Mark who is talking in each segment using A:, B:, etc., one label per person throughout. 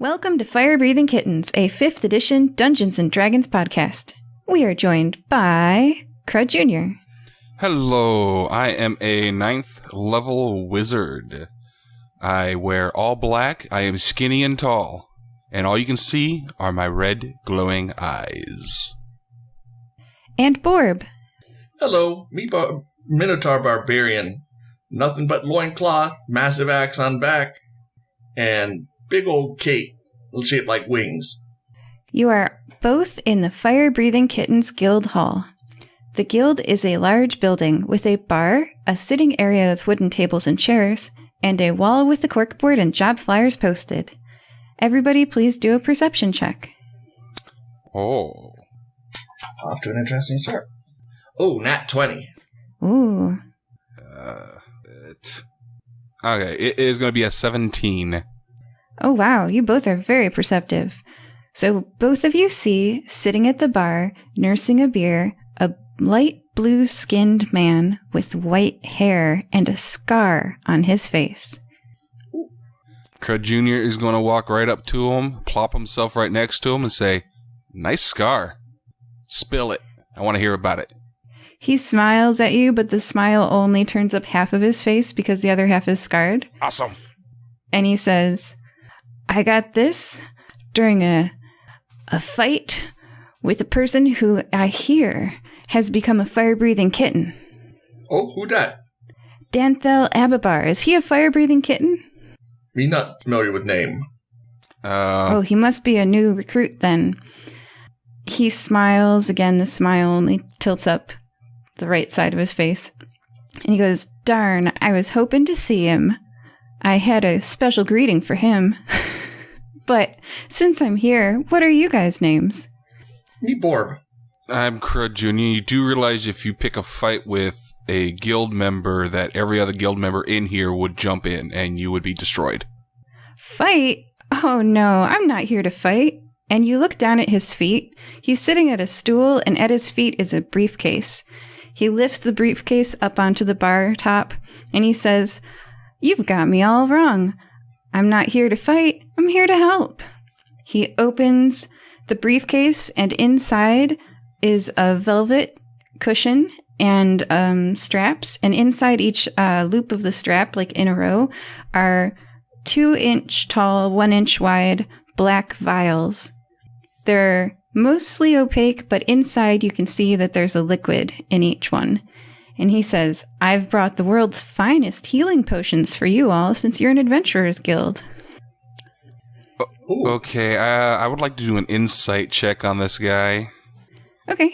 A: Welcome to Fire Breathing Kittens, a 5th edition Dungeons & Dragons podcast. We are joined by Crud Jr.
B: Hello, I am a 9th level wizard. I wear all black, I am skinny and tall, and all you can see are my red glowing eyes.
A: And Borb.
C: Hello, me Minotaur Barbarian. Nothing but loincloth, massive axe on back, and big old cape shaped like wings.
A: You are both in the Fire Breathing Kittens Guild Hall. The guild is a large building with a bar, a sitting area with wooden tables and chairs, and a wall with the corkboard and job flyers posted. Everybody please do a perception check.
B: Oh.
C: Off to an interesting start. Oh, nat 20.
A: Ooh.
B: Okay, it is going to be a 17.
A: Oh wow, you both are very perceptive. So both of you see, sitting at the bar, nursing a beer, a light blue-skinned man with white hair and a scar on his face.
B: Crud Jr. is going to walk right up to him, plop himself right next to him, and say, "Nice scar. Spill it. I want to hear about it."
A: He smiles at you, but the smile only turns up half of his face because the other half is scarred.
B: Awesome.
A: And he says, "I got this during a fight with a person who I hear has become a fire-breathing kitten."
C: Oh, who dat?
A: Danthel Ababar. Is he a fire-breathing kitten?
C: Me not familiar with name.
A: Oh, he must be a new recruit then. He smiles. Again, the smile only tilts up the right side of his face. And he goes, "Darn, I was hoping to see him. I had a special greeting for him. But since I'm here, what are you guys' names?"
C: Me Borb.
B: I'm Crud Jr. You do realize if you pick a fight with a guild member that every other guild member in here would jump in and you would be destroyed.
A: Fight? Oh no, I'm not here to fight. And you look down at his feet. He's sitting at a stool, and at his feet is a briefcase. He lifts the briefcase up onto the bar top, and he says, "You've got me all wrong. I'm not here to fight. I'm here to help." He opens the briefcase, and inside is a velvet cushion and straps. And inside each loop of the strap, like in a row, are 2-inch tall, 1-inch wide black vials. They're mostly opaque, but inside you can see that there's a liquid in each one. And he says, "I've brought the world's finest healing potions for you all since you're an adventurer's guild."
B: Okay, I would like to do an insight check on this guy.
A: Okay.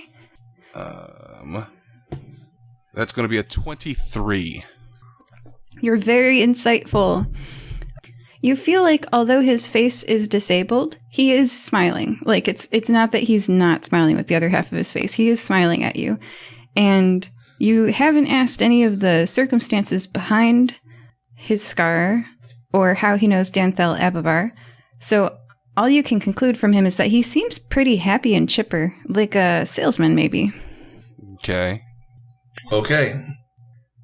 B: That's going to be a 23.
A: You're very insightful. You feel like although his face is disabled, he is smiling. Like it's not that he's not smiling with the other half of his face. He is smiling at you. And you haven't asked any of the circumstances behind his scar or how he knows Danthel Ababar. So all you can conclude from him is that he seems pretty happy and chipper, like a salesman maybe.
B: Okay.
C: Okay.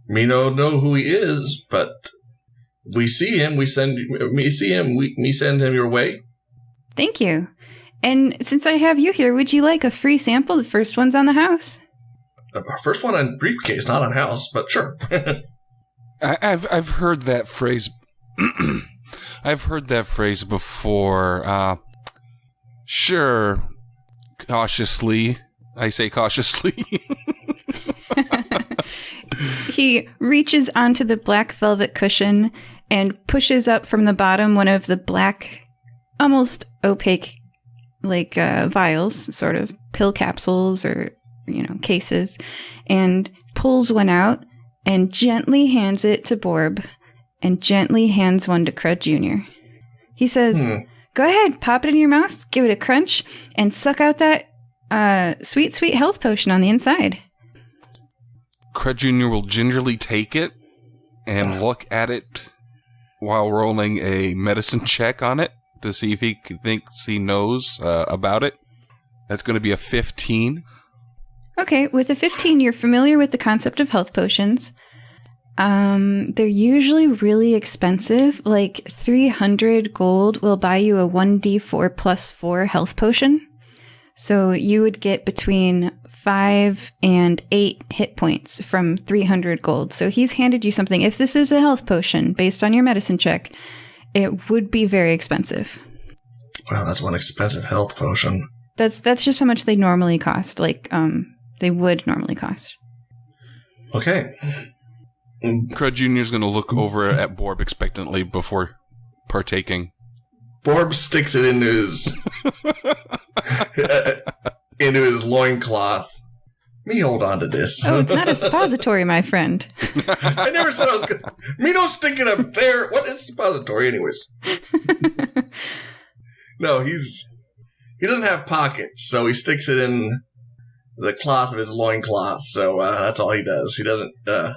C: Me no know who he is, but if we see him, we send him your way.
A: Thank you. And since I have you here, would you like a free sample? The first one's on the house.
C: First one on briefcase, not on house, but sure.
B: I've heard that phrase. I've heard that phrase before. Sure. Cautiously. I say cautiously.
A: He reaches onto the black velvet cushion and pushes up from the bottom one of the black, almost opaque, like vials, sort of pill capsules or, cases, and pulls one out and gently hands it to Borb and gently hands one to Crud Jr. He says, "Go ahead, pop it in your mouth, give it a crunch, and suck out that sweet, sweet health potion on the inside."
B: Crud Jr. will gingerly take it and look at it while rolling a medicine check on it to see if he thinks he knows about it. That's going to be a 15.
A: Okay, with a 15, you're familiar with the concept of health potions. They're usually really expensive. Like 300 gold will buy you a 1d4 plus 4 health potion. So you would get between 5 and 8 hit points from 300 gold. So he's handed you something. If this is a health potion based on your medicine check, it would be very expensive.
C: Wow, that's one expensive health potion.
A: That's just how much they normally cost. Like, they would normally cost.
C: Okay.
B: Crud Jr. is going to look over at Borb expectantly before partaking.
C: Borb sticks it into his loincloth. Me hold on to this.
A: Oh, it's not a suppository, my friend.
C: I never said I was going to... Me don't stick it up there. What is suppository anyways? No, he doesn't have pockets, so he sticks it in the cloth of his loincloth. So that's all he does. He doesn't... I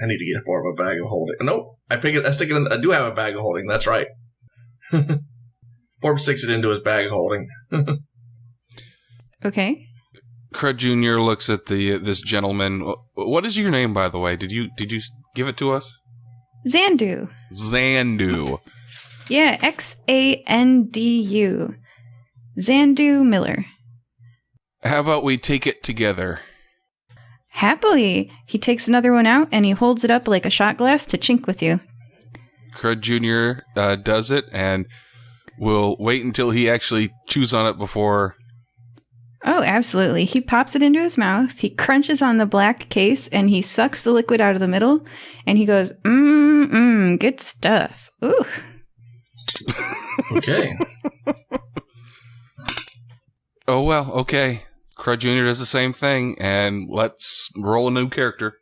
C: need to get Borb a bag of holding. Nope. I stick it in... I do have a bag of holding. That's right. Borb sticks it into his bag of holding.
A: Okay.
B: Crud Jr. looks at this gentleman. What is your name, by the way? Did you give it to us?
A: Xandu.
B: Xandu.
A: Yeah, Xandu. Xandu Miller.
B: How about we take it together?
A: Happily. He takes another one out and he holds it up like a shot glass to chink with you.
B: Crud Jr. Does it, and we'll wait until he actually chews on it before...
A: Oh, absolutely. He pops it into his mouth, he crunches on the black case, and he sucks the liquid out of the middle, and he goes, good stuff. Ooh.
C: Okay.
B: Oh, well, okay. Crud Jr. does the same thing, and let's roll a new character.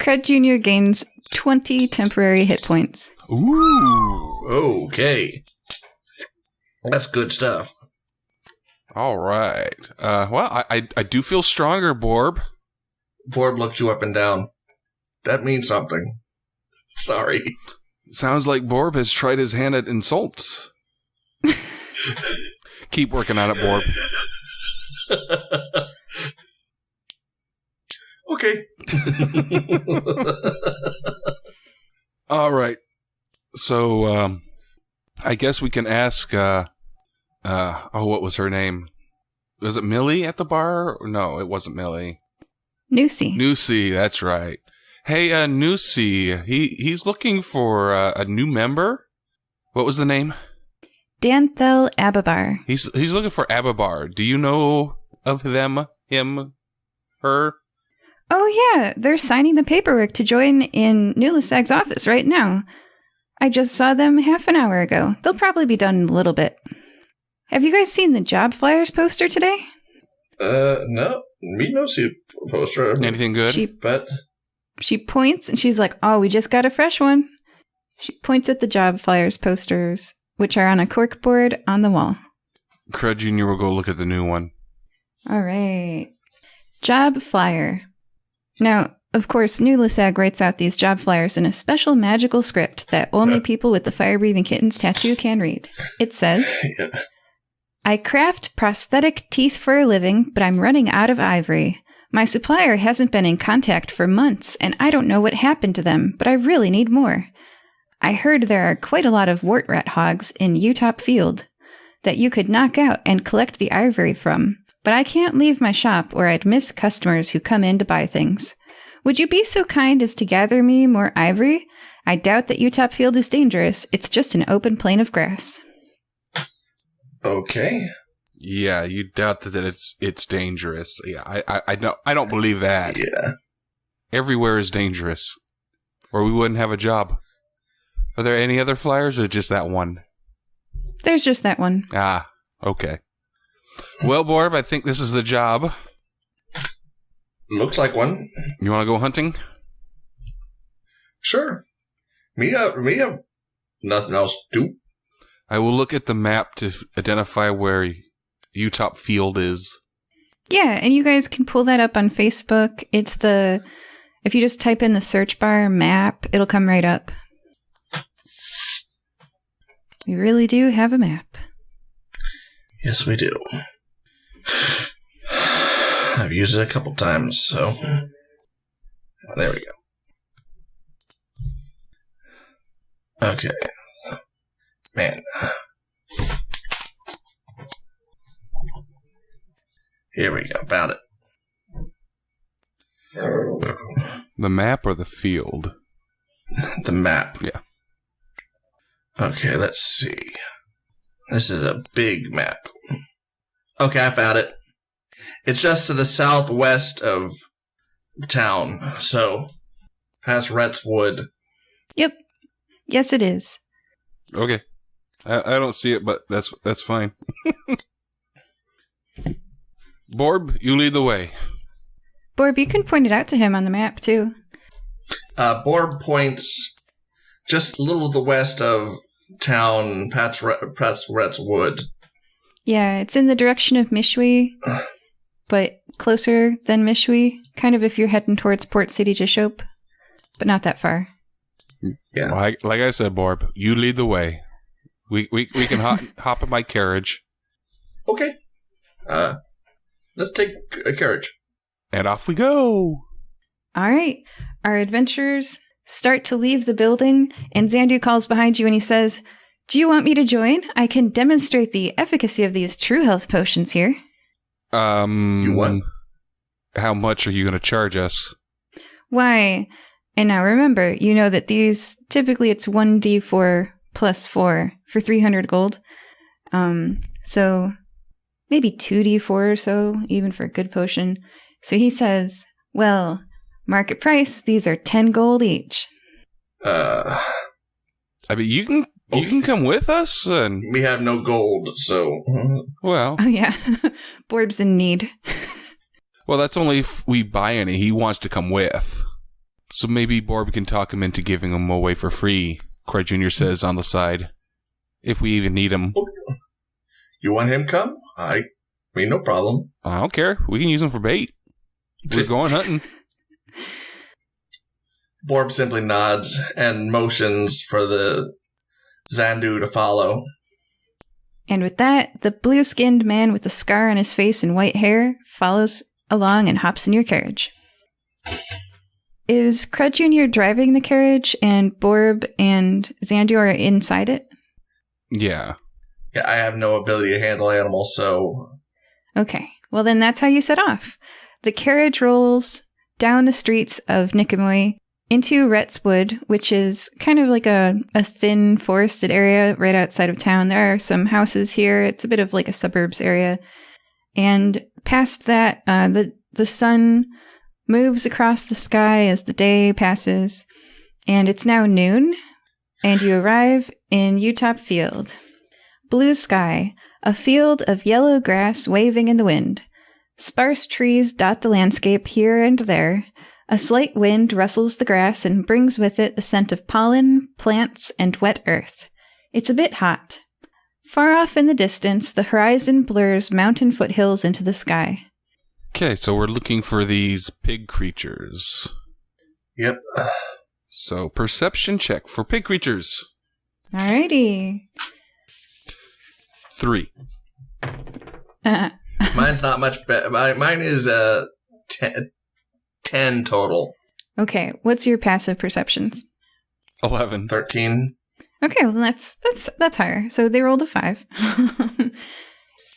A: Crud Jr. gains 20 temporary hit points.
B: Ooh.
C: Okay. That's good stuff.
B: All right. Well, I do feel stronger, Borb.
C: Borb looked you up and down. That means something. Sorry.
B: Sounds like Borb has tried his hand at insults. Keep working on it, Borb.
C: Okay.
B: All right. So, I guess we can ask, what was her name? Was it Millie at the bar? No, it wasn't Millie.
A: Nusi.
B: Nusi, that's right. Hey, Nusi, he's looking for a new member. What was the name?
A: Danthel Ababar.
B: He's looking for Ababar. Do you know of them? Him? Her?
A: Oh, yeah. They're signing the paperwork to join in Nulisag's office right now. I just saw them half an hour ago. They'll probably be done in a little bit. Have you guys seen the job flyers poster today?
C: No. Me no see a poster.
B: Anything good?
A: She points and she's like, oh, we just got a fresh one. She points at the job flyers posters, which are on a corkboard on the wall.
B: Crud Jr. will go look at the new one.
A: All right. Job flyer. Now, of course, Nulisag writes out these job flyers in a special magical script that only people with the fire-breathing kittens tattoo can read. It says, I craft prosthetic teeth for a living, but I'm running out of ivory. My supplier hasn't been in contact for months, and I don't know what happened to them, but I really need more. I heard there are quite a lot of wart rat hogs in Utop Field that you could knock out and collect the ivory from, but I can't leave my shop or I'd miss customers who come in to buy things. Would you be so kind as to gather me more ivory? I doubt that Utop Field is dangerous. It's just an open plain of grass.
C: Okay.
B: Yeah, you doubt that it's dangerous. Yeah, I don't believe that.
C: Yeah.
B: Everywhere is dangerous, or we wouldn't have a job. Are there any other flyers, or just that one?
A: There's just that one.
B: Ah, okay. Well, Borb, I think this is the job.
C: Looks like one.
B: You want to go hunting?
C: Sure. Me have nothing else to do.
B: I will look at the map to identify where Utop Field is.
A: Yeah, and you guys can pull that up on Facebook. If you just type in the search bar map, it'll come right up. We really do have a map.
C: Yes, we do. I've used it a couple times, so There we go. Okay. Man. Here we go. Found it.
B: The map or the field?
C: The map.
B: Yeah.
C: Okay, let's see. This is a big map. Okay, I found it. It's just to the southwest of town, so past Rhett's Wood.
A: Yep. Yes, it is.
B: Okay. I don't see it, but that's fine. Borb, you lead the way.
A: Borb, you can point it out to him on the map, too.
C: Borb points just a little to the west of town, past Rhett's Wood.
A: Yeah, it's in the direction of Mishwe, but closer than Mishwe. Kind of if you're heading towards Port City Jishop, but not that far.
C: Yeah.
B: Like I said, Borb, you lead the way. We can hop in my carriage.
C: Okay. Let's take a carriage.
B: And off we go.
A: All right. Our adventurers start to leave the building, and Xandu calls behind you and he says, "Do you want me to join? I can demonstrate the efficacy of these TruHelth potions here."
C: You what?
B: How much are you going to charge us?
A: Why? And now remember, you know that these, typically it's 1d4 plus 4 for 300 gold. So maybe 2d4 or so, even for a good potion. So he says, well, market price, these are 10 gold each.
B: I mean, you can come with us, and
C: We have no gold, so...
B: well,
A: Oh yeah, Borb's in need.
B: that's only if we buy any. He wants to come with, so maybe Borb can talk him into giving them away for free. Crud Jr. says on the side, if we even need him.
C: You want him come? I mean, no problem.
B: I don't care. We can use him for bait. We're going hunting.
C: Borb simply nods and motions for the Xandu to follow.
A: And with that, the blue-skinned man with the scar on his face and white hair follows along and hops in your carriage. Is Crud Jr. driving the carriage and Borb and Xandu are inside it?
B: Yeah.
C: Yeah, I have no ability to handle animals, so...
A: Okay, well then that's how you set off. The carriage rolls down the streets of Nicomoy into Rhett's Wood, which is kind of like a thin forested area right outside of town. There are some houses here. It's a bit of like a suburbs area. And past that, the sun moves across the sky as the day passes. And it's now noon, and you arrive in Utop Field. Blue sky, a field of yellow grass waving in the wind. Sparse trees dot the landscape here and there. A slight wind rustles the grass and brings with it the scent of pollen, plants, and wet earth. It's a bit hot. Far off in the distance, the horizon blurs mountain foothills into the sky.
B: Okay, so we're looking for these pig creatures.
C: Yep.
B: So, perception check for pig creatures.
A: Alrighty.
B: 3.
C: Mine's not much better. Mine is 10 total.
A: Okay, what's your passive perceptions?
B: 11.
C: 13.
A: Okay, well that's higher. So they rolled a 5.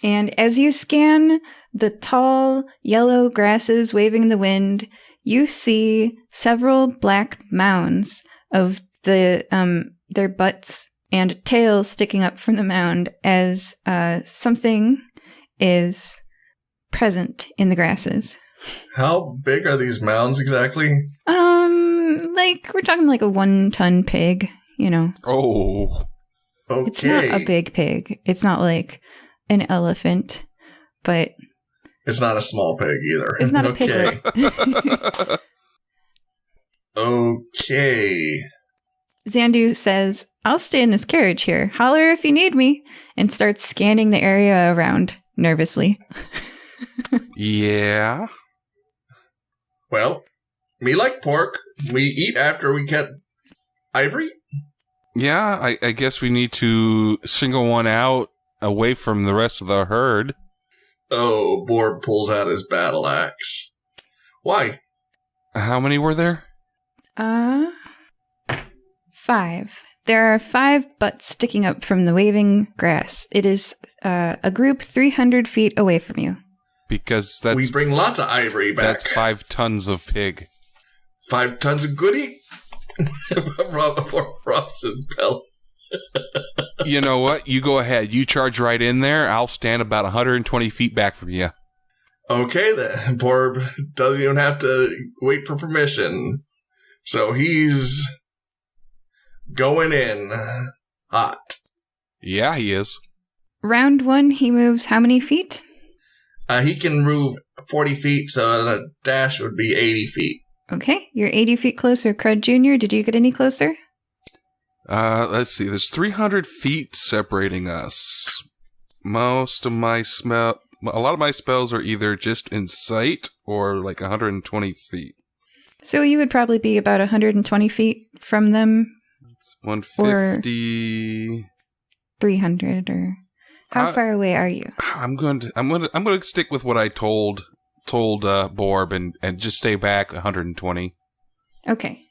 A: And as you scan the tall yellow grasses waving in the wind, you see several black mounds of their butts and tails sticking up from the mound as something is present in the grasses.
C: How big are these mounds exactly?
A: Like we're talking like a 1-ton pig, you know.
B: Oh.
C: Okay.
A: It's not a big pig. It's not like an elephant, but
C: It's not a small pig either.
A: it's not a
C: Okay.
A: piglet.
C: Okay.
A: Xandu says, "I'll stay in this carriage here. Holler if you need me," and starts scanning the area around nervously.
B: Yeah.
C: Well, me like pork. We eat after we get ivory.
B: Yeah, I guess we need to single one out away from the rest of the herd.
C: Oh, Borb pulls out his battle axe. Why?
B: How many were there?
A: 5. There are 5 butts sticking up from the waving grass. It is a group 300 feet away from you.
B: Because that's...
C: We bring lots of ivory back.
B: That's 5 tons of pig.
C: 5 tons of goodie? Robson Pell.
B: You know what? You go ahead. You charge right in there. I'll stand about 120 feet back from you.
C: Okay, then. Borb doesn't even have to wait for permission. So he's going in hot.
B: Yeah, he is.
A: Round 1, he moves how many feet?
C: He can move 40 feet, so a dash would be 80 feet.
A: Okay, you're 80 feet closer. Crud Jr., did you get any closer?
B: Let's see. There's 300 feet separating us. A lot of my spells are either just in sight or like 120 feet.
A: So you would probably be about 120 feet from them.
B: It's 150.
A: Or 300, or how far away are you?
B: I'm going to stick with what I told Borb and just stay back 120.
A: Okay.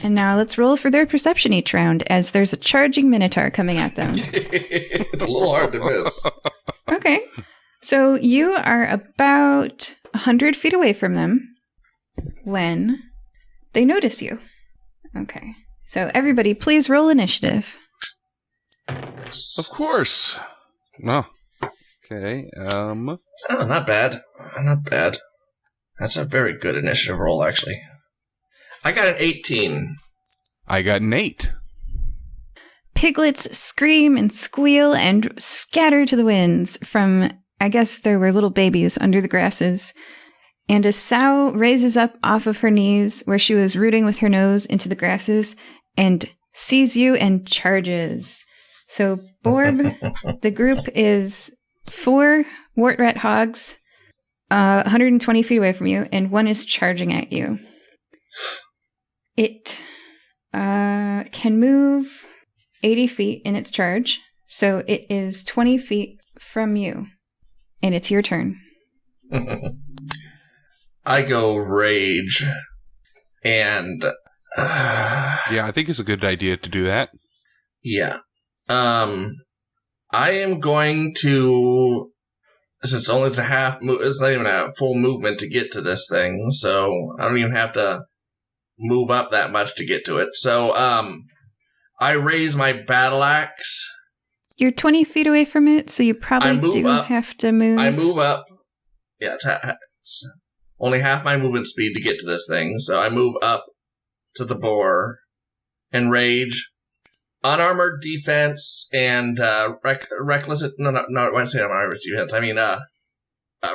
A: And now let's roll for their perception each round, as there's a charging minotaur coming at them.
C: It's a little hard to miss.
A: Okay. So you are about 100 feet away from them when they notice you. Okay. So everybody, please roll initiative.
B: Of course. No. Okay.
C: Oh, not bad. Not bad. That's a very good initiative roll, actually. I got an 18.
B: I got an 8.
A: Piglets scream and squeal and scatter to the winds from, I guess there were little babies under the grasses. And a sow raises up off of her knees where she was rooting with her nose into the grasses and sees you and charges. So, Borb, the group is 4 wart rat hogs 120 feet away from you, and 1 is charging at you. It can move 80 feet in its charge, so it is 20 feet from you, and it's your turn.
C: I go rage, and...
B: yeah, I think it's a good idea to do that.
C: Yeah. I am going to... Since it's a half... It's not even a full movement to get to this thing, so I don't even have to move up that much to get to it. So, I raise my battle axe.
A: You're 20 feet away from it, so you probably have to move.
C: I move up. Yeah, it's only half my movement speed to get to this thing, so I move up to the boar and rage. Unarmored defense and reckless... No, when I say unarmored defense, I mean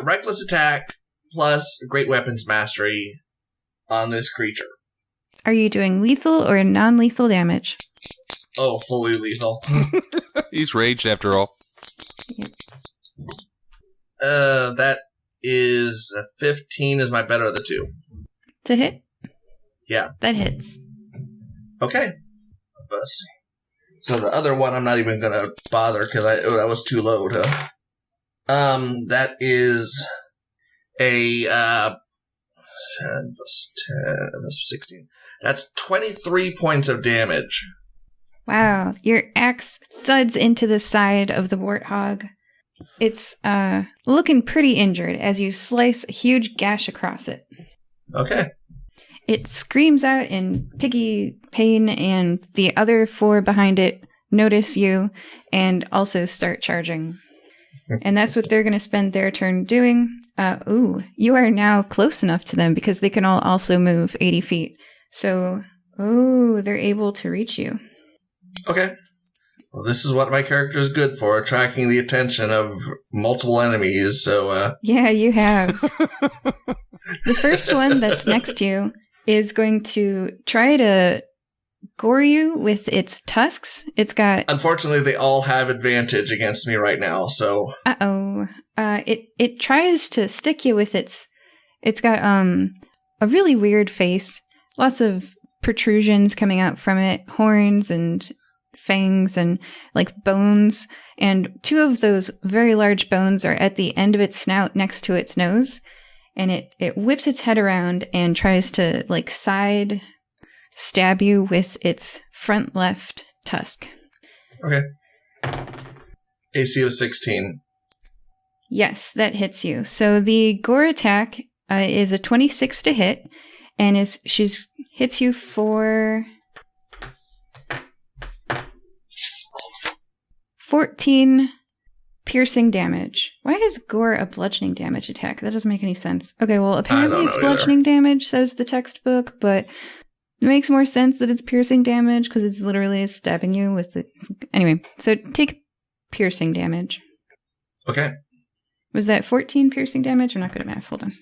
C: reckless attack plus great weapons mastery on this creature.
A: Are you doing lethal or non-lethal damage?
C: Oh, fully lethal.
B: He's raged after all.
A: Yep.
C: That is 15 is my better of the 2.
A: To hit?
C: Yeah.
A: That hits.
C: Okay. Let's see. So the other one I'm not even going to bother because that was too low to... That is a 10 plus 10 plus 16. That's 23 points of damage.
A: Wow. Your axe thuds into the side of the warthog. It's looking pretty injured as you slice a huge gash across it.
C: Okay.
A: It screams out in piggy pain, and the other 4 behind it notice you and also start charging. And that's what they're going to spend their turn doing. You are now close enough to them because they can all also move 80 feet. So, they're able to reach you.
C: Okay. Well, this is what my character is good for, attracting the attention of multiple enemies, so...
A: Yeah, you have. The first one that's next to you is going to try to gore you with its tusks. It's got...
C: Unfortunately, they all have advantage against me right now, so...
A: It tries to stick you with its... It's got a really weird face. Lots of protrusions coming out from it. Horns and fangs and like bones. And 2 of those very large bones are at the end of its snout next to its nose. and it whips its head around and tries to like side stab you with its front left tusk.
C: Okay. AC of 16.
A: Yes, that hits you. So the gore attack is a 26 to hit, and hits you for 14 piercing damage. Why is gore a bludgeoning damage attack? That doesn't make any sense. Okay, well, apparently it's bludgeoning damage, says the textbook, but it makes more sense that it's piercing damage because it's literally stabbing you with the... Anyway, so take piercing damage.
C: Okay.
A: Was that 14 piercing damage? I'm not good at math. Hold on.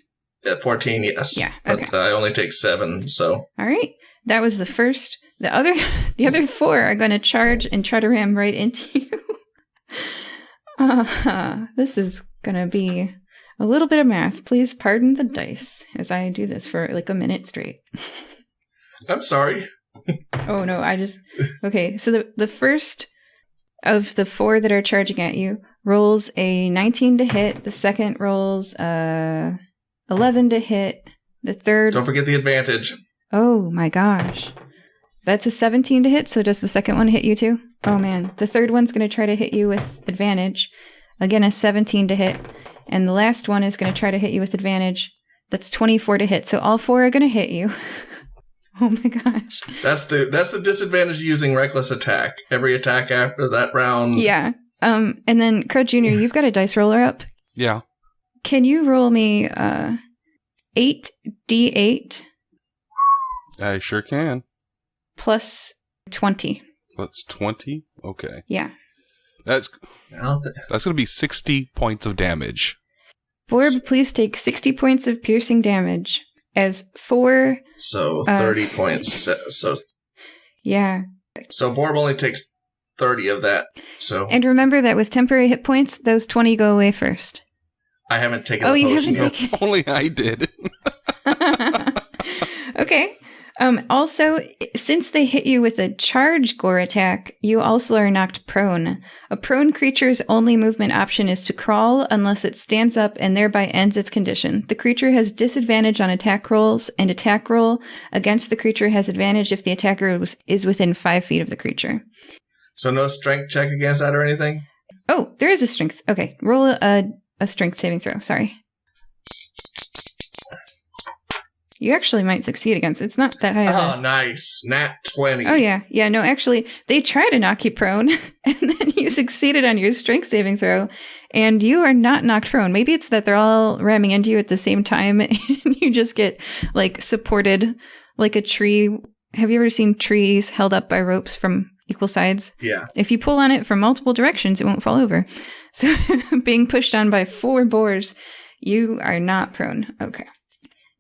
C: 14, yes.
A: Yeah, okay.
C: But I only take 7, so...
A: All right. That was the first. The other 4 are going to charge and try to ram right into you. This is going to be a little bit of math. Please pardon the dice as I do this for like a minute straight.
C: I'm sorry.
A: Oh, no, Okay, so the first of the 4 that are charging at you rolls a 19 to hit. The second rolls 11 to hit. The third...
C: Don't forget the advantage.
A: Oh, my gosh. That's a 17 to hit, so does the second one hit you too? Oh, man. The third one's going to try to hit you with advantage. Again, a 17 to hit. And the last one is going to try to hit you with advantage. That's 24 to hit, so all 4 are going to hit you. Oh my gosh.
C: That's the disadvantage using reckless attack. Every attack after that round.
A: Yeah. And then Crud Jr., you've got a dice roller up.
B: Yeah.
A: Can you roll me 8d8?
B: I sure can.
A: Plus 20.
B: Plus 20? Okay.
A: Yeah.
B: That's going to be 60 points of damage.
A: Borb, please take 60 points of piercing damage. As 4...
C: So 30 points. So
A: yeah.
C: So Borb only takes 30 of that. So
A: and remember that with temporary hit points, those 20 go away first.
C: I haven't taken the potion.
A: You haven't taken...
B: Only I did.
A: Okay. Also, since they hit you with a charge gore attack, you also are knocked prone. A prone creature's only movement option is to crawl unless it stands up and thereby ends its condition. The creature has disadvantage on attack rolls, and attack roll against the creature has advantage if the attacker is within 5 feet of the creature.
C: So no strength check against that or anything?
A: Oh, there is a strength. Okay, roll a strength saving throw. Sorry. You actually might succeed against it. It's not that high.
C: Oh, nice. Nat 20.
A: Oh, yeah. Yeah, no, actually, they try to knock you prone, and then you succeeded on your strength saving throw, and you are not knocked prone. Maybe it's that they're all ramming into you at the same time, and you just get, like, supported like a tree. Have you ever seen trees held up by ropes from equal sides?
C: Yeah.
A: If you pull on it from multiple directions, it won't fall over. So being pushed on by 4 boars, you are not prone. Okay.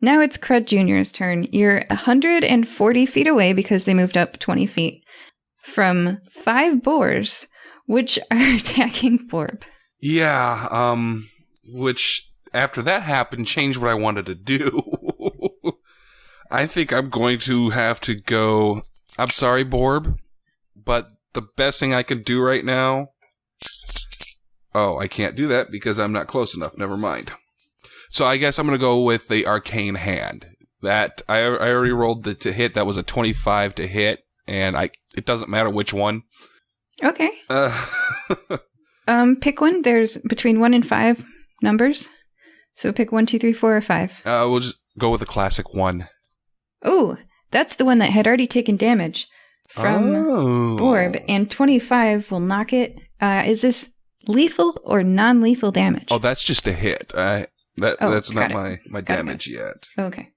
A: Now it's Crud Jr.'s turn. You're 140 feet away because they moved up 20 feet from 5 boars, which are attacking Borb.
B: Yeah, which after that happened changed what I wanted to do. I think I'm going to have to go... I'm sorry, Borb, but the best thing I can do right now... Oh, I can't do that because I'm not close enough. Never mind. So I guess I'm going to go with the Arcane Hand. That I already rolled the to hit. That was a 25 to hit, and it doesn't matter which one.
A: Okay. Pick one. There's between 1 and 5 numbers. So pick 1, 2, 3, 4, or 5.
B: We'll just go with the classic 1.
A: Oh, that's the one that had already taken damage from Borb, and 25 will knock it. Is this lethal or non-lethal damage?
B: Oh, that's just a hit. That's not my damage yet.
A: Okay.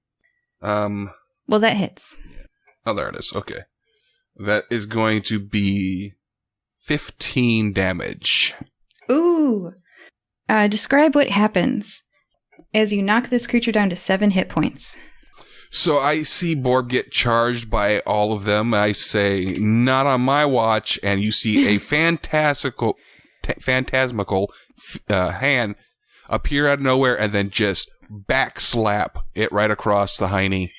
B: Well,
A: that hits.
B: Oh, there it is. Okay. That is going to be 15 damage.
A: Ooh. Describe what happens as you knock this creature down to 7 hit points.
B: So I see Borb get charged by all of them. I say, not on my watch. And you see a phantasmical hand appear out of nowhere and then just backslap it right across the hiney.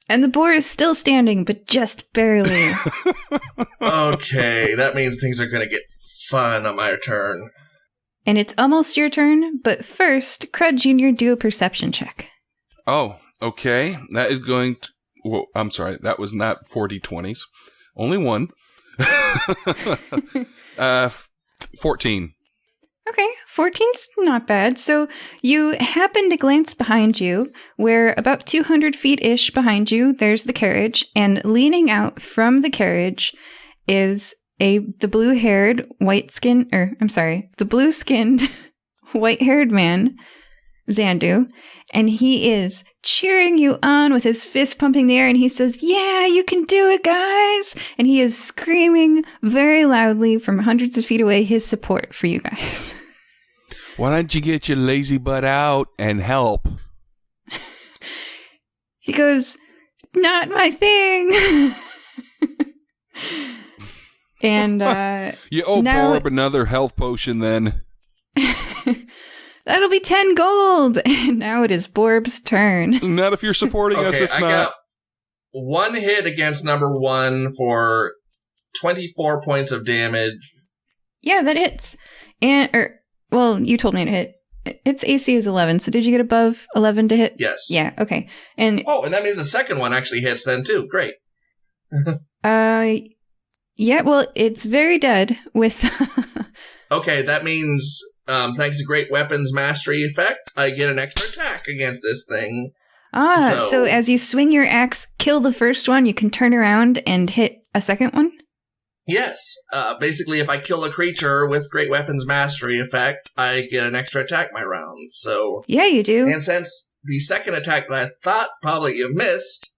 A: And the boar is still standing, but just barely.
C: Okay, that means things are going to get fun on my turn.
A: And it's almost your turn, but first, Crud Jr., do a perception check.
B: Oh, okay. That is going to... Well, I'm sorry. That was not 40 20s. Only one. 14.
A: Okay, 14's not bad. So you happen to glance behind you, where about 200 feet-ish behind you, there's the carriage, and leaning out from the carriage is the blue-skinned, white-haired man, Xandu, and he is cheering you on with his fist pumping the air, and he says, "Yeah, you can do it, guys!" And he is screaming very loudly from hundreds of feet away his support for you guys.
B: Why don't you get your lazy butt out and help?
A: He goes, "Not my thing!" And
B: you owe Borb another health potion then.
A: That'll be 10 gold. And now it is Borb's turn.
B: Not if you're supporting us, it's
C: I
B: not.
C: got one hit against number 1 for 24 points of damage.
A: Yeah, that hits. You told me to hit. Its AC is 11, so did you get above 11 to hit?
C: Yes.
A: Yeah, okay. And
C: that means the second one actually hits then too. Great.
A: Yeah, well, it's very dead with...
C: Okay, that means, thanks to Great Weapons Mastery effect, I get an extra attack against this thing.
A: So as you swing your axe, kill the first one, you can turn around and hit a second one?
C: Yes. Basically, if I kill a creature with Great Weapons Mastery effect, I get an extra attack my round, so...
A: Yeah, you do.
C: And since the second attack that I thought probably you missed,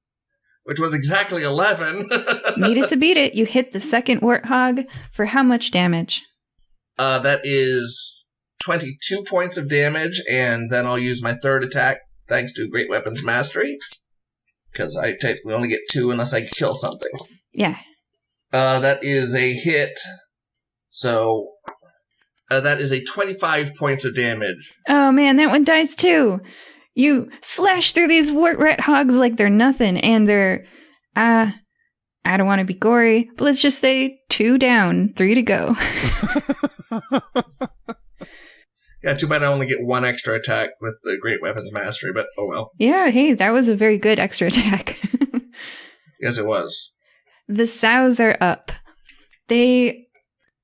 C: which was exactly 11...
A: Need it to beat it. You hit the second warthog for how much damage?
C: That is 22 points of damage, and then I'll use my third attack, thanks to Great Weapons Mastery, because I typically only get 2 unless I kill something.
A: Yeah.
C: That is a hit, so that is a 25 points of damage.
A: Oh man, that one dies too. You slash through these wart-rat hogs like they're nothing, and they're, I don't want to be gory, but let's just say 2 down, 3 to go.
C: Yeah, too bad I only get 1 extra attack with the Great Weapons Mastery, but oh well.
A: Yeah, hey, that was a very good extra attack.
C: Yes, it was.
A: The sows are up. They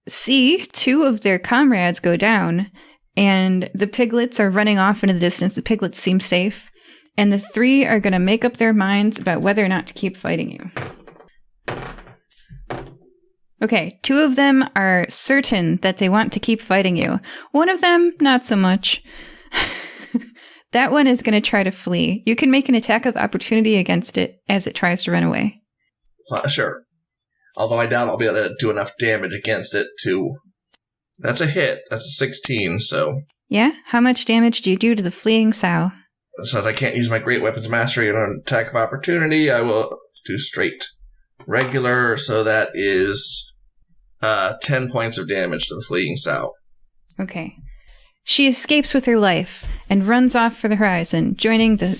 A: see 2 of their comrades go down, and the piglets are running off into the distance. The piglets seem safe, and the 3 are going to make up their minds about whether or not to keep fighting you. Okay, 2 of them are certain that they want to keep fighting you. One of them, not so much. That one is going to try to flee. You can make an attack of opportunity against it as it tries to run away.
C: Sure. Although I doubt I'll be able to do enough damage against it to... That's a hit. That's a 16, so...
A: Yeah? How much damage do you do to the fleeing sow?
C: Since I can't use my Great Weapons Mastery on an attack of opportunity, I will do straight regular, so that is 10 points of damage to the fleeing sow.
A: Okay. She escapes with her life and runs off for the horizon, joining the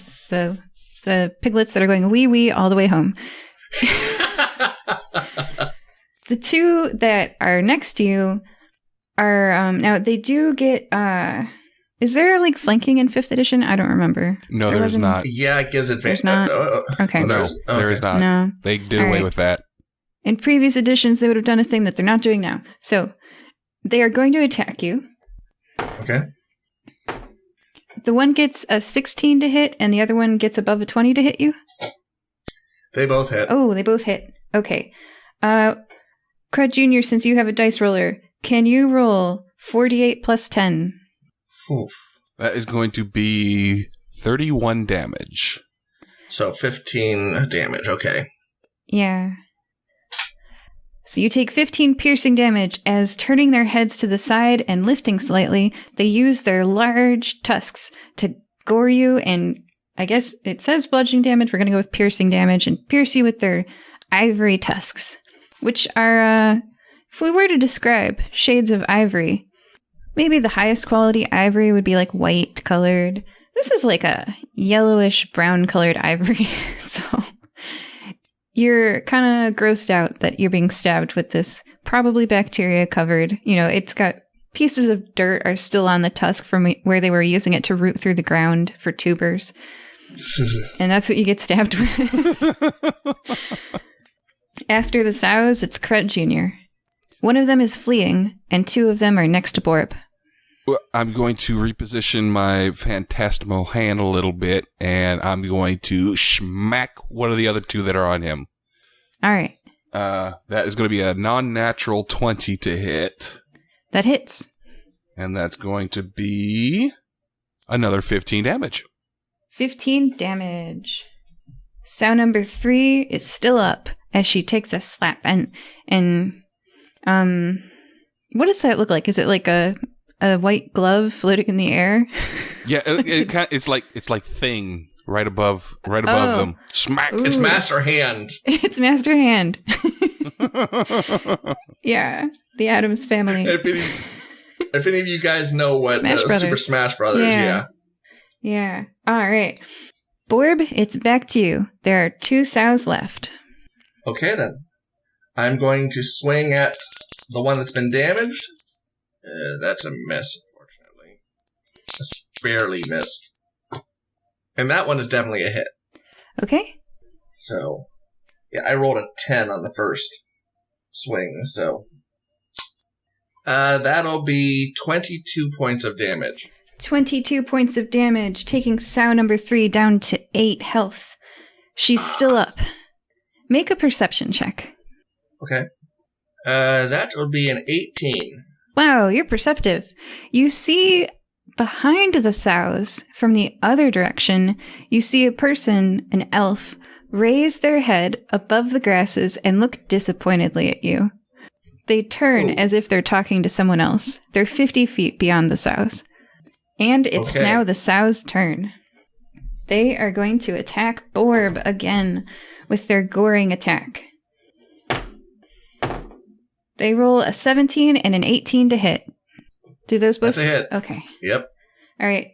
A: piglets that are going wee-wee all the way home. The 2 that are next to you are, now they do get, is there like flanking in 5th edition? I don't remember.
B: No, there's not.
C: Yeah, it gives advantage.
A: There's not? Okay.
B: No, there is not.
A: No.
B: They did away with that.
A: In previous editions, they would have done a thing that they're not doing now. So, they are going to attack you.
C: Okay.
A: The one gets a 16 to hit, and the other one gets above a 20 to hit you?
C: They both hit.
A: Oh, they both hit. Okay. Crud Jr., since you have a dice roller, can you roll 48 plus 10?
C: Oof.
B: That is going to be 31 damage.
C: So 15 damage, okay.
A: Yeah. So you take 15 piercing damage as, turning their heads to the side and lifting slightly, they use their large tusks to gore you, and I guess it says bludgeoning damage. We're going to go with piercing damage and pierce you with their ivory tusks, which are, if we were to describe shades of ivory, maybe the highest quality ivory would be like white colored. This is like a yellowish brown colored ivory. So you're kind of grossed out that you're being stabbed with this probably bacteria covered. You know, it's got pieces of dirt are still on the tusk from where they were using it to root through the ground for tubers. And that's what you get stabbed with. After the sows, it's Crud Jr. One of them is fleeing, and 2 of them are next to Borb.
B: Well, I'm going to reposition my phantasmal hand a little bit, and I'm going to smack one of the other 2 that are on him.
A: All right.
B: That is going to be a non-natural 20 to hit.
A: That hits.
B: And that's going to be another 15 damage.
A: 15 damage. Sow number 3 is still up as she takes a slap. And what does that look like? Is it like a white glove floating in the air?
B: Yeah, it's like Thing right above them. Smack.
A: Ooh.
C: It's Master Hand.
A: It's Master Hand. Yeah, the Addams Family.
C: If any of you guys know what Super Smash Brothers, yeah.
A: Yeah. All right. Borb, it's back to you. There are 2 sows left.
C: Okay, then. I'm going to swing at the one that's been damaged. That's a miss, unfortunately. Just barely missed. And that one is definitely a hit.
A: Okay.
C: So, yeah, I rolled a 10 on the first swing, so... that'll be 22 points of damage.
A: 22 points of damage, taking sow number 3 down to 8 health. She's still up. Make a perception check.
C: Okay. That will be an 18.
A: Wow, you're perceptive. You see behind the sows, from the other direction, you see a person, an elf, raise their head above the grasses and look disappointedly at you. They turn as if they're talking to someone else. They're 50 feet beyond the sows. And it's now the sows' turn. They are going to attack Borb again with their goring attack. They roll a 17 and an 18 to hit. Do those both?
C: That's a hit.
A: Okay.
C: Yep.
A: All right.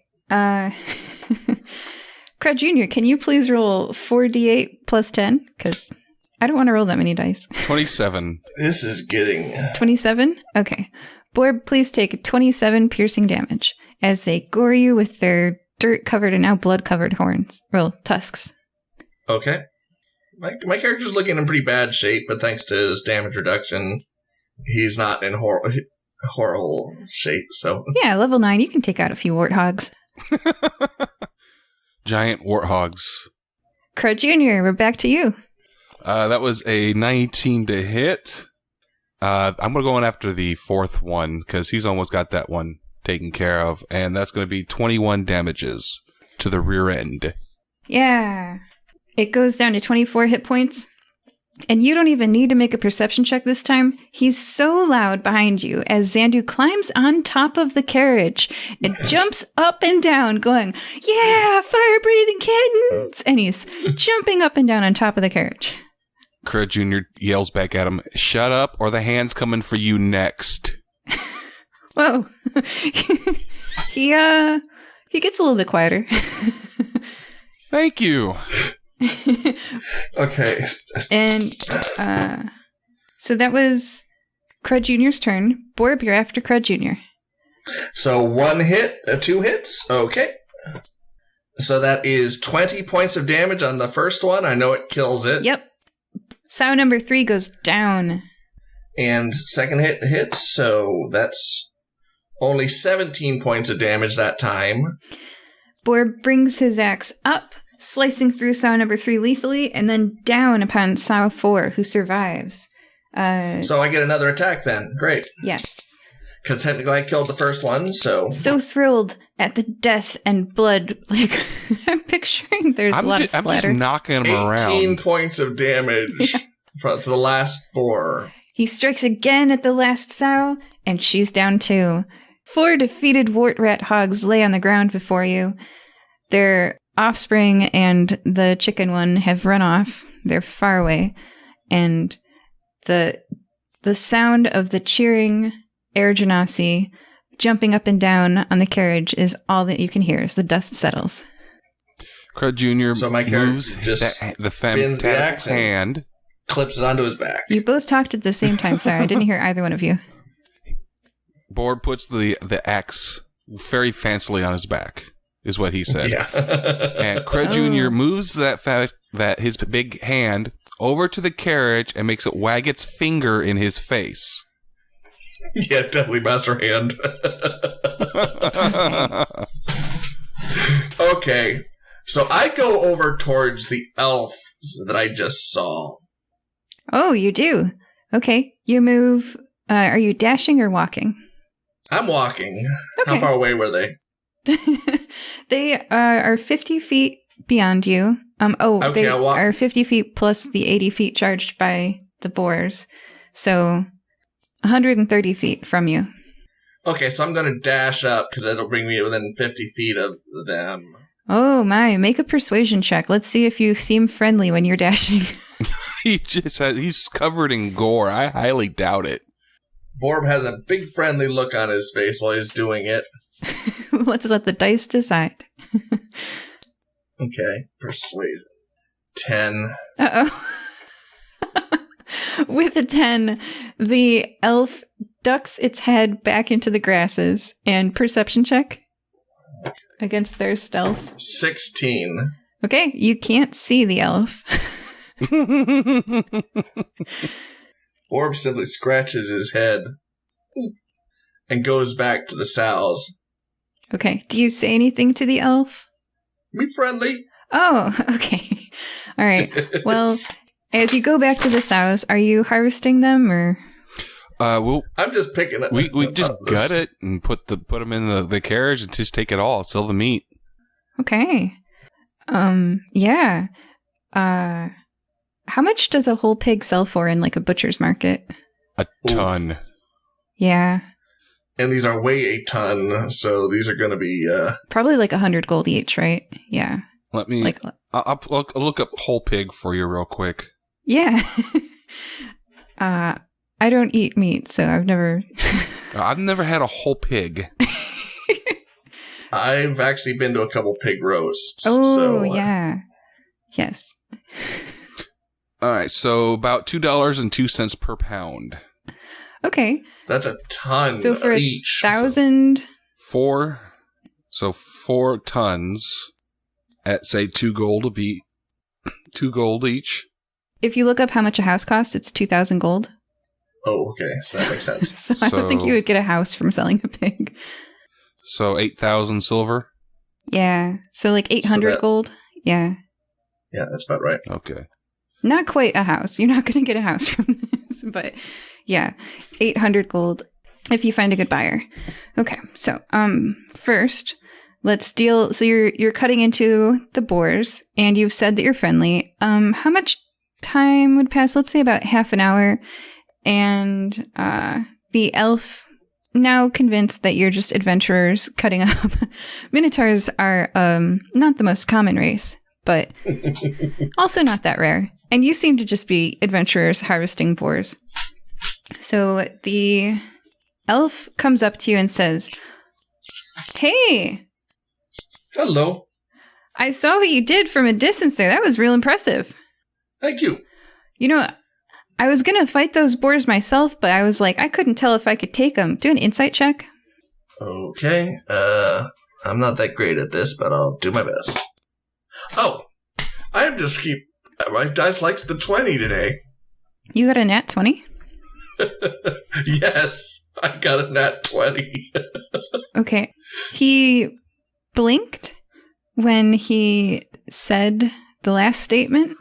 A: Crud Jr., can you please roll 4d8 plus 10? Because I don't want to roll that many dice.
B: 27.
C: This is getting...
A: 27? Okay. Borb, please take 27 piercing damage as they gore you with their dirt-covered and now blood-covered horns. Well, tusks.
C: Okay. My character's looking in pretty bad shape, but thanks to his damage reduction, he's not in horrible shape, so...
A: Yeah, level 9, you can take out a few warthogs.
B: Giant warthogs.
A: Crud Jr., we're back to you.
B: That was a 19 to hit. I'm going to go in after the 4th one, because he's almost got that one taken care of, and that's going to be 21 damages to the rear end.
A: Yeah. It goes down to 24 hit points. And you don't even need to make a perception check this time. He's so loud behind you as Xandu climbs on top of the carriage and jumps up and down going, yeah, fire-breathing kittens! And he's jumping up and down on top of the carriage.
B: Crud Jr. yells back at him, shut up or the hand's coming for you next.
A: Whoa. He gets a little bit quieter.
B: Thank you.
C: Okay.
A: And so that was Crud Jr.'s turn. Borb, you're after Crud Jr.
C: So 1 hit, 2 hits. Okay. So that is 20 points of damage on the first one. I know it kills it.
A: Yep. Sow number 3 goes down.
C: And second hit hits, so that's only 17 points of damage that time.
A: Borb brings his axe up, slicing through sow number 3 lethally, and then down upon sow 4, who survives.
C: So I get another attack then. Great.
A: Yes.
C: Because technically I killed the first one, so...
A: So thrilled at the death and blood. Like, I'm picturing there's a lot of splatter.
B: I'm just knocking him around.
C: 18 points of damage to the last boar.
A: He strikes again at the last sow, and she's down too. 4 defeated wart rat hogs lay on the ground before you. Their offspring and the chicken one have run off. They're far away. And the sound of the cheering air genasi jumping up and down on the carriage is all that you can hear as the dust settles.
B: Crud Jr.
C: So my
B: moves
C: just
B: the
C: spins the axe
B: hand.
C: Clips it onto his back.
A: You both talked at the same time. Sorry, I didn't hear either one of you.
B: Borb puts the axe very fancily on his back, is what he said.
C: Yeah.
B: And Crud Jr. moves that his big hand over to the carriage and makes it wag its finger in his face.
C: Yeah, definitely master hand. Okay, so I go over towards the elf that I just saw.
A: Oh, you do? Okay, you move. Are you dashing or walking?
C: I'm walking.
A: Okay.
C: How far away were they?
A: They are 50 feet beyond you.
C: Okay,
A: they
C: I'll walk.
A: are 50 feet plus the 80 feet charged by the boars. So 130 feet from you.
C: Okay, so I'm going to dash up because that'll bring me within 50 feet of them.
A: Oh my, make a persuasion check. Let's see if you seem friendly when you're dashing.
B: He's covered in gore. I highly doubt it.
C: Borb has a big friendly look on his face while he's doing it.
A: Let's let the dice decide.
C: Okay, persuasion. 10.
A: Uh-oh. With a 10, the elf ducks its head back into the grasses and perception check against their stealth.
C: 16.
A: Okay, you can't see the elf.
C: Borb simply scratches his head and goes back to the sows.
A: Okay, do you say anything to the elf?
C: Be friendly.
A: Oh, okay. All right. Well, as you go back to the sows, are you harvesting them or?
C: I'm just picking it.
B: We just gut it and put them in the carriage and just take it all, sell the meat.
A: Okay. Yeah. How much does a whole pig sell for in like a butcher's market?
B: A ton.
A: Yeah.
C: And these are weigh a ton, so these are going to be...
A: Probably like 100 gold each, right? Yeah.
B: Let me... I'll look up whole pig for you real quick.
A: Yeah. I don't eat meat, so I've never...
B: I've never had a whole pig.
C: I've actually been to a couple pig roasts.
A: Oh,
C: so,
A: yeah. Yes.
B: All right, so about $2.02 per pound.
A: Okay.
C: So that's a ton
A: so for
C: each.
A: 1,000...
B: So 4 tons at, say, 2 gold a beat. 2 gold each.
A: If you look up how much a house costs, it's 2,000 gold.
C: Oh, okay. So that makes sense.
A: So I don't think you would get a house from selling a pig.
B: So 8,000 silver?
A: Yeah. So like 800 gold? Yeah.
C: Yeah, that's about right.
B: Okay.
A: Not quite a house. You're not going to get a house from this, but yeah, 800 gold if you find a good buyer. Okay. So, first, let's deal. So you're cutting into the boars and you've said that you're friendly. How much time would pass? Let's say about half an hour. And the elf, now convinced that you're just adventurers cutting up. Minotaurs are not the most common race, but also not that rare. And you seem to just be adventurers harvesting boars. So the elf comes up to you and says, "Hey,
C: hello.
A: I saw what you did from a distance there. That was real impressive."
C: Thank you.
A: You know, I was going to fight those boars myself, but I was like, I couldn't tell if I could take them. Do an insight check.
C: Okay. I'm not that great at this, but I'll do my best. Oh, I'm just my dice likes the 20 today.
A: You got a nat 20?
C: Yes, I got a nat 20.
A: Okay. He blinked when he said the last statement,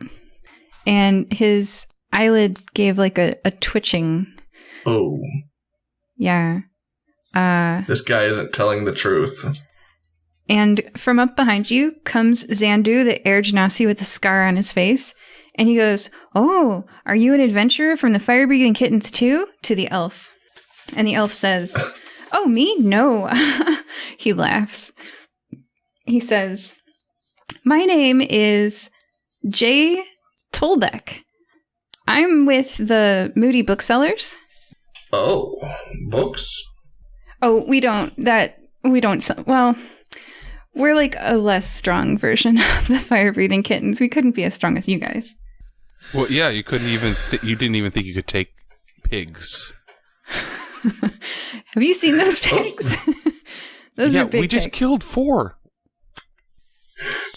A: and his eyelid gave like a twitching.
C: Oh.
A: Yeah.
C: This guy isn't telling the truth.
A: And from up behind you comes Zandu, the air genasi with a scar on his face. And he goes, "Oh, are you an adventurer from the fire-breathing kittens too?" to the elf. And the elf says, "Oh, me? No." He laughs. He says, "My name is Jay Tolbeck. I'm with the Moody Booksellers."
C: Oh, books?
A: Oh, well, we're like a less strong version of the fire-breathing kittens. We couldn't be as strong as you guys.
B: Well, yeah, you couldn't even. You didn't even think you could take pigs.
A: Have you seen those pigs? Those are big
B: we just
A: pigs.
B: killed 4.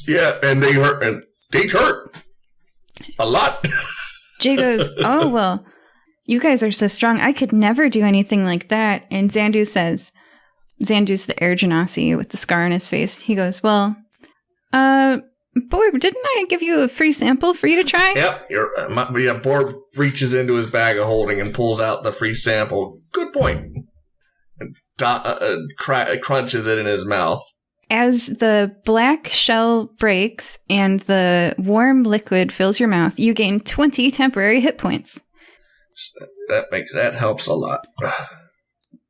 C: Yeah, and they hurt. And they hurt a lot.
A: Jay goes, oh, well, you guys are so strong. I could never do anything like that. And Xandu's the air genasi with the scar on his face. He goes, well, Borb, didn't I give you a free sample for you to try?
C: Yep. Borb reaches into his bag of holding and pulls out the free sample. Good point. And crunches it in his mouth.
A: As the black shell breaks and the warm liquid fills your mouth, you gain 20 temporary hit points.
C: That helps a lot.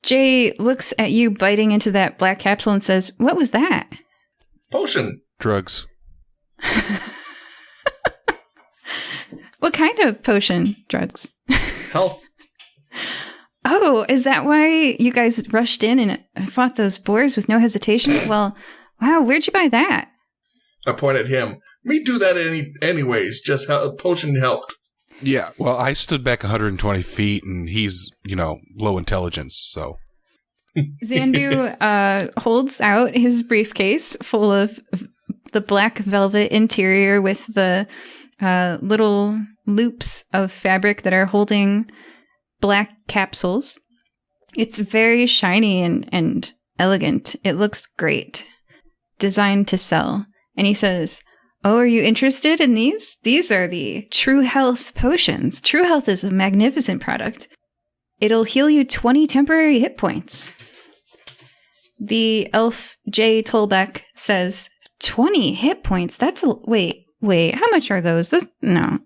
A: Jay looks at you biting into that black capsule and says, what was that?
C: Potion.
B: Drugs.
A: What kind of potion? Drugs.
C: Health.
A: Oh, is that why you guys rushed in and fought those boars with no hesitation? Well, wow, where'd you buy that?
C: I point at him. Me do that anyways. Just potion helped.
B: Yeah, well, I stood back 120 feet, and he's, low intelligence, so.
A: Xandu holds out his briefcase full of the black velvet interior with the little loops of fabric that are holding black capsules. It's very shiny and elegant. It looks great. Designed to sell. And he says, oh, are you interested in these? These are the TruHelth potions. TruHelth is a magnificent product. It'll heal you 20 temporary hit points. The elf Jay Tolbeck says, 20 hit points? That's a... Wait, how much are those? No.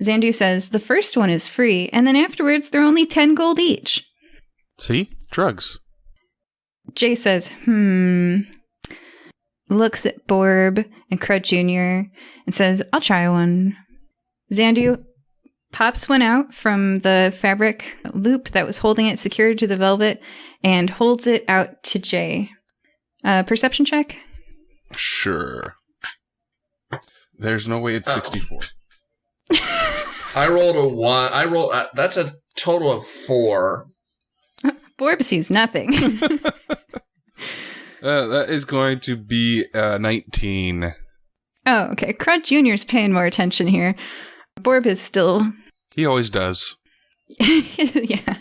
A: Xandu says, the first one is free, and then afterwards they're only 10 gold each.
B: See? Drugs.
A: Jay says, looks at Borb and Crud Jr. and says, I'll try one. Xandu pops one out from the fabric loop that was holding it secured to the velvet and holds it out to Jay. Perception check?
B: Sure. There's no way it's 64.
C: I rolled a 1. That's a total of 4.
A: Borb sees nothing.
B: That is going to be 19.
A: Oh, okay. Crud Jr.'s paying more attention here. Borb is still...
B: He always does.
A: Yeah.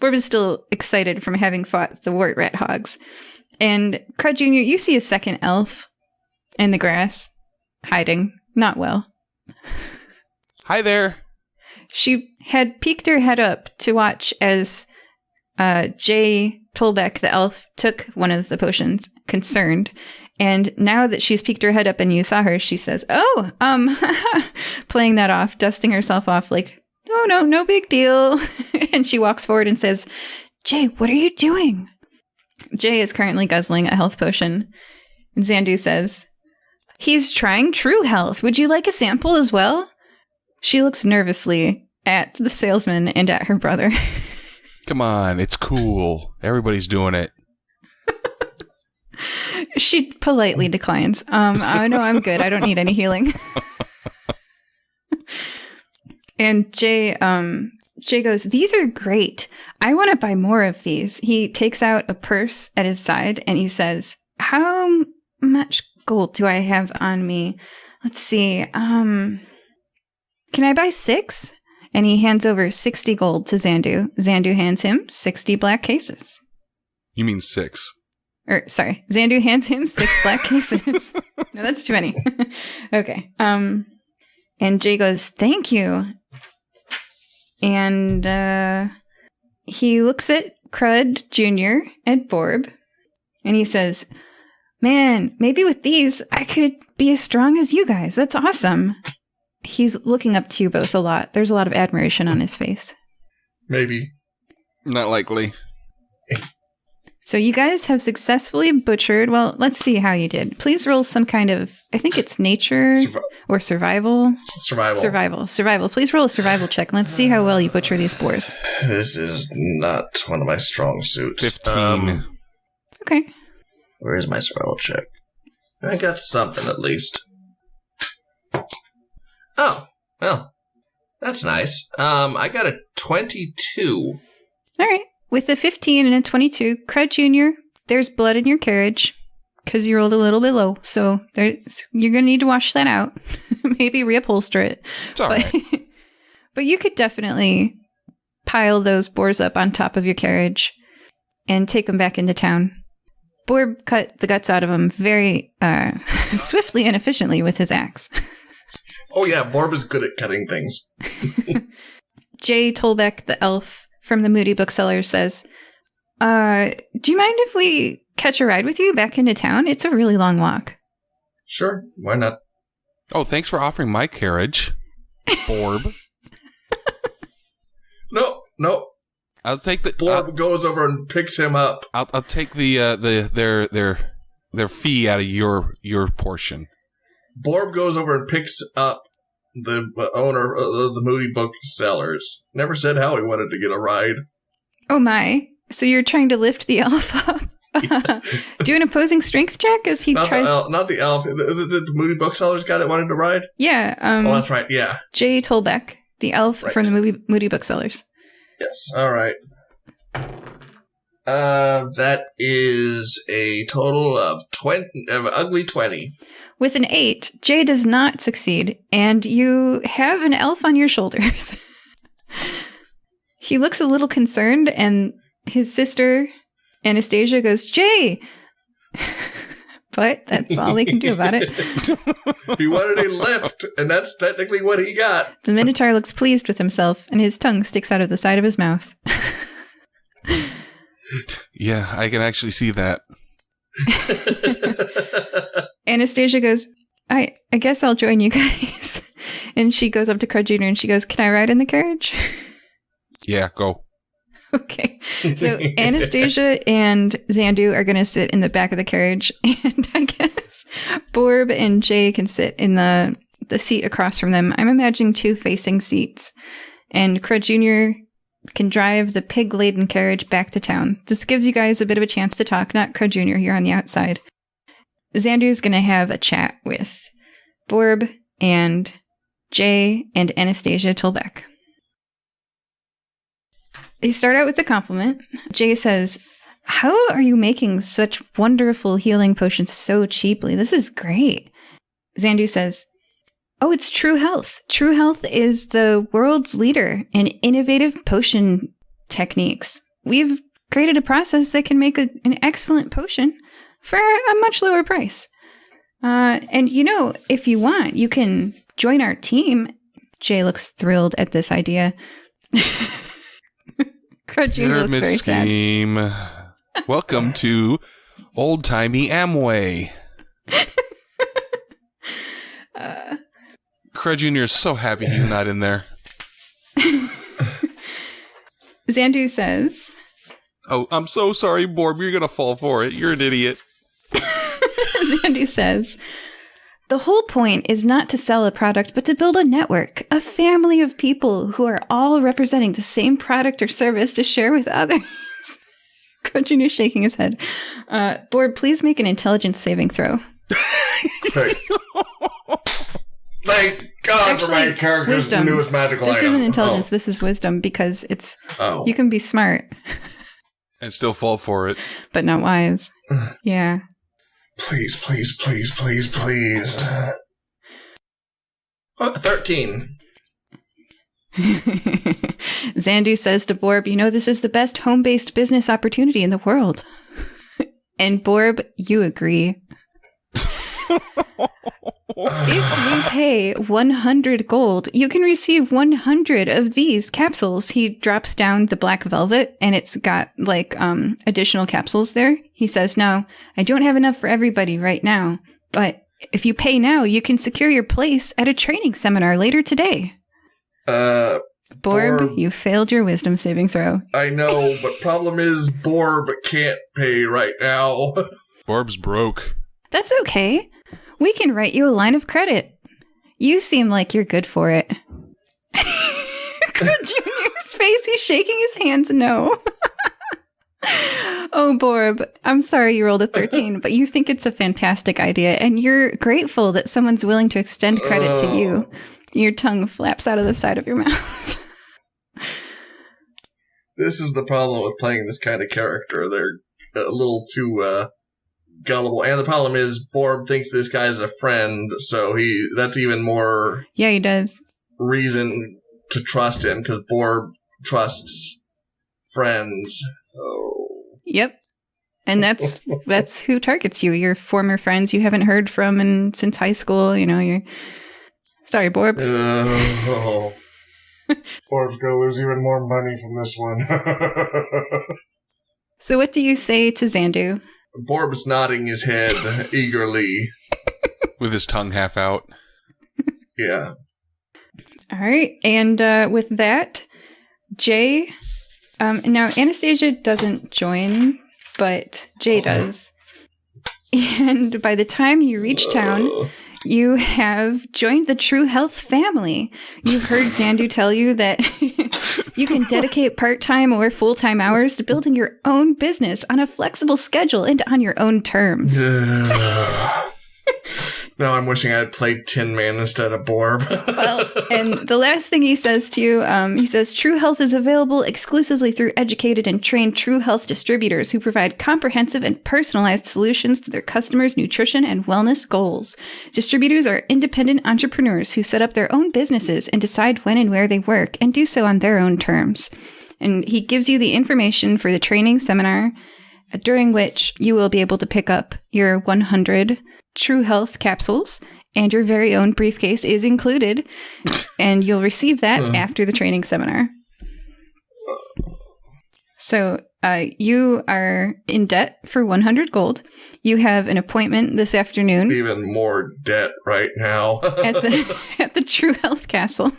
A: Borb is still excited from having fought the wart rat hogs. And Crud Jr., you see a second elf in the grass, hiding. Not well.
B: Hi there.
A: She had peeked her head up to watch as Jay Tolbeck, the elf, took one of the potions, concerned. And now that she's peeked her head up and you saw her, she says, playing that off, dusting herself off like, no big deal. And she walks forward and says, Jay, what are you doing? Jay is currently guzzling a health potion. And Xandu says, he's trying TruHelth. Would you like a sample as well? She looks nervously at the salesman and at her brother.
B: Come on, it's cool. Everybody's doing it.
A: She politely declines. No, I'm good. I don't need any healing. And Jay goes, these are great. I want to buy more of these. He takes out a purse at his side and he says, how much gold do I have on me? Let's see. Can I buy 6? And he hands over 60 gold to Xandu. Xandu hands him 60 black cases.
B: You mean 6.
A: Sorry. Xandu hands him 6 black cases. No, that's too many. Okay. And Jay goes, thank you. And he looks at Crud Jr. and Borb. And he says, man, maybe with these, I could be as strong as you guys. That's awesome. He's looking up to you both a lot. There's a lot of admiration on his face.
C: Maybe.
B: Not likely.
A: So you guys have successfully butchered... Well, let's see how you did. Please roll some kind of... I think it's nature or survival. Survival. Please roll a survival check. Let's see how well you butcher these boars.
C: This is not one of my strong suits.
B: 15.
A: Okay.
C: Where is my survival check? I got something at least. Oh, well, that's nice. I got a 22.
A: All right. With a 15 and a 22, Crud Jr., there's blood in your carriage because you rolled a little bit low. So you're going to need to wash that out. Maybe reupholster it.
B: It's all right.
A: But you could definitely pile those boars up on top of your carriage and take them back into town. Borb cut the guts out of them very swiftly and efficiently with his axe.
C: Oh yeah, Borb is good at cutting things.
A: Jay Tolbeck, the elf from the Moody Bookseller, says, do you mind if we catch a ride with you back into town? It's a really long walk.
C: Sure, why not?
B: Oh, thanks for offering my carriage, Borb.
C: No.
B: I'll take the.
C: Borb goes over and picks him up.
B: I'll take their fee out of your portion.
C: Borb goes over and picks up the owner of the Moody Booksellers. Never said how he wanted to get a ride.
A: Oh my! So you're trying to lift the elf up? Do an opposing strength check as he tries.
C: Not the elf. Is it the Moody Booksellers guy that wanted to ride?
A: Yeah.
C: Oh, that's right. Yeah.
A: Jay Tolbeck, the elf
C: Right.
A: from the Moody Booksellers.
C: Yes. All right. That is a total of ugly 20.
A: With an 8, Jay does not succeed, and you have an elf on your shoulders. He looks a little concerned, and his sister, Anastasia, goes, Jay! But that's all they can do about it.
C: He wanted a lift, and that's technically what he got.
A: The Minotaur looks pleased with himself, and his tongue sticks out of the side of his mouth.
B: Yeah, I can actually see that.
A: Anastasia goes, I guess I'll join you guys. And she goes up to Crud Jr. and she goes, can I ride in the carriage?
B: Yeah, go.
A: Okay. So Anastasia and Xandu are going to sit in the back of the carriage. And I guess Borb and Jay can sit in the seat across from them. I'm imagining 2 facing seats. And Crud Jr. can drive the pig-laden carriage back to town. This gives you guys a bit of a chance to talk, not Crud Jr. here on the outside. Xandu's going to have a chat with Borb and Jay and Anastasia Tolbeck. They start out with a compliment. Jay says, how are you making such wonderful healing potions so cheaply? This is great. Xandu says, oh, it's TruHelth. TruHelth is the world's leader in innovative potion techniques. We've created a process that can make an excellent potion for a much lower price. And if you want, you can join our team. Jay looks thrilled at this idea. Crud Jr. looks very
B: scheme. Sad. Welcome to old-timey Amway. Crud Jr. is so happy he's not in there.
A: Xandu says,
B: oh, I'm so sorry, Borb. You're going to fall for it. You're an idiot.
A: Xandu says, the whole point is not to sell a product, but to build a network, a family of people who are all representing the same product or service to share with others. Crud Jr. shaking his head. Borb, please make an intelligence saving throw.
C: Thank God for my character's newest magical item.
A: This isn't intelligence, this is wisdom, because it's you can be smart.
B: And still fall for it.
A: But not wise. Yeah.
C: Please. 13.
A: Xandu says to Borb, this is the best home-based business opportunity in the world. And Borb, you agree. If you pay 100 gold, you can receive 100 of these capsules. He drops down the black velvet, and it's got, additional capsules there. He says, no, I don't have enough for everybody right now. But if you pay now, you can secure your place at a training seminar later today. Borb, you failed your wisdom saving throw.
C: I know, but problem is Borb can't pay right now.
B: Borb's broke.
A: That's okay. We can write you a line of credit. You seem like you're good for it. Crud Jr.'s face, he's shaking his hands no. Oh, Borb, I'm sorry you rolled a 13, but you think it's a fantastic idea, and you're grateful that someone's willing to extend credit to you. Your tongue flaps out of the side of your mouth.
C: This is the problem with playing this kind of character. They're a little too gullible. And the problem is Borb thinks this guy's a friend, so that's even more
A: Yeah, he does.
C: reason to trust him, because Borb trusts friends. Oh.
A: Yep. And that's who targets you. Your former friends you haven't heard from since high school. You're... Sorry, Borb.
D: Borb's gonna lose even more money from this one.
A: So what do you say to Xandu?
C: Borb's nodding his head eagerly.
B: With his tongue half out.
C: Yeah.
A: All right. And with that, Jay... now, Anastasia doesn't join, but Jay does. And by the time you reach town, you have joined the TruHelth family. You've heard Xandu tell you that you can dedicate part-time or full-time hours to building your own business on a flexible schedule and on your own terms.
C: Now I'm wishing I had played Tin Man instead of Borb.
A: Well, and the last thing he says to you, he says, TruHelth is available exclusively through educated and trained TruHelth distributors who provide comprehensive and personalized solutions to their customers' nutrition and wellness goals. Distributors are independent entrepreneurs who set up their own businesses and decide when and where they work, and do so on their own terms. And he gives you the information for the training seminar, during which you will be able to pick up your 100 TruHelth capsules, and your very own briefcase is included, and you'll receive that after the training seminar. So you are in debt for 100 gold. You have an appointment this afternoon.
C: Even more debt right now.
A: at the TruHelth Castle.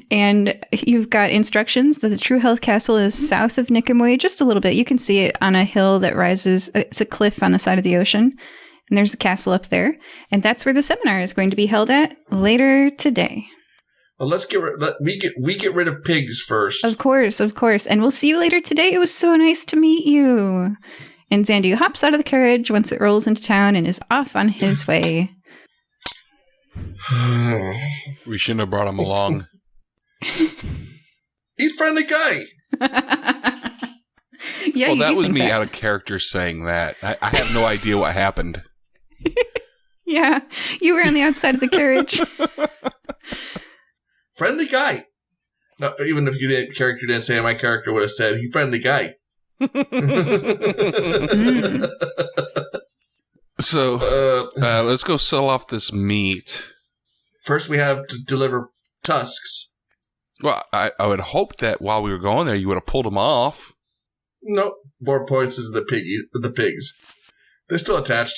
A: And you've got instructions that the TruHelth Castle is south of Nicomoy, just a little bit. You can see it on a hill that rises. It's a cliff on the side of the ocean. And there's a castle up there. And that's where the seminar is going to be held at later today.
C: Well, we get rid of pigs first.
A: Of course. And we'll see you later today. It was so nice to meet you. And Xandu hops out of the carriage once it rolls into town and is off on his way.
B: We shouldn't have brought him along.
C: He's a friendly guy.
A: Yeah,
B: well, that was me out of character saying that. I have no idea what happened.
A: Yeah, you were on the outside of the carriage.
C: Friendly guy. No, even if character didn't say it, my character would have said, he's friendly guy.
B: So, let's go sell off this meat.
C: First, we have to deliver tusks.
B: Well, I would hope that while we were going there, you would have pulled them off.
C: Nope. More points is the pigs. They're still attached.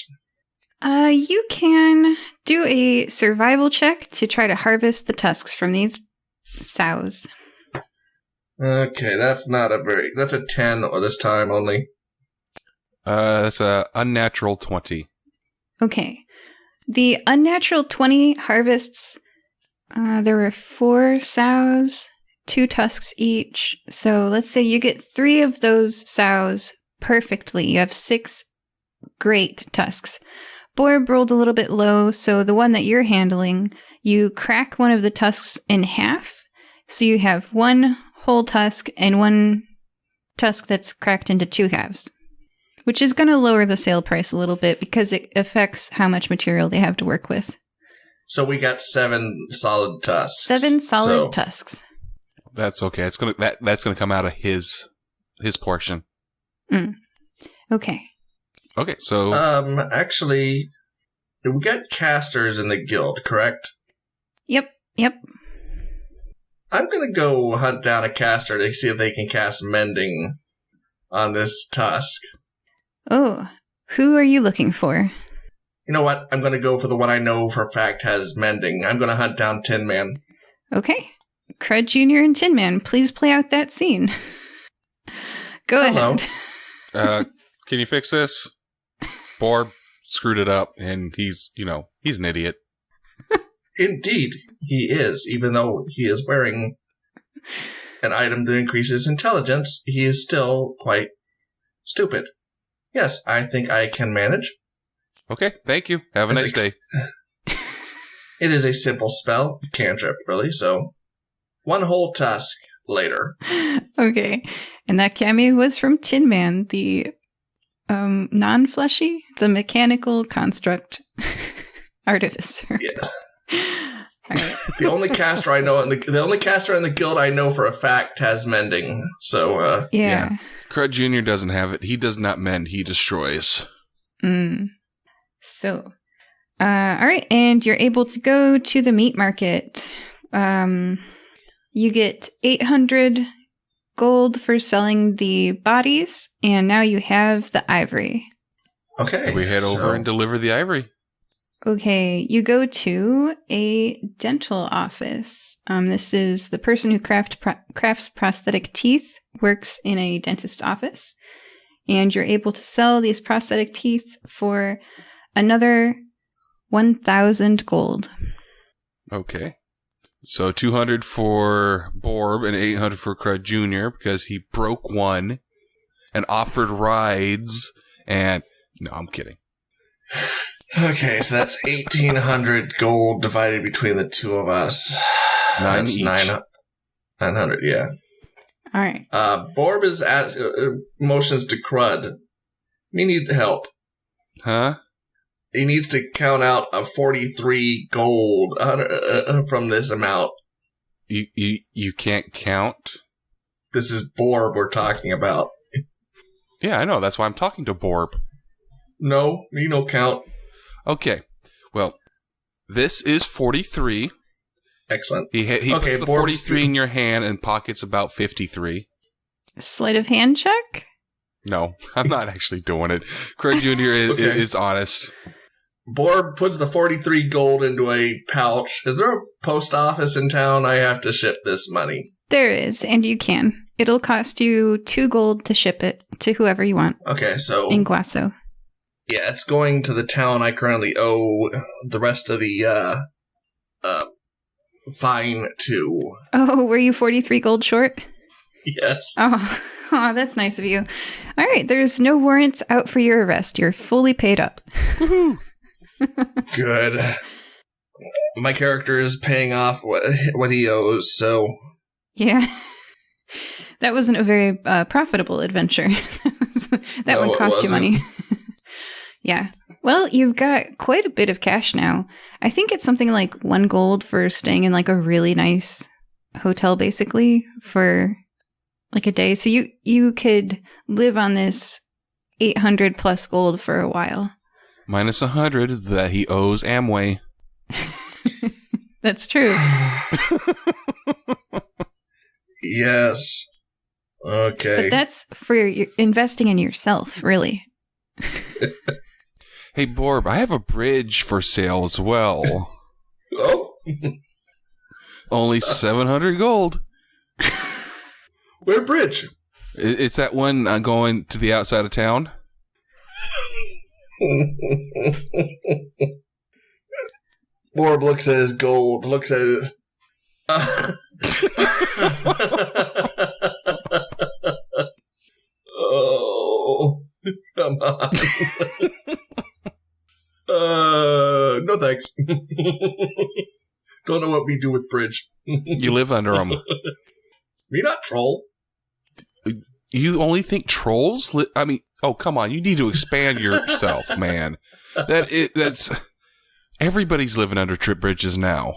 A: You can do a survival check to try to harvest the tusks from these sows.
C: Okay, that's a 10 or this time only.
B: That's a unnatural 20.
A: Okay. The unnatural 20 harvests, there were 4 sows, 2 tusks each. So let's say you get 3 of those sows perfectly. You have 6 great tusks. Borb rolled a little bit low, so the one that you're handling, you crack one of the tusks in half. So you have 1 whole tusk and 1 tusk that's cracked into 2 halves, which is going to lower the sale price a little bit because it affects how much material they have to work with.
C: So we got 7 solid tusks.
A: 7 solid tusks.
B: That's okay. That's gonna come out of his portion.
A: Okay.
B: Okay, so
C: actually, we got casters in the guild, correct?
A: Yep.
C: I'm gonna go hunt down a caster to see if they can cast mending on this tusk.
A: Oh, who are you looking for?
C: You know what? I'm gonna go for the one I know for a fact has mending. I'm gonna hunt down Tin Man.
A: Okay. Crud Jr. and Tin Man, please play out that scene. Go ahead.
B: Can you fix this? Borb screwed it up, and he's an idiot.
C: Indeed, he is. Even though he is wearing an item that increases intelligence, he is still quite stupid. Yes, I think I can manage.
B: Okay, thank you. Have a nice day.
C: It is a simple spell, cantrip, really, so 1 whole tusk. later.
A: Okay. And that cameo was from Tin Man, the non-fleshy, the mechanical construct artificer.
C: Yeah.
A: All right.
C: The only caster I know, the only caster in the guild I know for a fact has mending. So,
A: Yeah.
B: Crud Jr. doesn't have it. He does not mend. He destroys.
A: So, all right. And you're able to go to the meat market. You get 800 gold for selling the bodies, and now you have the ivory.
C: okay.
B: We head over and deliver the ivory.
A: Okay, you go to a dental office. This is the person who crafts prosthetic teeth, works in a dentist office, and you're able to sell these prosthetic teeth for another 1,000 gold.
B: Okay. So 200 for Borb and 800 for Crud Jr. because he broke one and offered rides and... No, I'm kidding.
C: Okay, so that's 1,800 gold divided between the two of us.
B: It's 9
C: That's
B: each.
C: 900, yeah.
A: All right.
C: Borb is at motions to Crud. We need help.
B: Huh?
C: He needs to count out a 43 gold from this amount.
B: You can't count?
C: This is Borb we're talking about.
B: Yeah, I know. That's why I'm talking to Borb.
C: No, me no count.
B: Okay. Well, this is 43.
C: Excellent.
B: He
C: Okay,
B: puts the
C: Borb's
B: 43 in your hand and pockets about 53.
A: Sleight of hand check?
B: No, I'm not actually doing it. Crud Jr.
C: Okay.
B: is honest.
C: Borb puts the 43 gold into a pouch. Is there a post office in town? I have to ship this money.
A: There is, and you can. It'll cost you 2 gold to ship it to whoever you want
C: Okay, so...
A: in Guaso.
C: Yeah, it's going to the town I currently owe the rest of the fine to.
A: Oh, were you 43 gold short?
C: Yes.
A: Oh, that's nice of you. All right, there's no warrants out for your arrest. You're fully paid up.
C: Good. My character is paying off what he owes, so...
A: Yeah. That wasn't a very profitable adventure. That
C: No,
A: one
C: it
A: cost you
C: wasn't.
A: money. Yeah. Well, you've got quite a bit of cash now. I think it's something like 1 gold for staying in like a really nice hotel, basically, for like a day. So you could live on this 800 plus gold for a while.
B: Minus 100 that he owes Amway.
A: That's true.
C: Yes. Okay.
A: But that's for investing in yourself, really.
B: Hey, Borb, I have a bridge for sale as well.
C: Oh.
B: Only 700 gold.
C: Where bridge?
B: It's that one going to the outside of town.
C: Borb looks at his gold, looks at it. Oh, come on. No thanks. Don't know what we do with bridge.
B: You live under them.
C: Me not troll.
B: You only think trolls? I mean, oh, come on. You need to expand yourself, man. That's... Everybody's living under trip bridges now.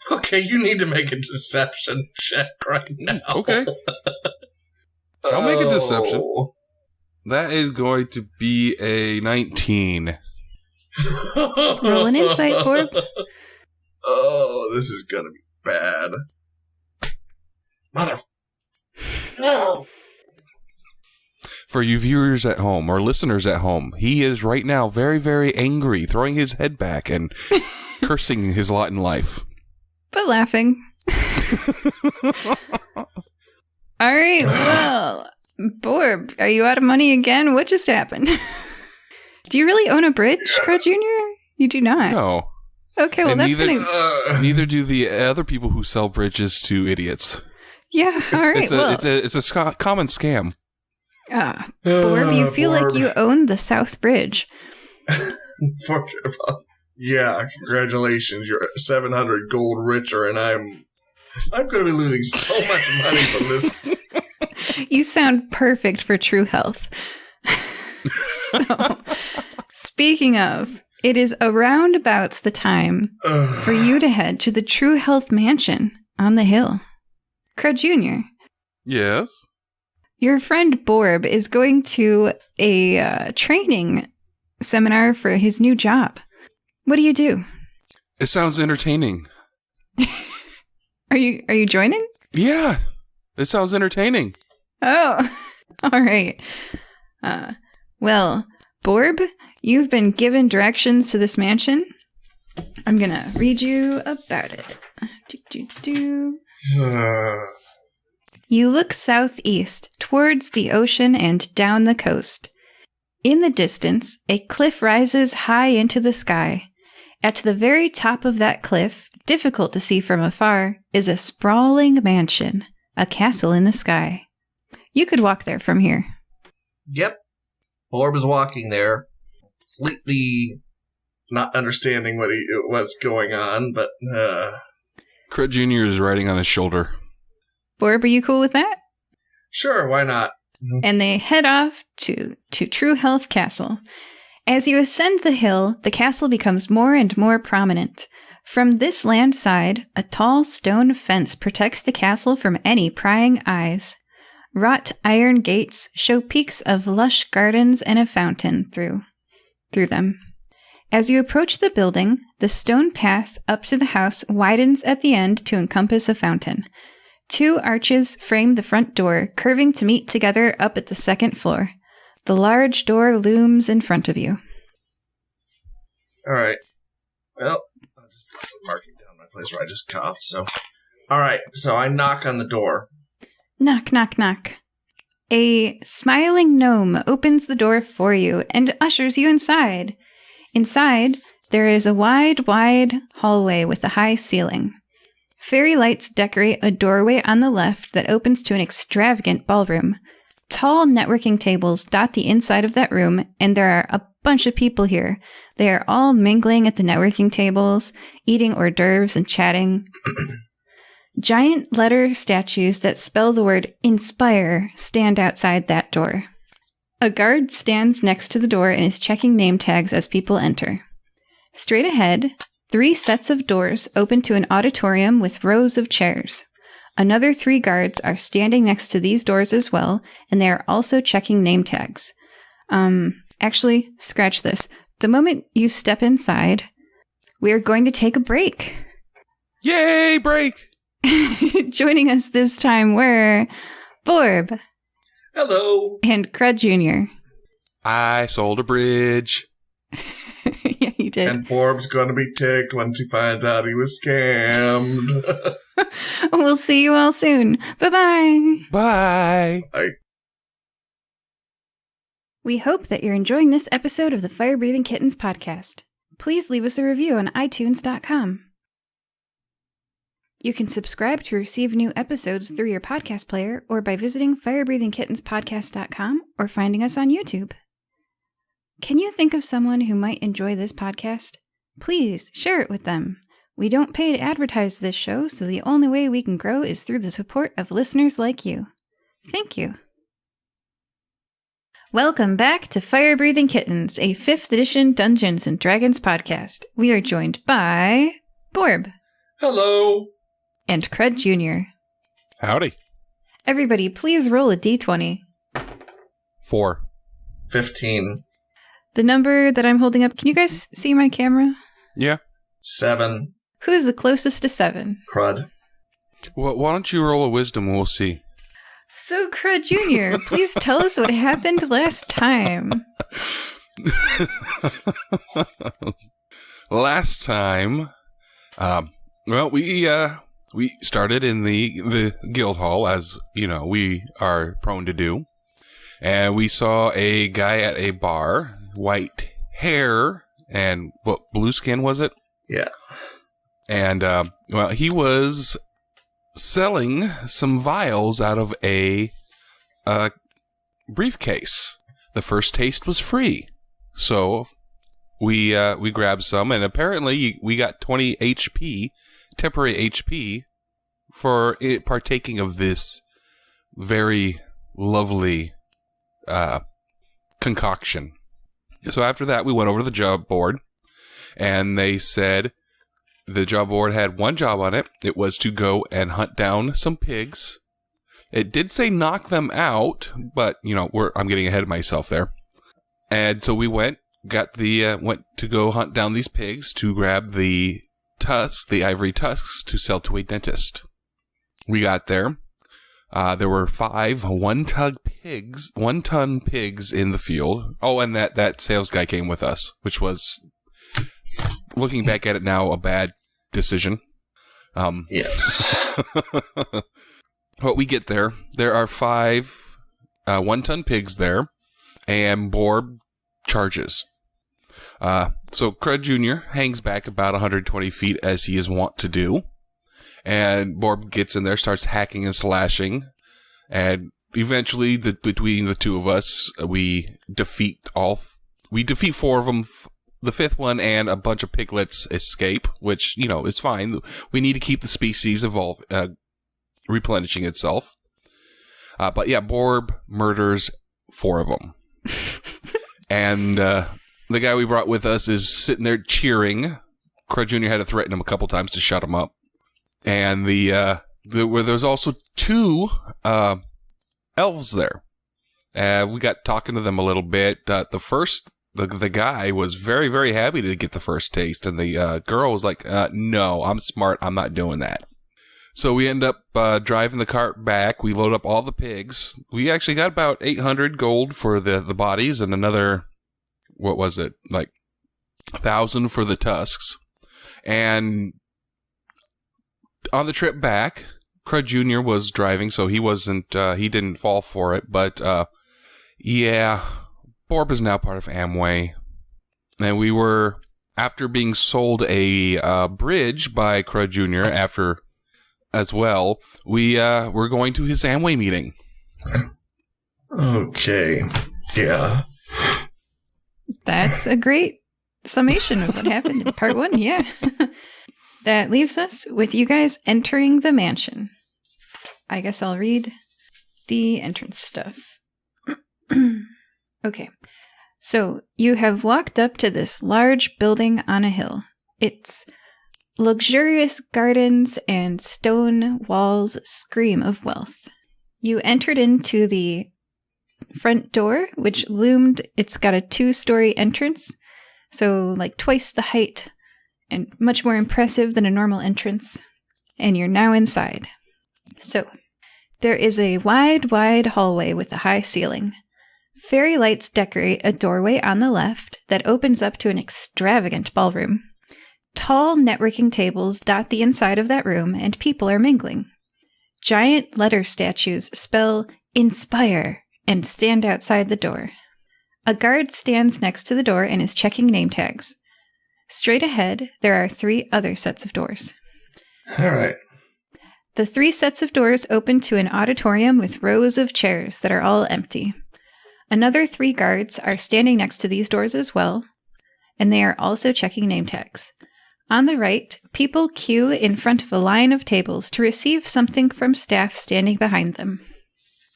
C: Okay, you need to make a deception check right now.
B: Okay. I'll make a deception.
C: Oh.
B: That is going to be a 19.
A: Roll an insight, Borb.
C: Oh, this is gonna be bad. Mother. No.
B: For you viewers at home or listeners at home, he is right now very, very angry, throwing his head back and cursing his lot in life.
A: But laughing. All right, well, Borb, are you out of money again? What just happened? Do you really own a bridge, Crud Jr.? You do not.
B: No.
A: Okay, well,
B: And
A: that's
B: neither-
A: gonna...
B: Neither do the other people who sell bridges to idiots.
A: Yeah, all right,
B: It's a common scam.
A: Borb, you feel like you own the South Bridge.
C: Yeah, congratulations. You're 700 gold richer, and I'm I'm going to be losing so much money from this.
A: You sound perfect for TruHelth. So, speaking of, it is around about the time for you to head to the TruHelth mansion on the hill. Crud Jr.,
B: Yes?
A: your friend Borb is going to a training seminar for his new job. What do you do?
B: It sounds entertaining.
A: Are you joining?
B: Yeah, it sounds entertaining.
A: Oh, all right. Well, Borb, you've been given directions to this mansion. I'm gonna read you about it. You look southeast towards the ocean and down the coast. In the distance, a cliff rises high into the sky. At the very top of that cliff, difficult to see from afar, is a sprawling mansion, a castle in the sky. You could walk there from here.
C: Yep. Borb is walking there, completely not understanding what's going on, but
B: Crud Jr. is riding on his shoulder.
A: Borb, are you cool with that?
C: sure, why not?
A: And they head off to TruHelth Castle. As you ascend the hill, the castle becomes more and more prominent. From this land side, a tall stone fence protects the castle from any prying eyes. Wrought iron gates show peaks of lush gardens and a fountain through them. As you approach the building, the stone path up to the house widens at the end to encompass a fountain. 2 arches frame the front door, curving to meet together up at the second floor. The large door looms in front of you.
C: All right. Well, I'll just marking down my place where I just coughed, so. All right, so I knock on the door.
A: Knock, knock, knock. A smiling gnome opens the door for you and ushers you inside. Inside, there is a wide hallway with a high ceiling. Fairy lights decorate a doorway on the left that opens to an extravagant ballroom. Tall networking tables dot the inside of that room, and there are a bunch of people here. They are all mingling at the networking tables, eating hors d'oeuvres and chatting. Giant letter statues that spell the word INSPIRE stand outside that door. A guard stands next to the door and is checking name tags as people enter. Straight ahead, 3 sets of doors open to an auditorium with rows of chairs. Another 3 guards are standing next to these doors as well, and they are also checking name tags. Actually, scratch this. The moment you step inside, we are going to take a break.
B: Yay, break!
A: Joining us this time were Borb
C: Hello.
A: and Crud Jr.
B: I sold a bridge.
A: Yeah, you did.
C: And Borb's gonna be ticked once he finds out he was scammed.
A: We'll see you all soon. Bye-bye.
B: Bye.
A: We hope that you're enjoying this episode of the Fire Breathing Kittens podcast. Please leave us a review on iTunes.com. You can subscribe to receive new episodes through your podcast player or by visiting firebreathingkittenspodcast.com or finding us on YouTube. Can you think of someone who might enjoy this podcast? Please share it with them. We don't pay to advertise this show, so the only way we can grow is through the support of listeners like you. Thank you. Welcome back to Fire Breathing Kittens, a 5th edition Dungeons & Dragons podcast. We are joined by Borb
C: Hello.
A: and Crud Jr.
B: Howdy.
A: Everybody, please roll a d20.
B: 4.
C: 15.
A: The number that I'm holding up, can you guys see my camera?
B: Yeah.
C: 7.
A: Who's the closest to 7?
C: Crud.
B: Well, why don't you roll a wisdom and we'll see.
A: So, Crud Jr., please tell us what happened last time.
B: Last time, we started in the guild hall, as you know we are prone to do, and we saw a guy at a bar, white hair and what blue skin was it?
C: Yeah.
B: And he was selling some vials out of a briefcase. The first taste was free, so we grabbed some, and apparently we got 20 HP, temporary HP, for partaking of this very lovely concoction. So after that, we went over to the job board, and they said the job board had one job on it. It was to go and hunt down some pigs. It did say knock them out, but, I'm getting ahead of myself there. And so we went to go hunt down these pigs to grab the tusks, the ivory tusks, to sell to a dentist. We got there. There were 5 one-ton pigs in the field. Oh, and that sales guy came with us, which was, looking back at it now, a bad decision.
C: Yes.
B: But we get there. There are 5 one-ton pigs there, and Borb charges. So Crud Jr. hangs back about 120 feet as he is wont to do. And Borb gets in there, starts hacking and slashing. And eventually, between the two of us, we defeat 4 of them. The 5th one and a bunch of piglets escape, which, is fine. We need to keep the species replenishing itself. But yeah, Borb murders 4 of them. And the guy we brought with us is sitting there cheering. Crud Jr. had to threaten him a couple times to shut him up. And there's also 2 elves there. We got talking to them a little bit. The guy was very, very happy to get the first taste, and the girl was like, no, I'm smart, I'm not doing that. So we end up driving the cart back. We load up all the pigs. We actually got about 800 gold for the bodies, and another, what was it, like 1,000 for the tusks. And on the trip back, Crud Jr. was driving, so he didn't fall for it, but yeah, Borb is now part of Amway, and we were, after being sold a bridge by Crud Jr. as well, we're going to his Amway meeting.
C: Okay, yeah.
A: That's a great summation of what happened in part 1, yeah. That leaves us with you guys entering the mansion. I guess I'll read the entrance stuff. Okay, so you have walked up to this large building on a hill. Its luxurious gardens and stone walls scream of wealth. You entered into the front door, which loomed. It's got a 2-story entrance, so like twice the height and much more impressive than a normal entrance. And you're now inside. So there is a wide hallway with a high ceiling. Fairy lights decorate a doorway on the left that opens up to an extravagant ballroom. Tall networking tables dot the inside of that room, and people are mingling. Giant letter statues spell "Inspire" and stand outside the door. A guard stands next to the door and is checking name tags. Straight ahead, there are 3 other sets of doors.
C: All right.
A: The 3 sets of doors open to an auditorium with rows of chairs that are all empty. Another 3 guards are standing next to these doors as well, and they are also checking name tags. On the right, people queue in front of a line of tables to receive something from staff standing behind them.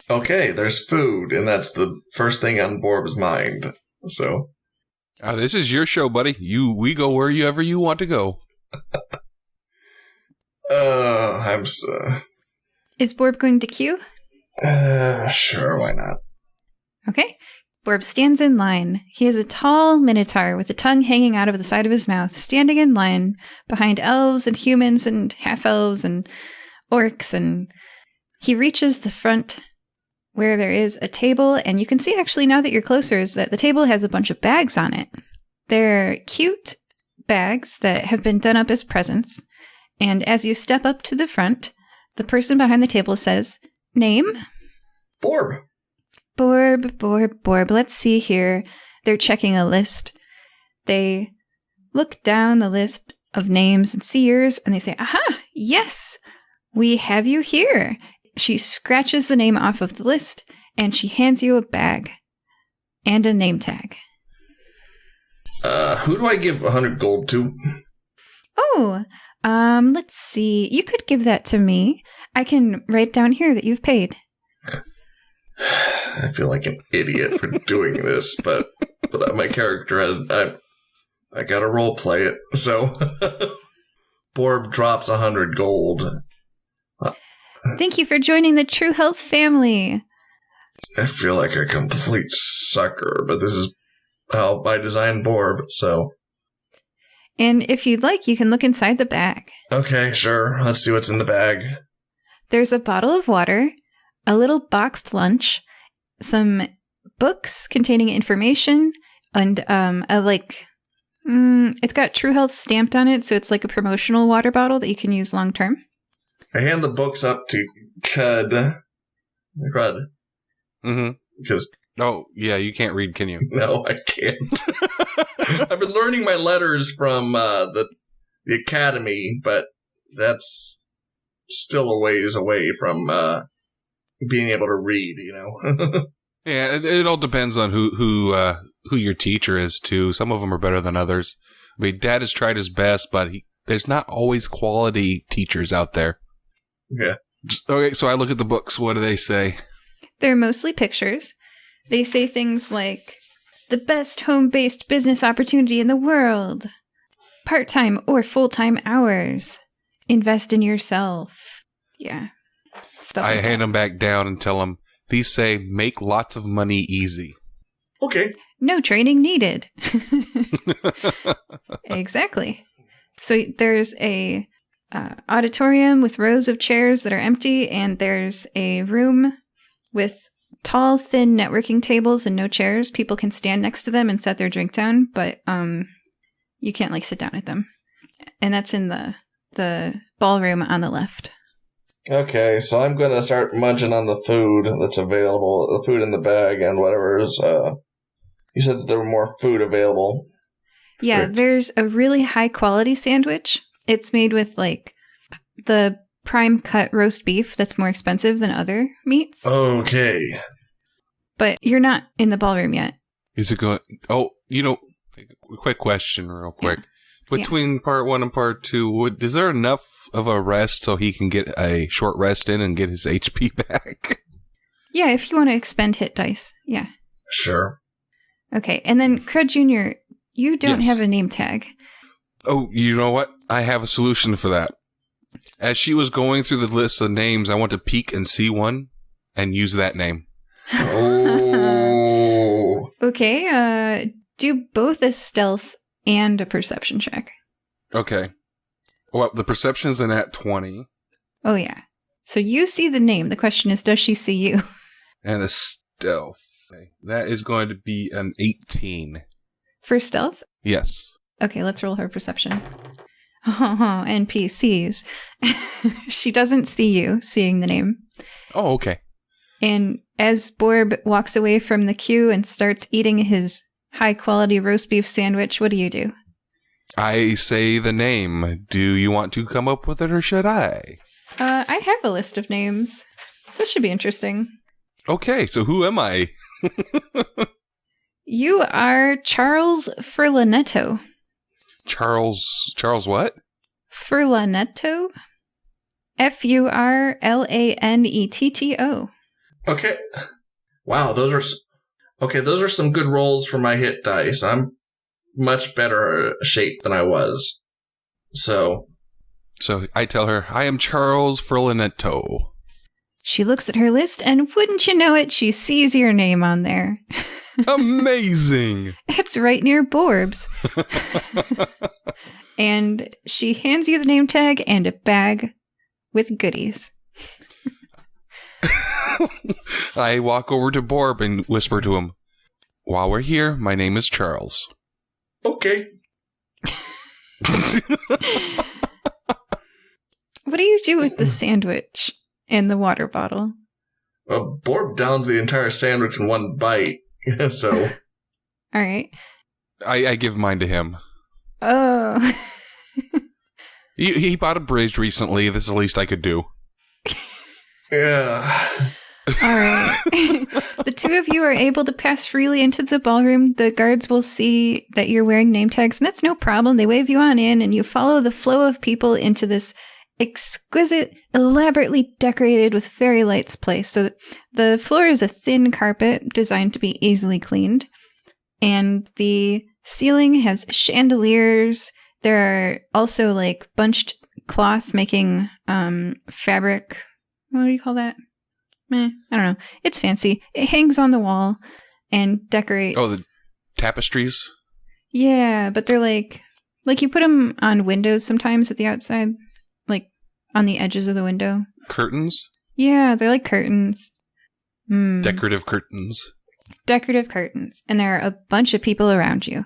C: Okay, there's food, and that's the first thing on Borb's mind. So,
B: this is your show, buddy. We go wherever you want to go.
A: Is Borb going to queue?
C: Sure, why not?
A: Okay. Borb stands in line. He is a tall minotaur with a tongue hanging out of the side of his mouth, standing in line behind elves and humans and half-elves and orcs, and he reaches the front where there is a table, and you can see actually now that you're closer is that the table has a bunch of bags on it. They're cute bags that have been done up as presents, and as you step up to the front, the person behind the table says, "Name?"
C: Borb.
A: Borb. Let's see here. They're checking a list. They look down the list of names and see yours, and they say, "Aha, yes, we have you here." She scratches the name off of the list, and she hands you a bag and a name tag.
C: Who do I give 100 gold to?
A: Oh, Let's see. You could give that to me. I can write down here that you've paid.
C: I feel like an idiot for doing this, but my character has... I gotta role play it, so... Borb drops 100 gold.
A: Thank you for joining the TruHelth family.
C: I feel like a complete sucker, but this is how I designed Borb, so...
A: And if you'd like, you can look inside the bag.
C: Okay, sure. Let's see what's in the bag.
A: There's a bottle of water, a little boxed lunch, some books containing information, and it's got TruHelth stamped on it, so it's like a promotional water bottle that you can use long term.
C: I hand the books up to Crud.
B: Mm-hmm.
C: Because...
B: Oh, yeah, you can't read, can you?
C: No, I can't. I've been learning my letters from the academy, but that's still a ways away from being able to read, you know?
B: Yeah, it all depends on who your teacher is, too. Some of them are better than others. I mean, Dad has tried his best, but there's not always quality teachers out there.
C: Yeah.
B: Okay, so I look at the books. What do they say?
A: They're mostly pictures. They say things like, the best home-based business opportunity in the world, part-time or full-time hours, invest in yourself. Yeah. Stuff
B: I
A: like
B: hand
A: that.
B: them back down and tell them, these say, make lots of money easy.
C: Okay.
A: No training needed. Exactly. So there's a auditorium with rows of chairs that are empty, and there's a room with tall, thin networking tables and no chairs. People can stand next to them and set their drink down, but you can't like sit down at them. And that's in the ballroom on the left.
C: Okay, so I'm going to start munching on the food that's available, the food in the bag and whatever is, you said that there were more food available.
A: Yeah,
C: Correct.
A: there's a really high quality sandwich. It's made with like the prime cut roast beef that's more expensive than other meats.
C: Okay.
A: But you're not in the ballroom yet.
B: Is it going... Oh, quick question real quick.
A: Yeah.
B: Between part 1 and part 2, is there enough of a rest so he can get a short rest in and get his HP back?
A: Yeah, if you want to expend hit dice. Yeah.
C: Sure.
A: Okay, and then Crud Jr., you don't
B: Yes.
A: have a name tag.
B: Oh, you know what? I have a solution for that. As she was going through the list of names, I want to peek and see one and use that name.
C: Oh.
A: Okay, do both a stealth and a perception check.
B: Okay. Well, the perception's in at 20.
A: Oh, yeah. So you see the name. The question is, does she see you?
B: And the stealth. That is going to be an 18.
A: For stealth?
B: Yes.
A: Okay, let's roll her perception. Oh, NPCs. She doesn't see you, seeing the name.
B: Oh, okay.
A: And as Borb walks away from the queue and starts eating his high-quality roast beef sandwich, what do you do?
B: I say the name. Do you want to come up with it, or should I?
A: I have a list of names. This should be interesting.
B: Okay, so who am I?
A: You are Charles Furlanetto.
B: Charles what?
A: Furlanetto? Furlanetto.
C: Okay. Wow, those are some good rolls for my hit dice. I'm much better shape than I was. So
B: I tell her, I am Charles Furlanetto.
A: She looks at her list, and wouldn't you know it, she sees your name on there.
B: Amazing!
A: It's right near Borb's. And she hands you the name tag and a bag with goodies.
B: I walk over to Borb and whisper to him, while we're here, my name is Charles.
C: okay.
A: What do you do with the sandwich and the water bottle?
C: Well, Borb downs the entire sandwich in one bite. So
A: All right.
B: I give mine to him.
A: Oh.
B: He bought a bridge recently. This is the least I could do.
C: yeah.
A: All right. The two of you are able to pass freely into the ballroom. The guards will see that you're wearing name tags, and that's no problem. They wave you on in, and you follow the flow of people into this exquisite, elaborately decorated with fairy lights place. So the floor is a thin carpet designed to be easily cleaned, and the ceiling has chandeliers. There are also like bunched cloth making fabric. What do you call that? I don't know. It's fancy. It hangs on the wall and decorates.
B: Oh, the tapestries?
A: Yeah, but they're like you put them on windows sometimes at the outside, like on the edges of the window.
B: Curtains?
A: Yeah, they're like curtains.
B: Decorative curtains.
A: Decorative curtains. And there are a bunch of people around you.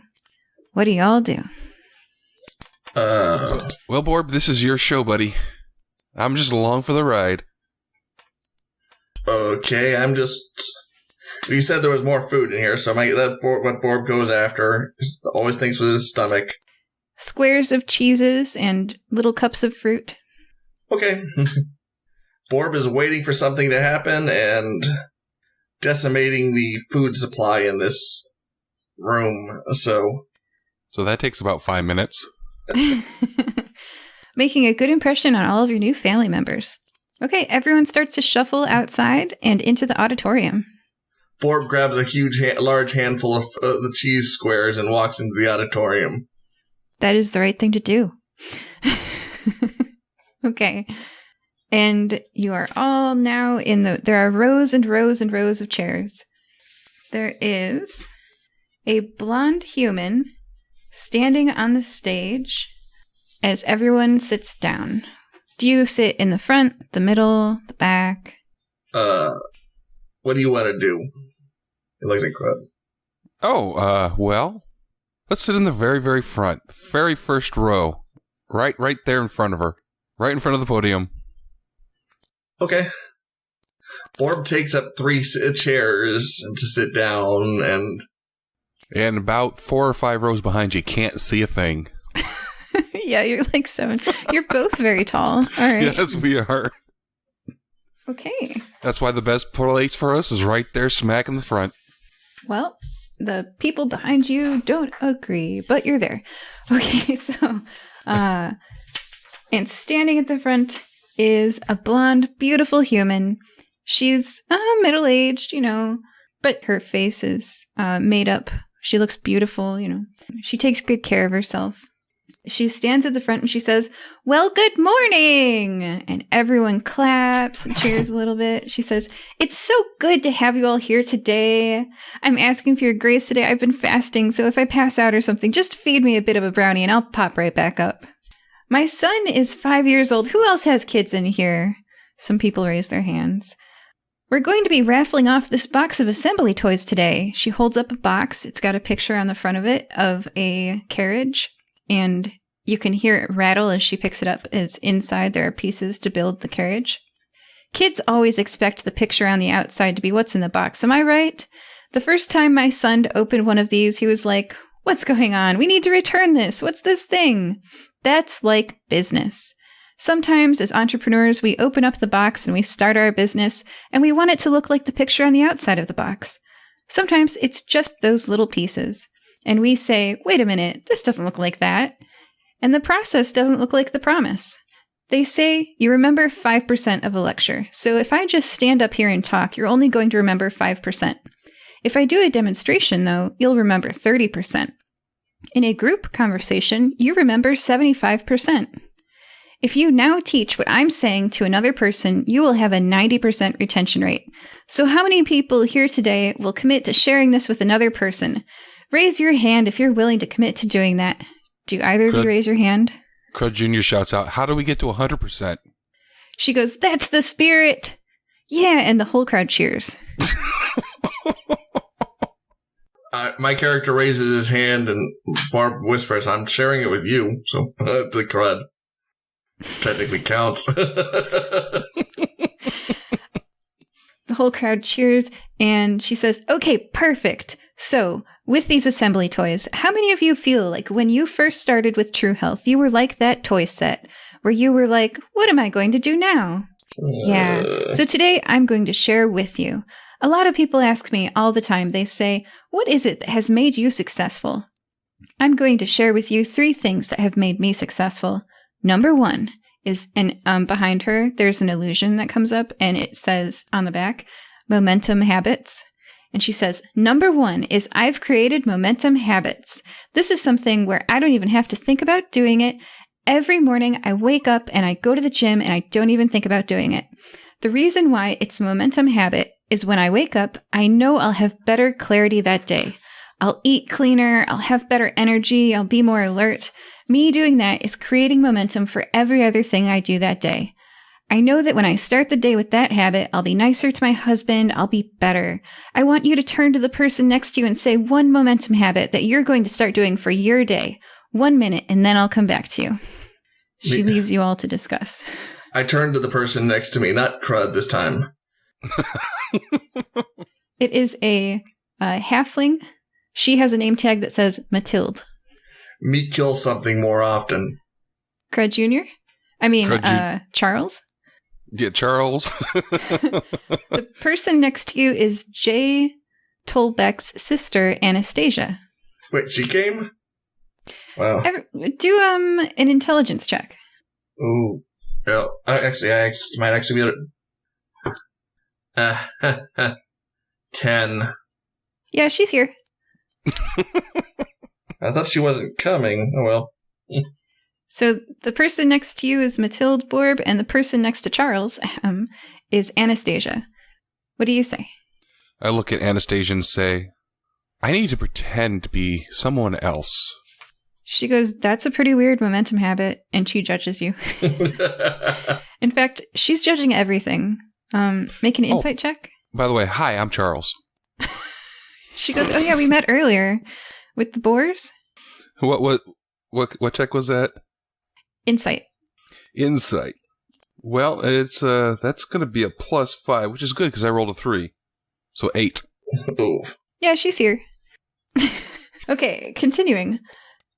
A: What do y'all do?
B: Well, Borb, this is your show, buddy. I'm just along for the ride.
C: Okay, you said there was more food in here, so that's what Borb goes after. He always thinks with his stomach.
A: Squares of cheeses and little cups of fruit.
C: Okay. Borb is waiting for something to happen and decimating the food supply in this room, so
B: that takes about 5 minutes.
A: Making a good impression on all of your new family members. Okay, everyone starts to shuffle outside and into the auditorium.
C: Borb grabs a large handful of the cheese squares and walks into the auditorium.
A: That is the right thing to do. Okay. And you are all now there are rows and rows and rows of chairs. There is a blonde human standing on the stage as everyone sits down. Do you sit in the front, the middle, the back?
C: What do you want to do? You looked at Crud.
B: Oh, well, let's sit in the very, very front, very first row, right there in front of her, right in front of the podium.
C: Okay. Borb takes up 3 chairs to sit down,
B: and about 4 or 5 rows behind you, can't see a thing.
A: Yeah, you're like 7. You're both very tall. All right.
B: Yes, we are.
A: Okay.
B: That's why the best place for us is right there, smack in the front.
A: Well, the people behind you don't agree, but you're there. Okay, so, and standing at the front is a blonde, beautiful human. She's middle-aged, but her face is made up. She looks beautiful, She takes good care of herself. She stands at the front and she says, "Well, good morning!" And everyone claps and cheers a little bit. She says, "It's so good to have you all here today. I'm asking for your grace today. I've been fasting, so if I pass out or something, just feed me a bit of a brownie and I'll pop right back up. My son is 5 years old. Who else has kids in here?" Some people raise their hands. "We're going to be raffling off this box of assembly toys today." She holds up a box. It's got a picture on the front of it of a carriage. And you can hear it rattle as she picks it up, as inside there are pieces to build the carriage. Kids always expect the picture on the outside to be what's in the box. Am I right? The first time my son opened one of these, he was like, "What's going on? We need to return this. What's this thing?" That's like business. Sometimes as entrepreneurs, we open up the box and we start our business, and we want it to look like the picture on the outside of the box. Sometimes it's just those little pieces. And we say, "Wait a minute, this doesn't look like that." And the process doesn't look like the promise. They say you remember 5% of a lecture. So if I just stand up here and talk, you're only going to remember 5%. If I do a demonstration, though, you'll remember 30%. In a group conversation, you remember 75%. If you now teach what I'm saying to another person, you will have a 90% retention rate. So how many people here today will commit to sharing this with another person? Raise your hand if you're willing to commit to doing that. Do either of you raise your hand?
B: Crud Jr. shouts out, "How do we get to 100%?
A: She goes, "That's the spirit." Yeah, and the whole crowd cheers.
C: My character raises his hand and Barb whispers, "I'm sharing it with you." So to Crud. Technically counts.
A: The whole crowd cheers, and she says, "Okay, perfect. So, with these assembly toys, how many of you feel like when you first started with TruHelth, you were like that toy set, where you were like, what am I going to do now?" Yeah. So today, I'm going to share with you. A lot of people ask me all the time, they say, what is it that has made you successful? I'm going to share with you 3 things that have made me successful. Number 1 is, and behind her, there's an illusion that comes up, and it says on the back, momentum habits. And she says, number 1 is I've created momentum habits. This is something where I don't even have to think about doing it. Every morning I wake up and I go to the gym and I don't even think about doing it. The reason why it's a momentum habit is when I wake up, I know I'll have better clarity that day. I'll eat cleaner, I'll have better energy, I'll be more alert. Me doing that is creating momentum for every other thing I do that day. I know that when I start the day with that habit, I'll be nicer to my husband, I'll be better. I want you to turn to the person next to you and say one momentum habit that you're going to start doing for your day. 1 minute, and then I'll come back to you. She leaves you all to discuss.
C: I turn to the person next to me, not Crud this time.
A: It is a halfling. She has a name tag that says Mathilde.
C: Me kill something more often.
A: Crud Jr.? I mean, Charles?
B: Yeah, Charles.
A: The person next to you is Jay Tolbeck's sister, Anastasia.
C: Wait, she came? Wow.
A: Do an intelligence check.
C: Ooh. Oh, I might actually be able to... 10.
A: Yeah, she's here.
C: I thought she wasn't coming. Oh, well.
A: So the person next to you is Mathilde Borb, and the person next to Charles is Anastasia. What do you say?
B: I look at Anastasia and say, I need to pretend to be someone else.
A: She goes, that's a pretty weird momentum habit, and she judges you. In fact, she's judging everything. Make an insight check.
B: By the way, hi, I'm Charles.
A: She goes, oh yeah, we met earlier with the boars.
B: What check was that?
A: Insight.
B: Insight. Well, it's that's going to be a +5, which is good because I rolled a 3. So 8.
C: Ooh.
A: Yeah, she's here. Okay, continuing.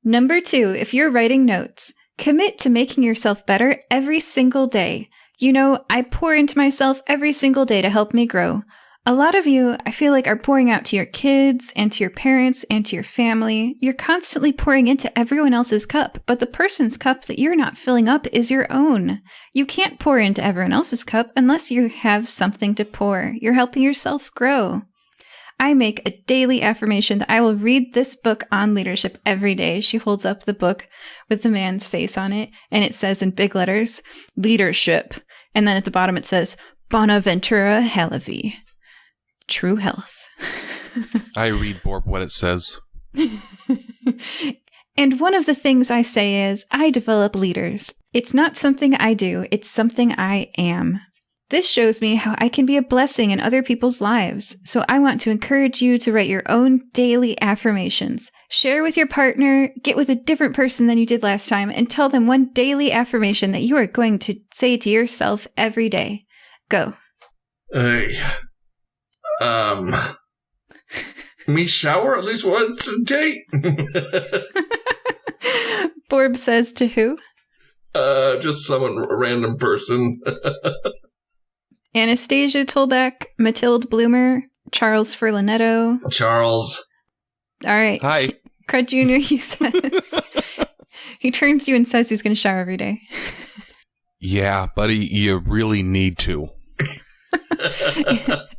A: Number 2, if you're writing notes, commit to making yourself better every single day. You know, I pour into myself every single day to help me grow. A lot of you, I feel like, are pouring out to your kids and to your parents and to your family. You're constantly pouring into everyone else's cup, but the person's cup that you're not filling up is your own. You can't pour into everyone else's cup unless you have something to pour. You're helping yourself grow. I make a daily affirmation that I will read this book on leadership every day. She holds up the book with the man's face on it, and it says in big letters, leadership. And then at the bottom it says, Bonaventura Halavi. TruHelth.
B: I read Borb what it says.
A: And one of the things I say is, I develop leaders. It's not something I do, it's something I am. This shows me how I can be a blessing in other people's lives. So I want to encourage you to write your own daily affirmations. Share with your partner, get with a different person than you did last time, and tell them one daily affirmation that you are going to say to yourself every day. Go.
C: Me shower at least once a day?
A: Borb says to who?
C: Just a random person.
A: Anastasia Tolbeck, Mathilde Bloomer, Charles Furlanetto.
C: Charles.
A: All right.
B: Hi.
A: Crud Jr., he says. He turns to you and says he's going to shower every day.
B: Yeah, buddy, you really need to.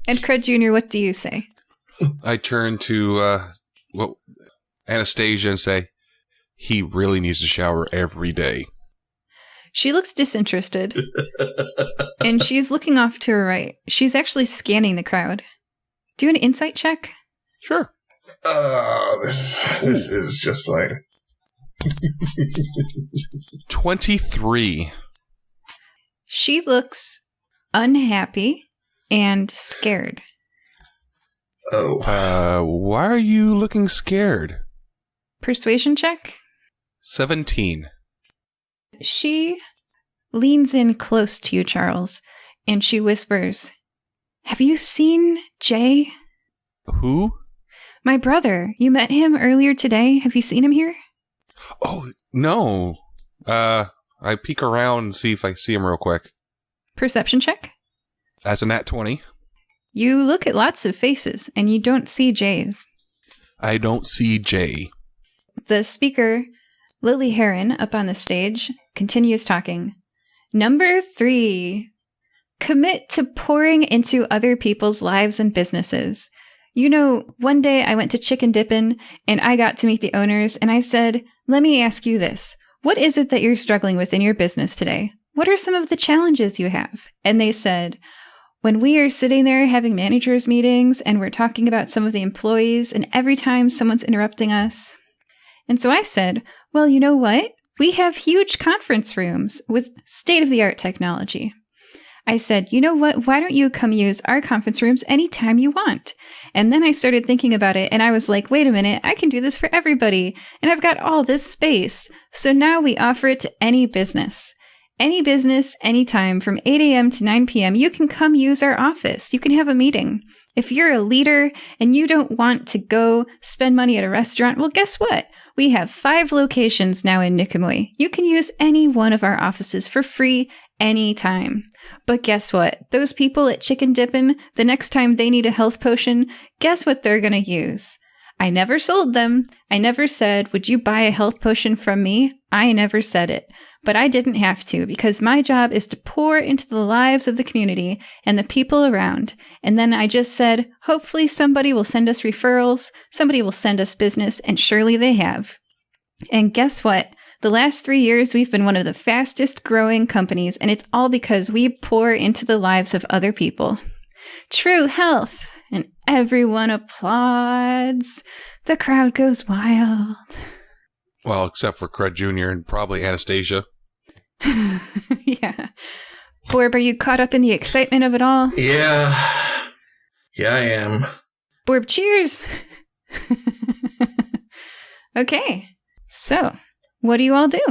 A: And Crud Jr., what do you say?
B: I turn to Anastasia and say, he really needs to shower every day.
A: She looks disinterested, and she's looking off to her right. She's actually scanning the crowd. Do an insight check.
B: Sure.
C: This is just plain.
B: 23.
A: She looks unhappy and scared.
C: Oh.
B: Why are you looking scared?
A: Persuasion check.
B: 17.
A: She leans in close to you, Charles, and she whispers, have you seen Jay?
B: Who?
A: My brother. You met him earlier today. Have you seen him here?
B: Oh, no. I peek around and see if I see him real quick.
A: Perception check.
B: That's a nat 20.
A: You look at lots of faces, and you don't see Jay's.
B: I don't see Jay.
A: The speaker, Lily Heron, up on the stage, continues talking. Number 3. Commit to pouring into other people's lives and businesses. You know, one day I went to Chicken Dippin' and I got to meet the owners and I said, let me ask you this. What is it that you're struggling with in your business today? What are some of the challenges you have? And they said, when we are sitting there having managers meetings and we're talking about some of the employees and every time someone's interrupting us. And so I said, well, you know what? We have huge conference rooms with state-of-the-art technology. I said, you know what? Why don't you come use our conference rooms anytime you want? And then I started thinking about it and I was like, wait a minute, I can do this for everybody. And I've got all this space. So now we offer it to any business. Any business, anytime from 8 a.m. to 9 p.m., you can come use our office. You can have a meeting. If you're a leader and you don't want to go spend money at a restaurant, well, guess what? We have 5 locations now in Nicomoy. You can use any one of our offices for free anytime. But guess what? Those people at Chicken Dippin', the next time they need a health potion, guess what they're going to use? I never sold them. I never said, would you buy a health potion from me? I never said it. But I didn't have to because my job is to pour into the lives of the community and the people around. And then I just said, hopefully somebody will send us referrals, somebody will send us business, and surely they have. And guess what? The last 3 years, we've been one of the fastest growing companies, and it's all because we pour into the lives of other people. TruHelth. And everyone applauds. The crowd goes wild.
B: Well, except for Crud Jr. and probably Anastasia.
A: Yeah. Borb, are you caught up in the excitement of it all?
C: Yeah. Yeah, I am.
A: Borb, cheers! Okay. So, what do you all do?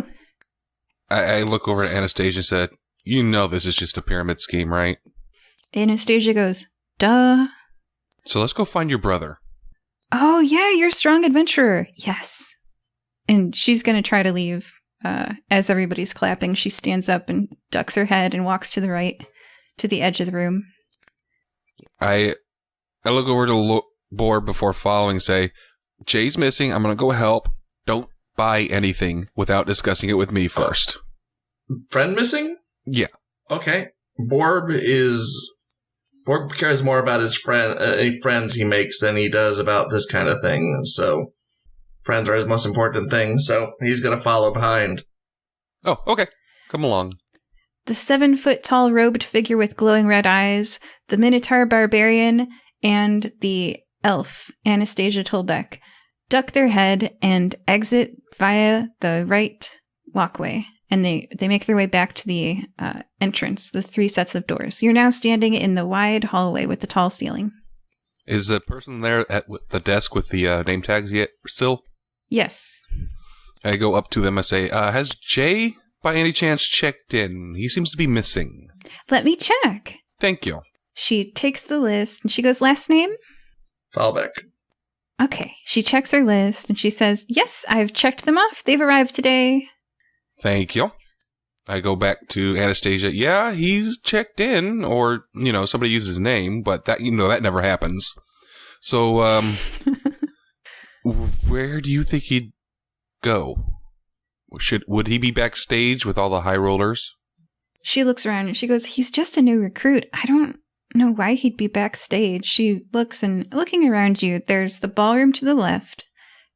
B: I look over at Anastasia and said, you know this is just a pyramid scheme, right?
A: Anastasia goes, duh.
B: So let's go find your brother.
A: Oh, yeah, you're a strong adventurer. Yes. And she's going to try to leave. As everybody's clapping, she stands up and ducks her head and walks to the right, to the edge of the room.
B: I look over to Borb before following and say, Jay's missing. I'm going to go help. Don't buy anything without discussing it with me first.
C: Friend missing?
B: Yeah.
C: Okay. Borb cares more about his any friends he makes than he does about this kind of thing. So friends are his most important thing. So he's going to follow behind.
B: Oh, okay. Come along.
A: The 7-foot-tall robed figure with glowing red eyes, the Minotaur barbarian, and the elf, Anastasia Tolbeck, duck their head and exit via the right walkway. And they make their way back to the entrance, the 3 sets of doors. You're now standing in the wide hallway with the tall ceiling.
B: Is the person there at the desk with the name tags yet still?
A: Yes.
B: I go up to them and say, has Jay by any chance checked in? He seems to be missing.
A: Let me check.
B: Thank you.
A: She takes the list and she goes, last name?
C: Falbeck.
A: Okay. She checks her list and she says, yes, I've checked them off. They've arrived today.
B: Thank you. I go back to Anastasia. Yeah, he's checked in, or, somebody uses his name, but that, that never happens. So, where do you think he'd go? Would he be backstage with all the high rollers?
A: She looks around and she goes, he's just a new recruit. I don't know why he'd be backstage. She looks, and looking around you, there's the ballroom to the left.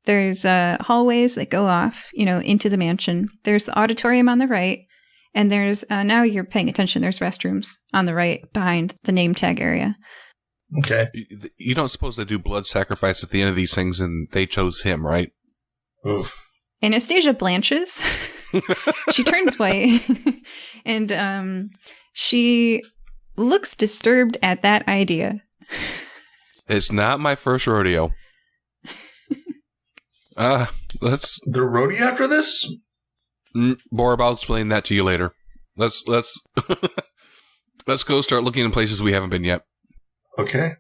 A: There's hallways that go off, into the mansion. There's the auditorium on the right. And there's, now you're paying attention, there's restrooms on the right behind the name tag area.
C: Okay.
B: You don't suppose they do blood sacrifice at the end of these things and they chose him, right?
C: Oof.
A: Anastasia blanches. She turns white. And she looks disturbed at that idea.
B: It's not my first rodeo. Let's...
C: The rodeo after this?
B: Borb, I'll explain that to you later. Let's let's go start looking in places we haven't been yet.
C: Okay.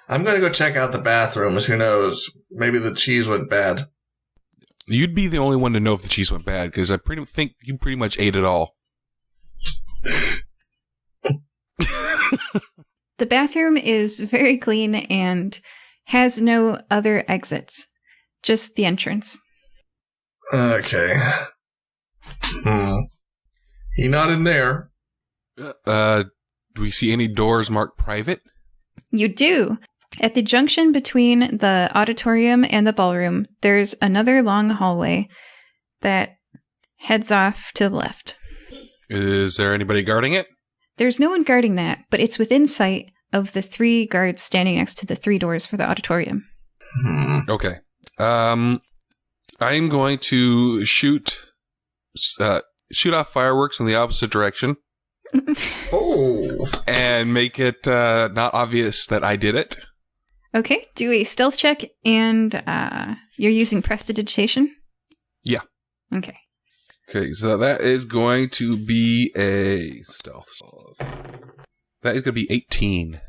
C: I'm going to go check out the bathrooms. Who knows? Maybe the cheese went bad.
B: You'd be the only one to know if the cheese went bad, because I think you pretty much ate it all.
A: The bathroom is very clean and has no other exits, just the entrance.
C: Okay. He not in there.
B: Do we see any doors marked private?
A: You do. At the junction between the auditorium and the ballroom, there's another long hallway that heads off to the left.
B: Is there anybody guarding it?
A: There's no one guarding that, but it's within sight of the 3 guards standing next to the 3 doors for the auditorium.
B: Okay. I'm going to shoot off fireworks in the opposite direction.
C: Oh.
B: And make it not obvious that I did it.
A: Okay, do a stealth check, and you're using prestidigitation?
B: Yeah.
A: Okay.
B: Okay, so that is going to be a stealth. That is going to be 18.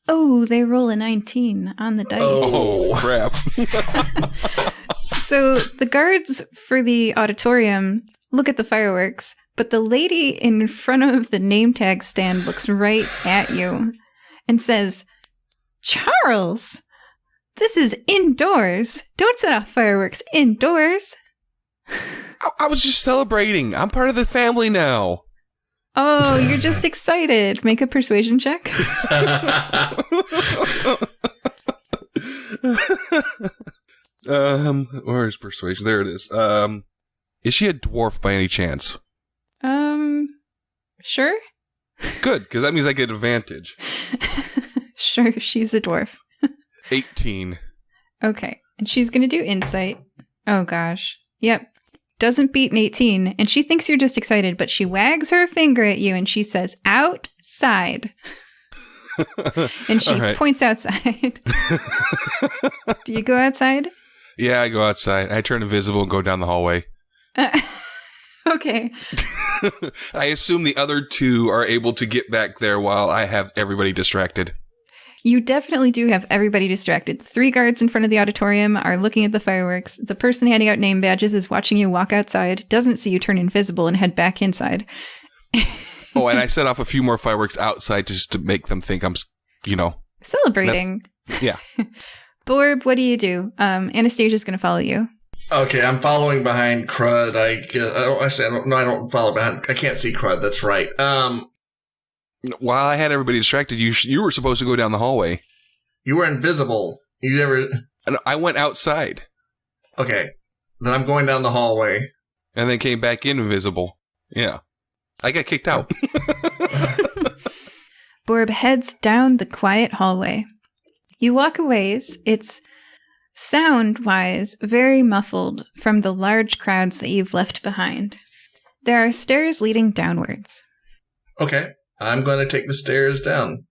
A: Oh, they roll a 19 on the dice.
B: Oh, crap.
A: So the guards for the auditorium look at the fireworks, but the lady in front of the name tag stand looks right at you and says, "Charles, this is indoors. Don't set off fireworks indoors."
B: I was just celebrating. I'm part of the family now.
A: Oh, you're just excited. Make a persuasion check.
B: Where's persuasion? There it is. Is she a dwarf by any chance?
A: Sure.
B: Good, because that means I get advantage.
A: Sure, she's a dwarf.
B: 18.
A: Okay, and she's gonna do insight. Oh gosh. Yep. Doesn't beat an 18, and she thinks you're just excited, but she wags her finger at you and she says, "Outside." And she points outside. Do you go outside?
B: Yeah, I go outside. I turn invisible and go down the hallway.
A: Okay.
B: I assume the other 2 are able to get back there while I have everybody distracted.
A: You definitely do have everybody distracted. The 3 guards in front of the auditorium are looking at the fireworks. The person handing out name badges is watching you walk outside, doesn't see you turn invisible and head back inside.
B: Oh, and I set off a few more fireworks outside just to make them think I'm,
A: celebrating.
B: Yeah.
A: Borb, what do you do? Anastasia's going to follow you.
C: Okay, I'm following behind Crud. I don't follow behind. I can't see Crud. That's right.
B: While I had everybody distracted, you were supposed to go down the hallway.
C: You were invisible. You never.
B: And I went outside.
C: Okay, then I'm going down the hallway.
B: And then came back in invisible. Yeah. I got kicked out.
A: Borb heads down the quiet hallway. You walk a ways. It's sound-wise very muffled from the large crowds that you've left behind. There are stairs leading downwards.
C: Okay, I'm going to take the stairs down.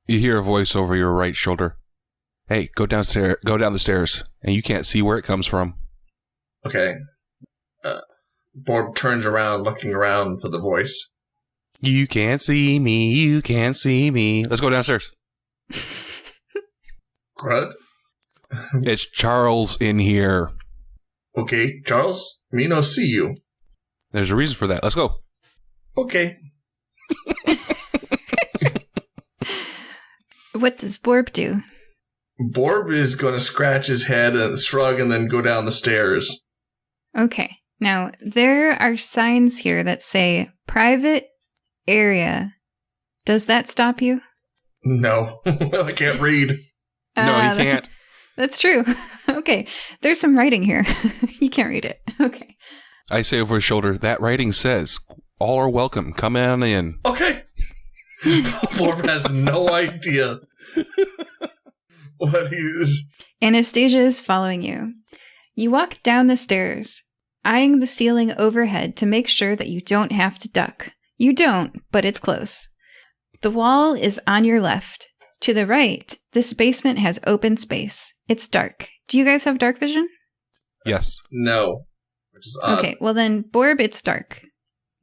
B: You hear a voice over your right shoulder. Hey, go down the stairs, and you can't see where it comes from.
C: Okay. Borb turns around, looking around for the voice.
B: You can't see me, you can't see me. Let's go downstairs.
C: Crud?
B: It's Charles in here.
C: Okay, Charles, me no see you.
B: There's a reason for that. Let's go.
C: Okay.
A: What does Borb do?
C: Borb is going to scratch his head and shrug and then go down the stairs.
A: Okay. Now, there are signs here that say private area. Does that stop you?
C: No. I can't read.
B: No, he can't.
A: That's true. Okay. There's some writing here. You can't read it. Okay.
B: I say over his shoulder, that writing says, all are welcome. Come on in.
C: Okay. Borb has no idea what he is.
A: Anastasia is following you. You walk down the stairs, eyeing the ceiling overhead to make sure that you don't have to duck. You don't, but it's close. The wall is on your left. To the right, this basement has open space. It's dark. Do you guys have dark vision?
B: Yes.
C: No. Which is odd.
A: Okay, well then, Borb, it's dark.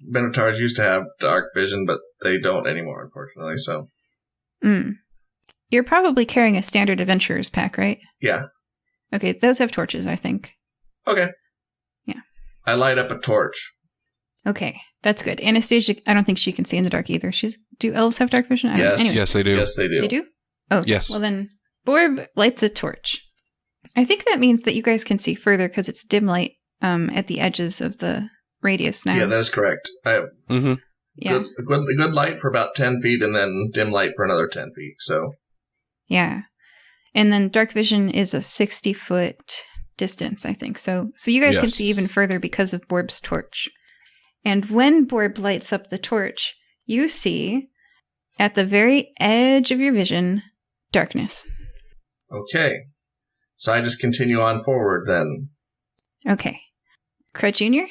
C: Minotaurs used to have dark vision, but they don't anymore, unfortunately, so.
A: You're probably carrying a standard adventurer's pack, right?
C: Yeah.
A: Okay, those have torches, I think.
C: Okay.
A: Yeah.
C: I light up a torch.
A: Okay, that's good. Anastasia, I don't think she can see in the dark either. She's Do elves have dark vision? I don't know.
C: Yes.
A: Anyway,
B: Yes, they do.
C: Yes, they do.
A: they do? Oh,
B: Yes.
A: Well, then Borb lights a torch. I think that means that you guys can see further because it's dim light at the edges of the radius now.
C: Yeah, that is correct. I have
B: Mm-hmm.
A: Yeah.
C: good light for about 10 feet and then dim light for another 10 feet. So,
A: Yeah. And then dark vision is a 60-foot distance, I think. So you guys can
B: Yes.
A: see even further because of Borb's torch. And when Borb lights up the torch, you see at the very edge of your vision, darkness.
C: okay. So I just continue on forward then.
A: Okay. Crud Jr.?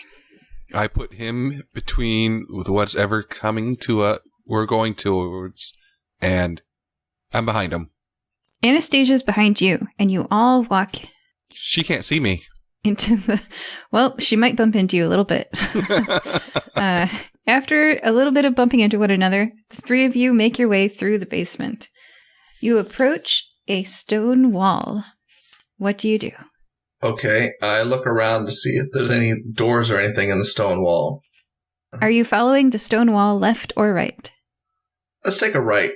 B: I put him between with what's ever coming to we're going towards, and I'm behind him.
A: Anastasia's behind you, and you all walk
B: She can't see me.
A: into the... Well, she might bump into you a little bit. After a little bit of bumping into one another, the three of you make your way through the basement. You approach a stone wall. What do you do?
C: Okay. I look around to see if there's any doors or anything in the stone wall.
A: Are you following the stone wall left or right?
C: Let's take a right.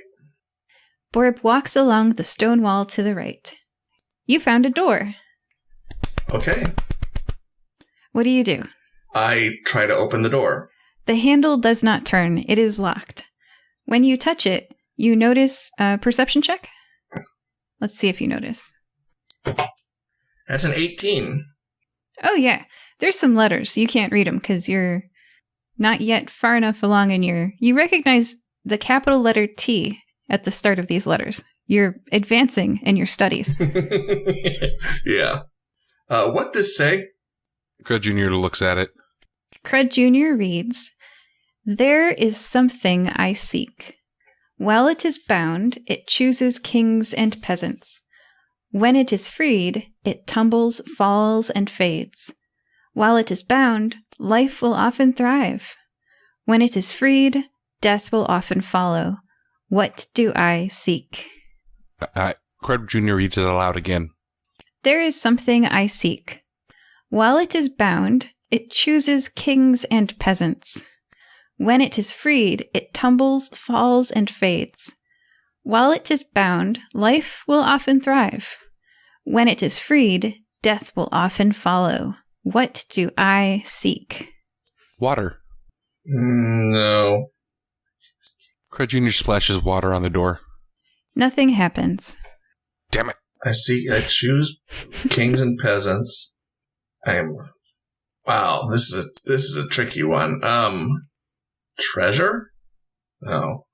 A: Borb walks along the stone wall to the right. You found a door.
C: Okay.
A: What do you do?
C: I try to open the door.
A: The handle does not turn. It is locked. When you touch it, you notice a perception check? Let's see if you notice.
C: That's an 18.
A: Oh, yeah. There's some letters. You can't read them because you're not yet far enough along in your... You recognize the capital letter T at the start of these letters. You're advancing in your studies.
C: Yeah. What does say?
B: Crud Jr. looks at it.
A: Crud Jr. reads, "There is something I seek. While it is bound, it chooses kings and peasants. When it is freed, it tumbles, falls, and fades. While it is bound, life will often thrive. When it is freed, death will often follow. What do I seek?"
B: Crud Jr. reads it aloud again.
A: There is something I seek. While it is bound, it chooses kings and peasants. When it is freed, it tumbles, falls, and fades. While it is bound, life will often thrive. When it is freed, death will often follow. What do I seek?
B: Water.
C: No.
B: Crud Jr. splashes water on the door.
A: Nothing happens.
B: Damn it.
C: I choose kings and peasants. Wow, this is a tricky one. Treasure? No.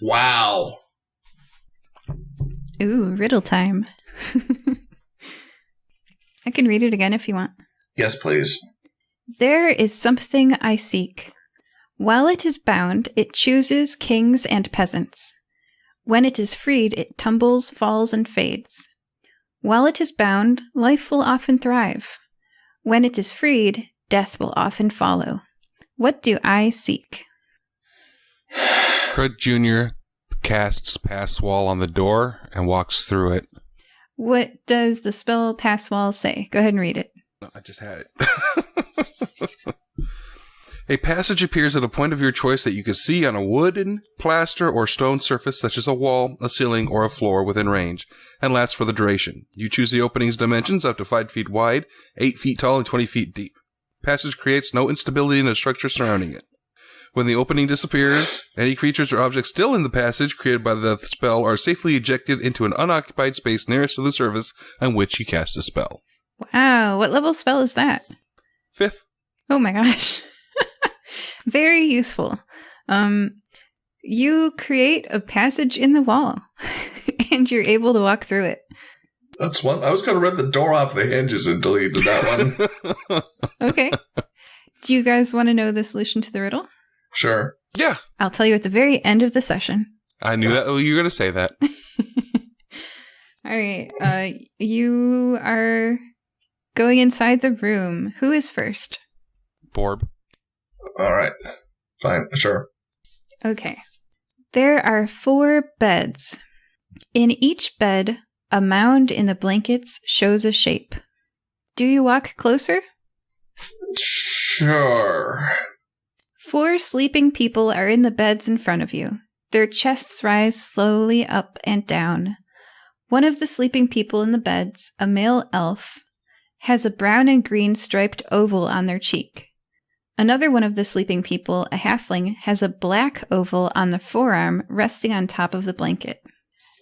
C: Wow.
A: Ooh, riddle time. I can read it again if you want.
C: Yes, please.
A: There is something I seek. While it is bound, it chooses kings and peasants. When it is freed, it tumbles, falls, and fades. While it is bound, life will often thrive. When it is freed, death will often follow. What do I seek?
B: Crud Jr. casts Pass Wall on the door and walks through it.
A: What does the spell Pass Wall say? Go ahead and read it.
B: I just had it. A passage appears at a point of your choice that you can see on a wooden, plaster, or stone surface such as a wall, a ceiling, or a floor within range, and lasts for the duration. You choose the opening's dimensions up to 5 feet wide, 8 feet tall, and 20 feet deep. Passage creates no instability in the structure surrounding it. When the opening disappears, any creatures or objects still in the passage created by the spell are safely ejected into an unoccupied space nearest to the surface on which you cast the spell.
A: Wow, what level spell is that?
B: 5th.
A: Oh my gosh. Very useful. You create a passage in the wall, and you're able to walk through it.
C: That's one. I was going to rip the door off the hinges until you did that one.
A: Okay. Do you guys want to know the solution to the riddle?
C: Sure.
B: Yeah.
A: I'll tell you at the very end of the session.
B: I knew that. Oh, you were going to say that.
A: All right. You are going inside the room. Who is first?
B: Borb.
C: All right. Fine. Sure.
A: Okay. There are 4 beds. In each bed, a mound in the blankets shows a shape. Do you walk closer?
C: Sure.
A: 4 sleeping people are in the beds in front of you. Their chests rise slowly up and down. One of the sleeping people in the beds, a male elf, has a brown and green striped oval on their cheek. Another one of the sleeping people, a halfling, has a black oval on the forearm resting on top of the blanket.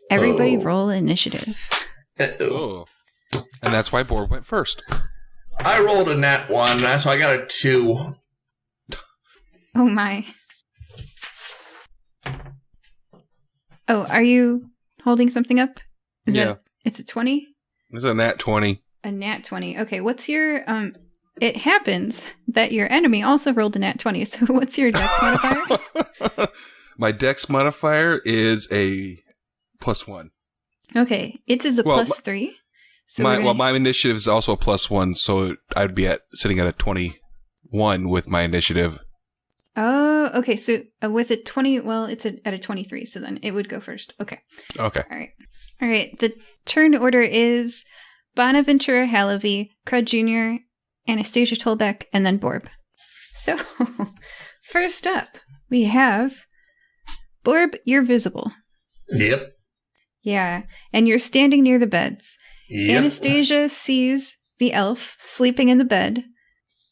A: Everybody roll initiative.
B: Oh. And that's why Borb went first.
C: I rolled a nat 1, so I got a 2.
A: Oh my. Oh, are you holding something up? It's a 20?
B: It's a nat 20.
A: A nat 20. Okay, what's your, it happens that your enemy also rolled a nat 20, so what's your dex modifier?
B: My dex modifier is a +1.
A: Okay, it is a +3. So
B: my initiative is also a +1, so I'd be sitting at a 21 with my initiative.
A: Oh, okay, so with a 20, well, it's at a 23, so then it would go first. Okay.
B: Okay.
A: All right, the turn order is Bonaventura Halavy, Crud Jr., Anastasia Tolbeck, and then Borb. So, first up, we have Borb, you're visible.
C: Yep.
A: Yeah, and you're standing near the beds.
C: Yep.
A: Anastasia sees the elf sleeping in the bed,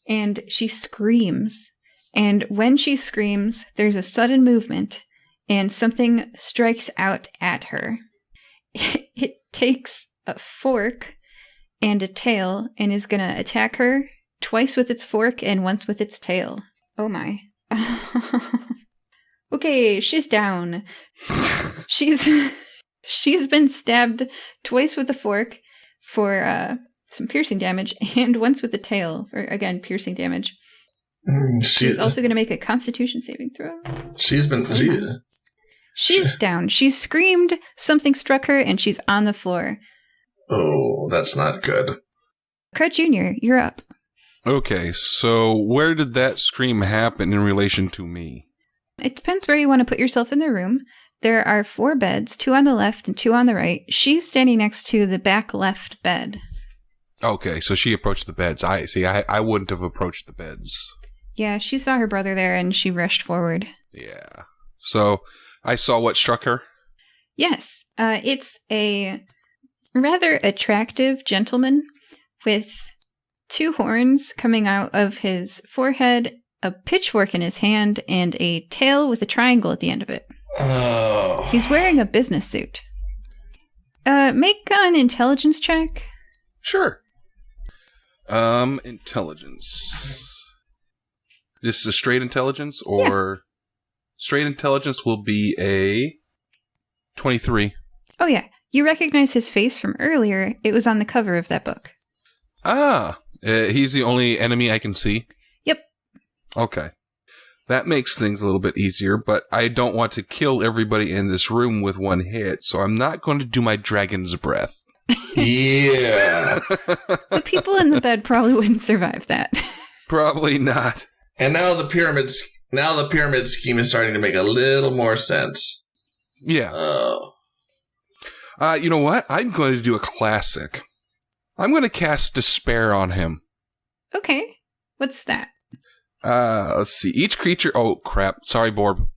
A: and she screams. And when she screams, there's a sudden movement, and something strikes out at her. It takes a fork and a tail and is going to attack her twice with its fork and once with its tail. Oh my. Okay, she's down. She's been stabbed twice with a fork for some piercing damage and once with the tail for, again, piercing damage. She's also going to make a Constitution saving throw.
C: She's
A: down. She screamed, something struck her, and she's on the floor.
C: Oh, that's not good.
A: Crud Jr., you're up.
B: Okay, so where did that scream happen in relation to me?
A: It depends where you want to put yourself in the room. There are 4 beds, 2 on the left and 2 on the right. She's standing next to the back left bed.
B: Okay, so she approached the beds. I wouldn't have approached the beds.
A: Yeah, she saw her brother there and she rushed forward.
B: Yeah. So I saw what struck her?
A: Yes. It's a rather attractive gentleman with 2 horns coming out of his forehead, a pitchfork in his hand, and a tail with a triangle at the end of it.
C: Oh.
A: He's wearing a business suit. Make an intelligence check.
B: Sure. Intelligence. This is a straight intelligence, or straight intelligence will be a 23.
A: Oh yeah, you recognize his face from earlier. It was on the cover of that book.
B: Ah, he's the only enemy I can see?
A: Yep.
B: Okay. That makes things a little bit easier, but I don't want to kill everybody in this room with one hit, so I'm not going to do my dragon's breath.
C: Yeah.
A: The people in the bed probably wouldn't survive that.
B: Probably not.
C: And now the pyramid scheme is starting to make a little more sense.
B: Yeah.
C: Oh.
B: You know what? I'm going to do a classic. I'm going to cast Despair on him.
A: Okay. What's that?
B: Let's see. Each creature... Oh, crap. Sorry, Borb.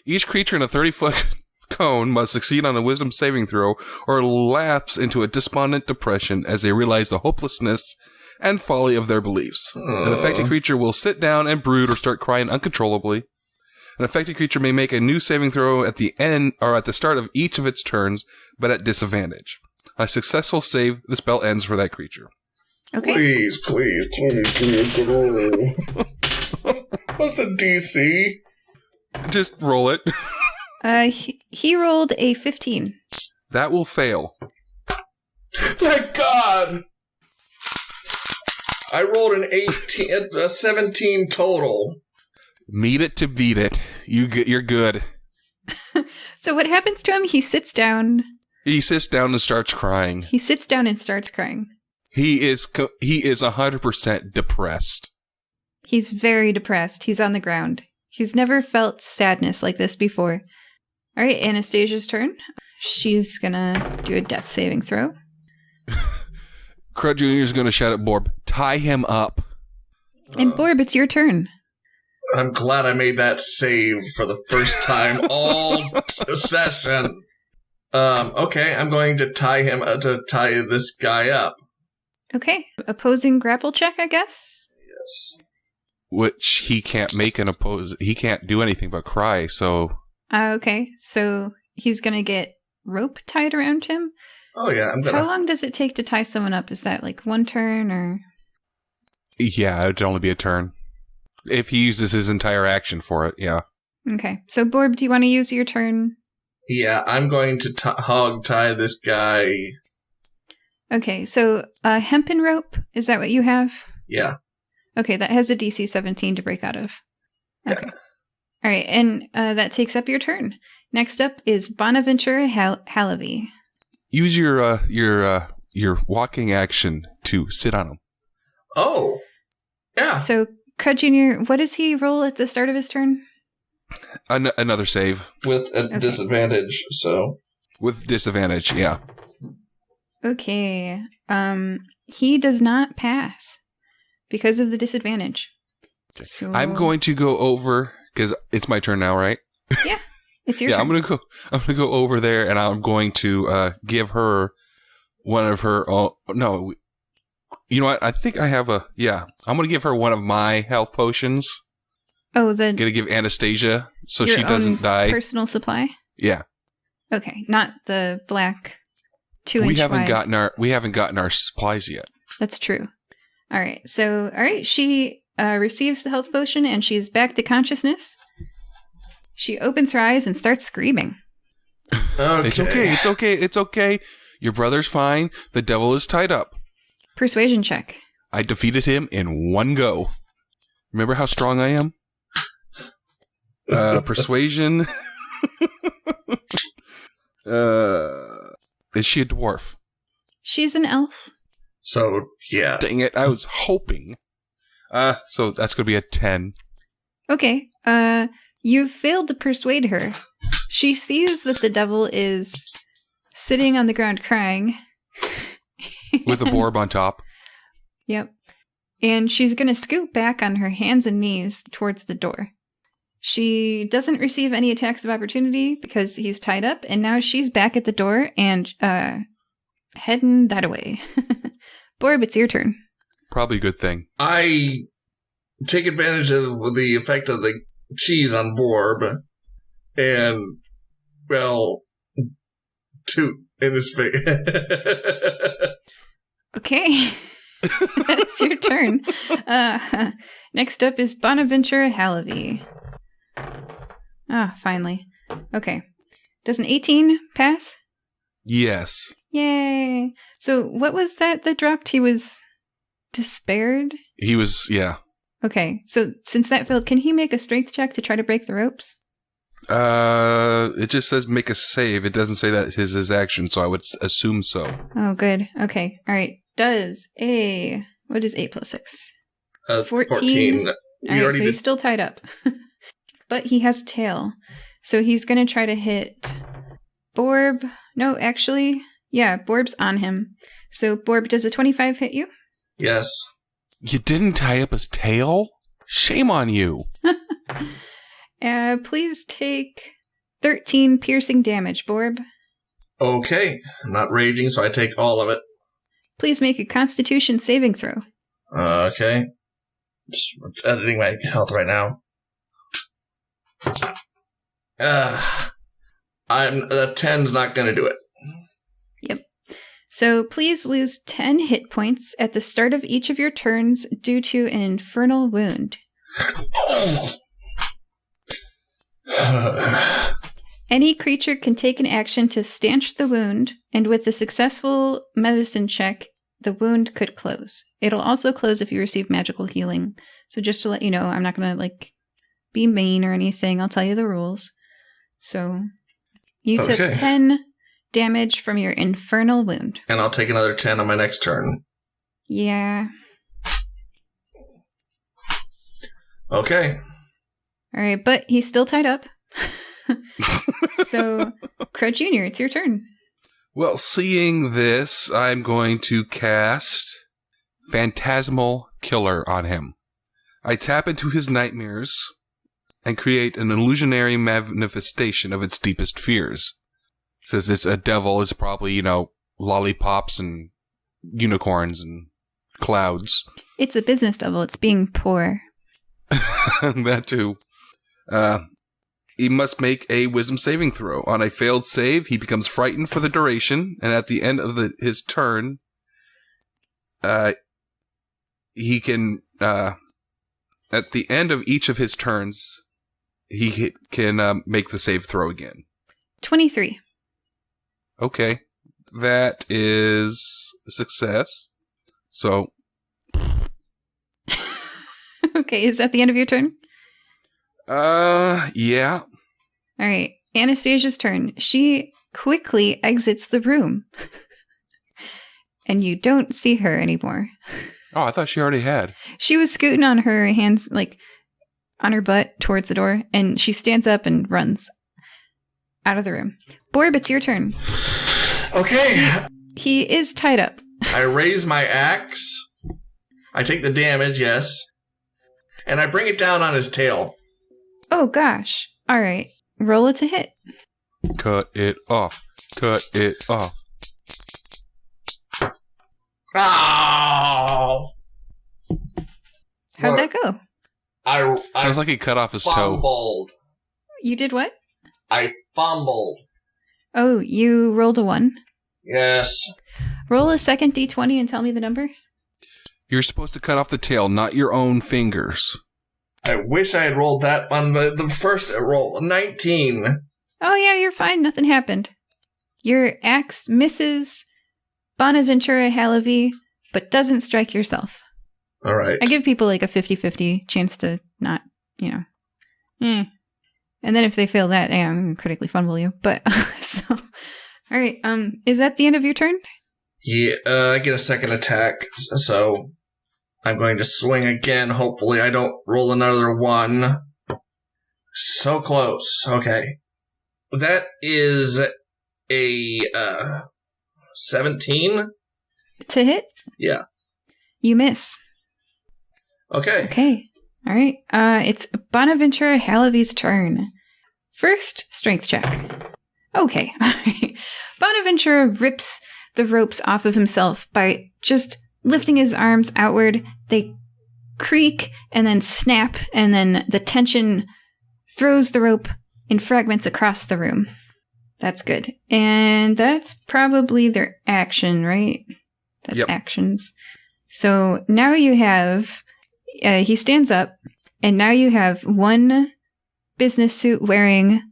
B: Each creature in a 30-foot cone must succeed on a wisdom saving throw or lapse into a despondent depression as they realize the hopelessness and folly of their beliefs. An affected creature will sit down and brood or start crying uncontrollably. An affected creature may make a new saving throw at the end or at the start of each of its turns, but at disadvantage. A successful save, the spell ends for that creature.
A: Okay.
C: Please. What's the DC?
B: Just roll it.
A: He rolled a 15.
B: That will fail.
C: Thank God! I rolled an 17 total.
B: Meet it to beat it. You're good.
A: So what happens to him? He sits down.
B: He sits down and starts crying.
A: He sits down and starts crying.
B: He is 100% depressed.
A: He's very depressed. He's on the ground. He's never felt sadness like this before. All right, Anastasia's turn. She's gonna do a death saving throw.
B: Crud Jr. is going to shout at Borb, tie him up.
A: And Borb, it's your turn.
C: I'm glad I made that save for the first time all session. Okay, I'm going to tie this guy up.
A: Okay. Opposing grapple check, I guess?
C: Yes.
B: Which he can't make an oppose. He can't do anything but cry, so...
A: Okay. So he's going to get rope tied around him?
C: Oh, yeah, I'm gonna...
A: How long does it take to tie someone up? Is that like one turn or...
B: Yeah, it'd only be a turn. If he uses his entire action for it, yeah.
A: Okay. So, Borb, do you want to use your turn?
C: Yeah, I'm going to hog tie this guy.
A: Okay, so hempen rope, is that what you have?
C: Yeah.
A: Okay, that has a DC 17 to break out of. Okay.
C: Yeah.
A: All right, and that takes up your turn. Next up is Bonaventure Hallaby.
B: Use your walking action to sit on him.
C: Oh. Yeah.
A: So, Crud Jr., what does he roll at the start of his turn?
B: Another save.
C: With a disadvantage, so...
B: With disadvantage, yeah.
A: Okay. He does not pass because of the disadvantage.
B: Okay.
A: So...
B: I'm going to go over, because it's my turn now, right?
A: Yeah, it's your turn.
B: I'm gonna go over there, and I'm going to give her one of her... no, you know what? I think I have a... Yeah, I'm going to give her one of my health potions.
A: Oh, the...
B: Gonna give Anastasia so
A: your
B: she doesn't
A: own
B: die.
A: Personal supply?
B: Yeah.
A: Okay, not the black 2-inch
B: We haven't
A: wide.
B: gotten our supplies yet.
A: That's true. All right. So, she receives the health potion and she's back to consciousness. She opens her eyes and starts screaming.
C: Okay.
B: It's okay. Your brother's fine. The devil is tied up.
A: Persuasion check.
B: I defeated him in one go. Remember how strong I am? Persuasion. Is she a dwarf?
A: She's an elf.
C: So, yeah.
B: Dang it, I was hoping. So that's going to be a 10.
A: Okay. You've failed to persuade her. She sees that the devil is sitting on the ground crying.
B: With a Borb on top.
A: Yep. And she's going to scoot back on her hands and knees towards the door. She doesn't receive any attacks of opportunity because he's tied up, and now she's back at the door and heading that away. Borb, it's your turn.
B: Probably a good thing.
C: I take advantage of the effect of the cheese on Borb and, well, toot in his face.
A: Okay. That's your turn. Next up is Bonaventure Hallaby. Finally. Okay. Does an 18 pass?
B: Yes.
A: Yay. So what was that dropped? He was despaired?
B: He was, yeah.
A: Okay. So since that failed, can he make a strength check to try to break the ropes?
B: It just says make a save. It doesn't say that his action, so I would assume so.
A: Oh, good. Okay. All right. What is 8 plus 6?
C: 14.
A: All right, so he's still tied up. But he has tail. So he's going to try to hit Borb. No, actually, yeah, Borb's on him. So Borb, does a 25 hit you?
C: Yes.
B: You didn't tie up his tail? Shame on you.
A: Please take 13 piercing damage, Borb.
C: Okay. I'm not raging, so I take all of it.
A: Please make a Constitution saving throw.
C: Okay. Just editing my health right now. The 10's not going to do it.
A: Yep. So please lose 10 hit points at the start of each of your turns due to an infernal wound. Any creature can take an action to stanch the wound, and with a successful medicine check, the wound could close. It'll also close if you receive magical healing. So just to let you know, I'm not going to, be mean or anything. I'll tell you the rules. So, you took 10 damage from your infernal wound.
C: And I'll take another 10 on my next turn.
A: Yeah.
C: Okay.
A: All right, but he's still tied up. So, Crud Jr., it's your turn.
B: Well, seeing this, I'm going to cast Phantasmal Killer on him. I tap into his nightmares and create an illusionary manifestation of its deepest fears. It says it's a devil. It's probably, lollipops and unicorns and clouds.
A: It's a business devil. It's being poor.
B: That too. He must make a wisdom saving throw. On a failed save, he becomes frightened for the duration, and at the end of his turn, he can... at the end of each of his turns, he can make the save throw again.
A: 23.
B: Okay. That is a success. So...
A: Okay, is that the end of your turn?
B: Yeah.
A: All right. Anastasia's turn. She quickly exits the room. And you don't see her anymore.
B: Oh, I thought she already had.
A: She was scooting on her hands, on her butt towards the door, and she stands up and runs out of the room. Borb, it's your turn.
C: Okay.
A: He is tied up.
C: I raise my axe. I take the damage, yes. And I bring it down on his tail.
A: Oh, gosh. All right. Roll it to hit.
B: Cut it off. Cut it off.
C: Oh!
A: How'd
C: What?
A: that go?
C: I
B: Sounds like he cut off his toe.
C: fumbled.
A: You did what?
C: I fumbled.
A: Oh, you rolled a 1.
C: Yes.
A: Roll a second d20 and tell me the number.
B: You're supposed to cut off the tail, not your own fingers.
C: I wish I had rolled that on the first roll. 19.
A: Oh, yeah, you're fine. Nothing happened. Your axe misses Bonaventura Halavi, but doesn't strike yourself.
C: All right.
A: I give people a 50-50 chance to not, And then if they fail that, I'm going to critically fumble you. But, so, all right. Is that the end of your turn?
C: Yeah, I get a second attack, so I'm going to swing again. Hopefully I don't roll another 1. So close. Okay. That is a 17?
A: To hit?
C: Yeah.
A: You miss.
C: Okay.
A: Okay. All right. It's Bonaventura Halavi's turn. First, strength check. Okay. Bonaventura rips the ropes off of himself by just lifting his arms outward. They creak and then snap, and then the tension throws the rope in fragments across the room. That's good. And that's probably their action, right? That's
B: Yep.
A: actions. So now you have... he stands up, and now you have one business suit wearing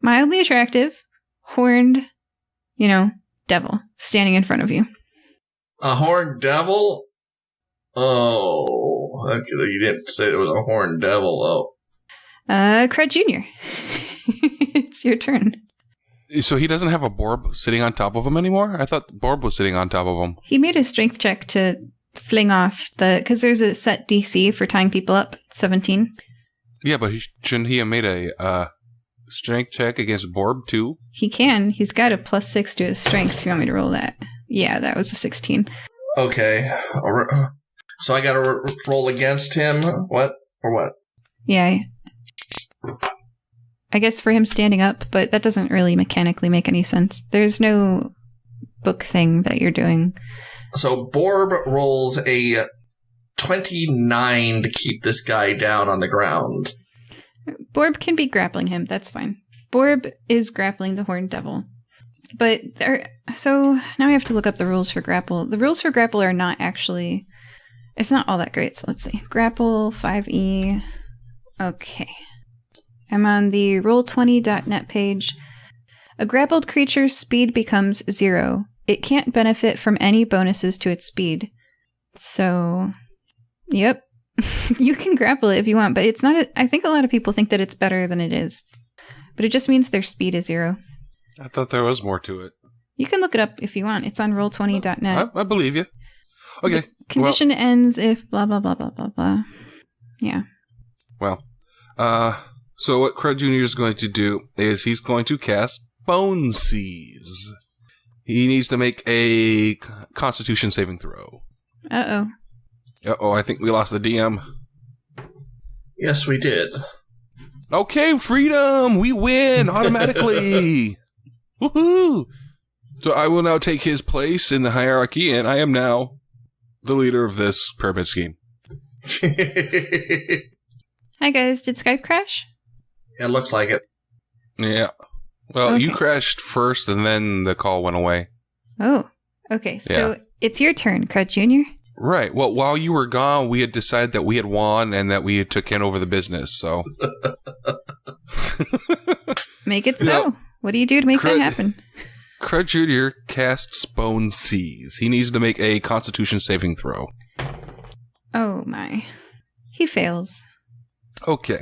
A: mildly attractive, horned, devil standing in front of you.
C: A horned devil? Oh. Okay, you didn't say it was a horned devil,
A: Crud Jr. It's your turn.
B: So he doesn't have a Borb sitting on top of him anymore? I thought Borb was sitting on top of him.
A: He made a strength check to fling off because there's a set DC for tying people up, 17.
B: Yeah, but shouldn't he have made a strength check against Borb too?
A: He can. He's got a +6 to his strength if you want me to roll that. Yeah, that was a 16.
C: Okay. So I gotta roll against him? What? Or what?
A: Yeah. I guess for him standing up, but that doesn't really mechanically make any sense. There's no book thing that you're doing.
C: So Borb rolls a 29 to keep this guy down on the ground.
A: Borb can be grappling him. That's fine. Borb is grappling the Horned Devil. But so now I have to look up the rules for grapple. The rules for grapple are not actually... It's not all that great. So let's see. Grapple 5e. Okay. I'm on the roll20.net page. A grappled creature's speed becomes 0. It can't benefit from any bonuses to its speed. So, yep. You can grapple it if you want, but it's not... I think a lot of people think that it's better than it is. But it just means their speed is 0.
B: I thought there was more to it.
A: You can look it up if you want. It's on roll20.net.
B: I believe you. Okay.
A: Condition ends if blah, blah, blah, blah, blah, blah. Yeah.
B: Well, so what Crud Jr. is going to do is he's going to cast Bone Seize. He needs to make a Constitution saving throw.
A: Uh-oh.
B: Uh-oh, I think we lost the DM.
C: Yes, we did.
B: Okay, freedom! We win automatically! Woohoo! So I will now take his place in the hierarchy, and I am now the leader of this pyramid scheme.
C: It
A: Hi, guys. Did Skype crash?
C: looks like it.
B: Yeah. Well, you
A: Okay.
B: crashed first, and then the call went away.
A: Oh, okay. So it's your turn, Crud Jr.
B: Right. Well, while you were gone, we had decided that we had won and that we had taken over the business, so...
A: Make it so.
B: No.
A: What do you do to make that
B: Crud-
A: happen?
B: Crud Jr. casts Bone Seas. He needs to make a Constitution saving throw.
A: Oh, my. He fails.
B: Okay.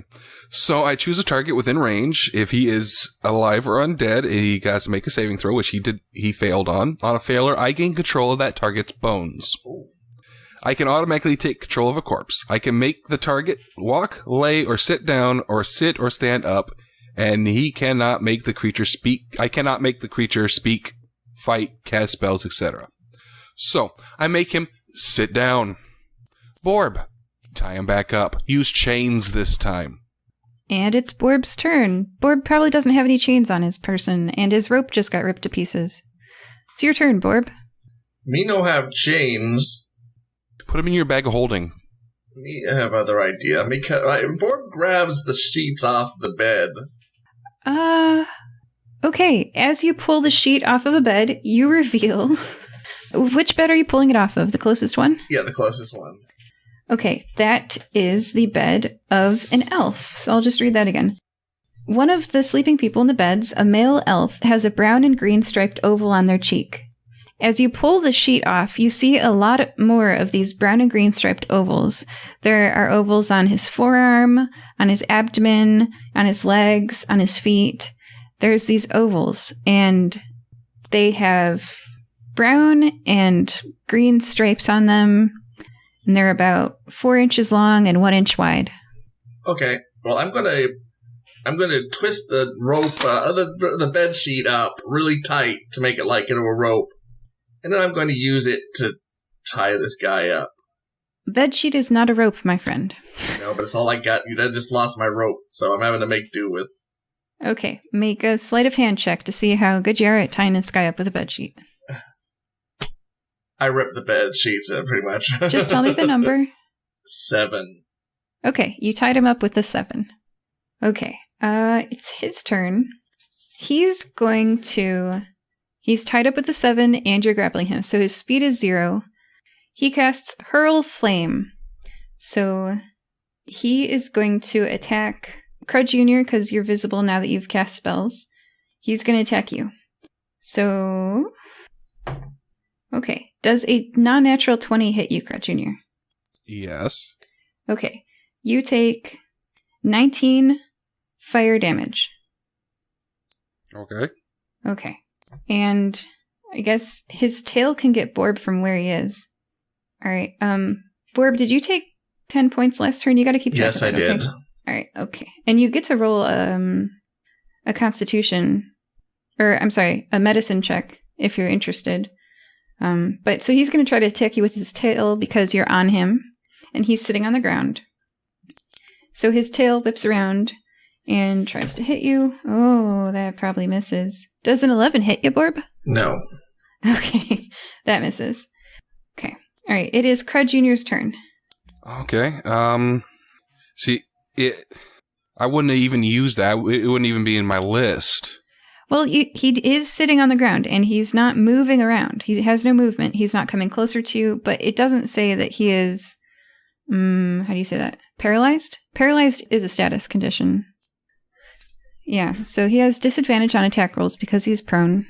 B: So I choose a target within range. If he is alive or undead, he has to make a saving throw, which he did. He failed on. On a failure, I gain control of that target's bones. I can automatically take control of a corpse. I can make the target walk, lay, or sit down, or sit or stand up, and he cannot make the creature speak. I cannot make the creature speak, fight, cast spells, etc. So I make him sit down. Borb, tie him back up. Use chains this time.
A: And it's Borb's turn. Borb probably doesn't have any chains on his person, and his rope just got ripped to pieces. It's your turn, Borb.
C: Me no have chains.
B: Put him in your bag of holding.
C: Me have other idea. Borb grabs the sheets off the bed.
A: Okay. As you pull the sheet off of a bed, you reveal... Which bed are you pulling it off of? The closest one?
C: Yeah, the closest one.
A: Okay, that is the bed of an elf. So I'll just read that again. One of the sleeping people in the beds, a male elf, has a brown and green striped oval on their cheek. As you pull the sheet off, you see a lot more of these brown and green striped ovals. There are ovals on his forearm, on his abdomen, on his legs, on his feet. There's these ovals, and they have brown and green stripes on them, and they're about 4 inches long and 1 inch wide.
C: Okay. Well, I'm gonna twist the rope, the bed sheet up really tight to make it like into a rope, and then I'm going to use it to tie this guy up.
A: Bedsheet is not a rope, my friend.
C: No, but it's all I got. I just lost my rope, so I'm having to make do with.
A: Okay, make a sleight of hand check to see how good you are at tying this guy up with a bedsheet.
C: I ripped the bed sheets pretty much.
A: Just tell me the number.
C: 7.
A: Okay, you tied him up with the 7. Okay, it's his turn. He's tied up with the 7 and you're grappling him, so his speed is 0. He casts Hurl Flame. So he is going to attack Crud Jr. because you're visible now that you've cast spells. He's going to attack you. So... Okay. Does a non-natural 20 hit you, Crud Jr.?
B: Yes.
A: Okay. You take 19 fire damage.
B: Okay.
A: Okay. And I guess his tail can get Borb from where he is. All right. Borb, did you take 10 points last turn? You got to keep track
C: Yes,
A: of
C: I
A: it,
C: did.
A: Okay? All right. Okay. And you get to roll a Constitution, or I'm sorry, a medicine check if you're interested. But so he's going to try to attack you with his tail because you're on him, and he's sitting on the ground. So his tail whips around and tries to hit you. Oh, that probably misses. Does an 11 hit you, Borb?
C: No.
A: Okay, that misses. Okay, all right. It is Crud Jr.'s turn.
B: Okay. See, I wouldn't have even used that. It wouldn't even be in my list.
A: Well, he is sitting on the ground, and he's not moving around. He has no movement. He's not coming closer to you, but it doesn't say that he is, how do you say that? Paralyzed? Paralyzed is a status condition. Yeah, so he has disadvantage on attack rolls because he's prone,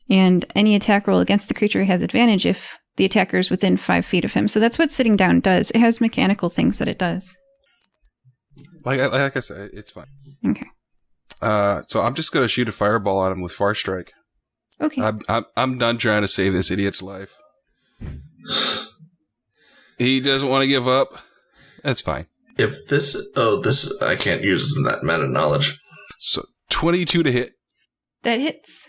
A: and any attack roll against the creature has advantage if the attacker is within 5 feet of him. So that's what sitting down does. It has mechanical things that it does.
B: Like I said, it's fine.
A: Okay.
B: So I'm just gonna shoot a fireball at him with Far Strike.
A: Okay.
B: I'm done trying to save this idiot's life. He doesn't want to give up. That's fine.
C: If this, I can't use that meta knowledge.
B: So 22 to hit,
A: That hits.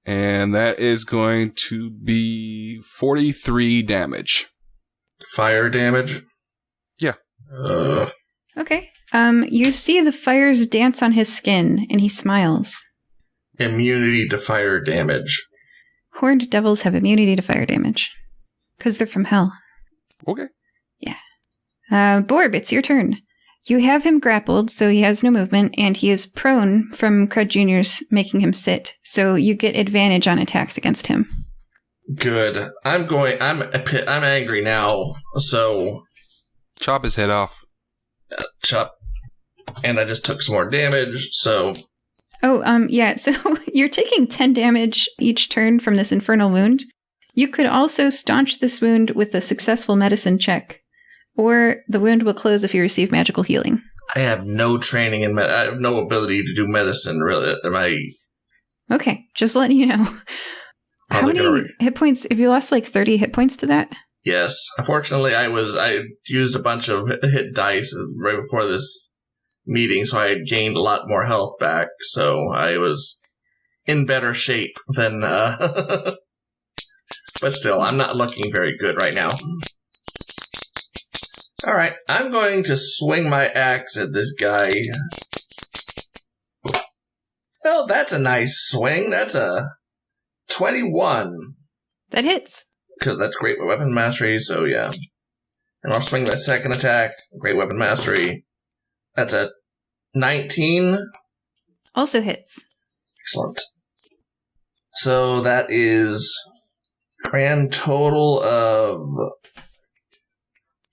B: and that is going to be 43 damage.
C: Fire damage?
B: Yeah.
A: Okay. You see the fires dance on his skin, and he smiles.
C: Immunity to fire damage.
A: Horned devils have immunity to fire damage. Because they're from hell.
B: Okay.
A: Yeah. Borb, it's your turn. You have him grappled, so he has no movement, and he is prone from Crud Jr.'s making him sit, so you get advantage on attacks against him.
C: Good. I'm angry now, so...
B: Chop his head off.
C: Chop. And I just took some more damage, so...
A: Oh, yeah, so you're taking 10 damage each turn from this infernal wound. You could also staunch this wound with a successful medicine check, or the wound will close if you receive magical healing.
C: I have no training in I have no ability to do medicine, really.
A: Okay, just letting you know. How many hit points? Have you lost like 30 hit points to that?
C: Yes. Unfortunately, I used a bunch of hit dice right before this meeting, so I had gained a lot more health back, so I was in better shape than... But still, I'm not looking very good right now. Alright, I'm going to swing my axe at this guy. Well, that's a nice swing. That's a 21.
A: That hits.
C: Because that's great weapon mastery, so yeah. And I'll swing my second attack. Great weapon mastery. That's a 19.
A: Also hits.
C: Excellent. So that is grand total of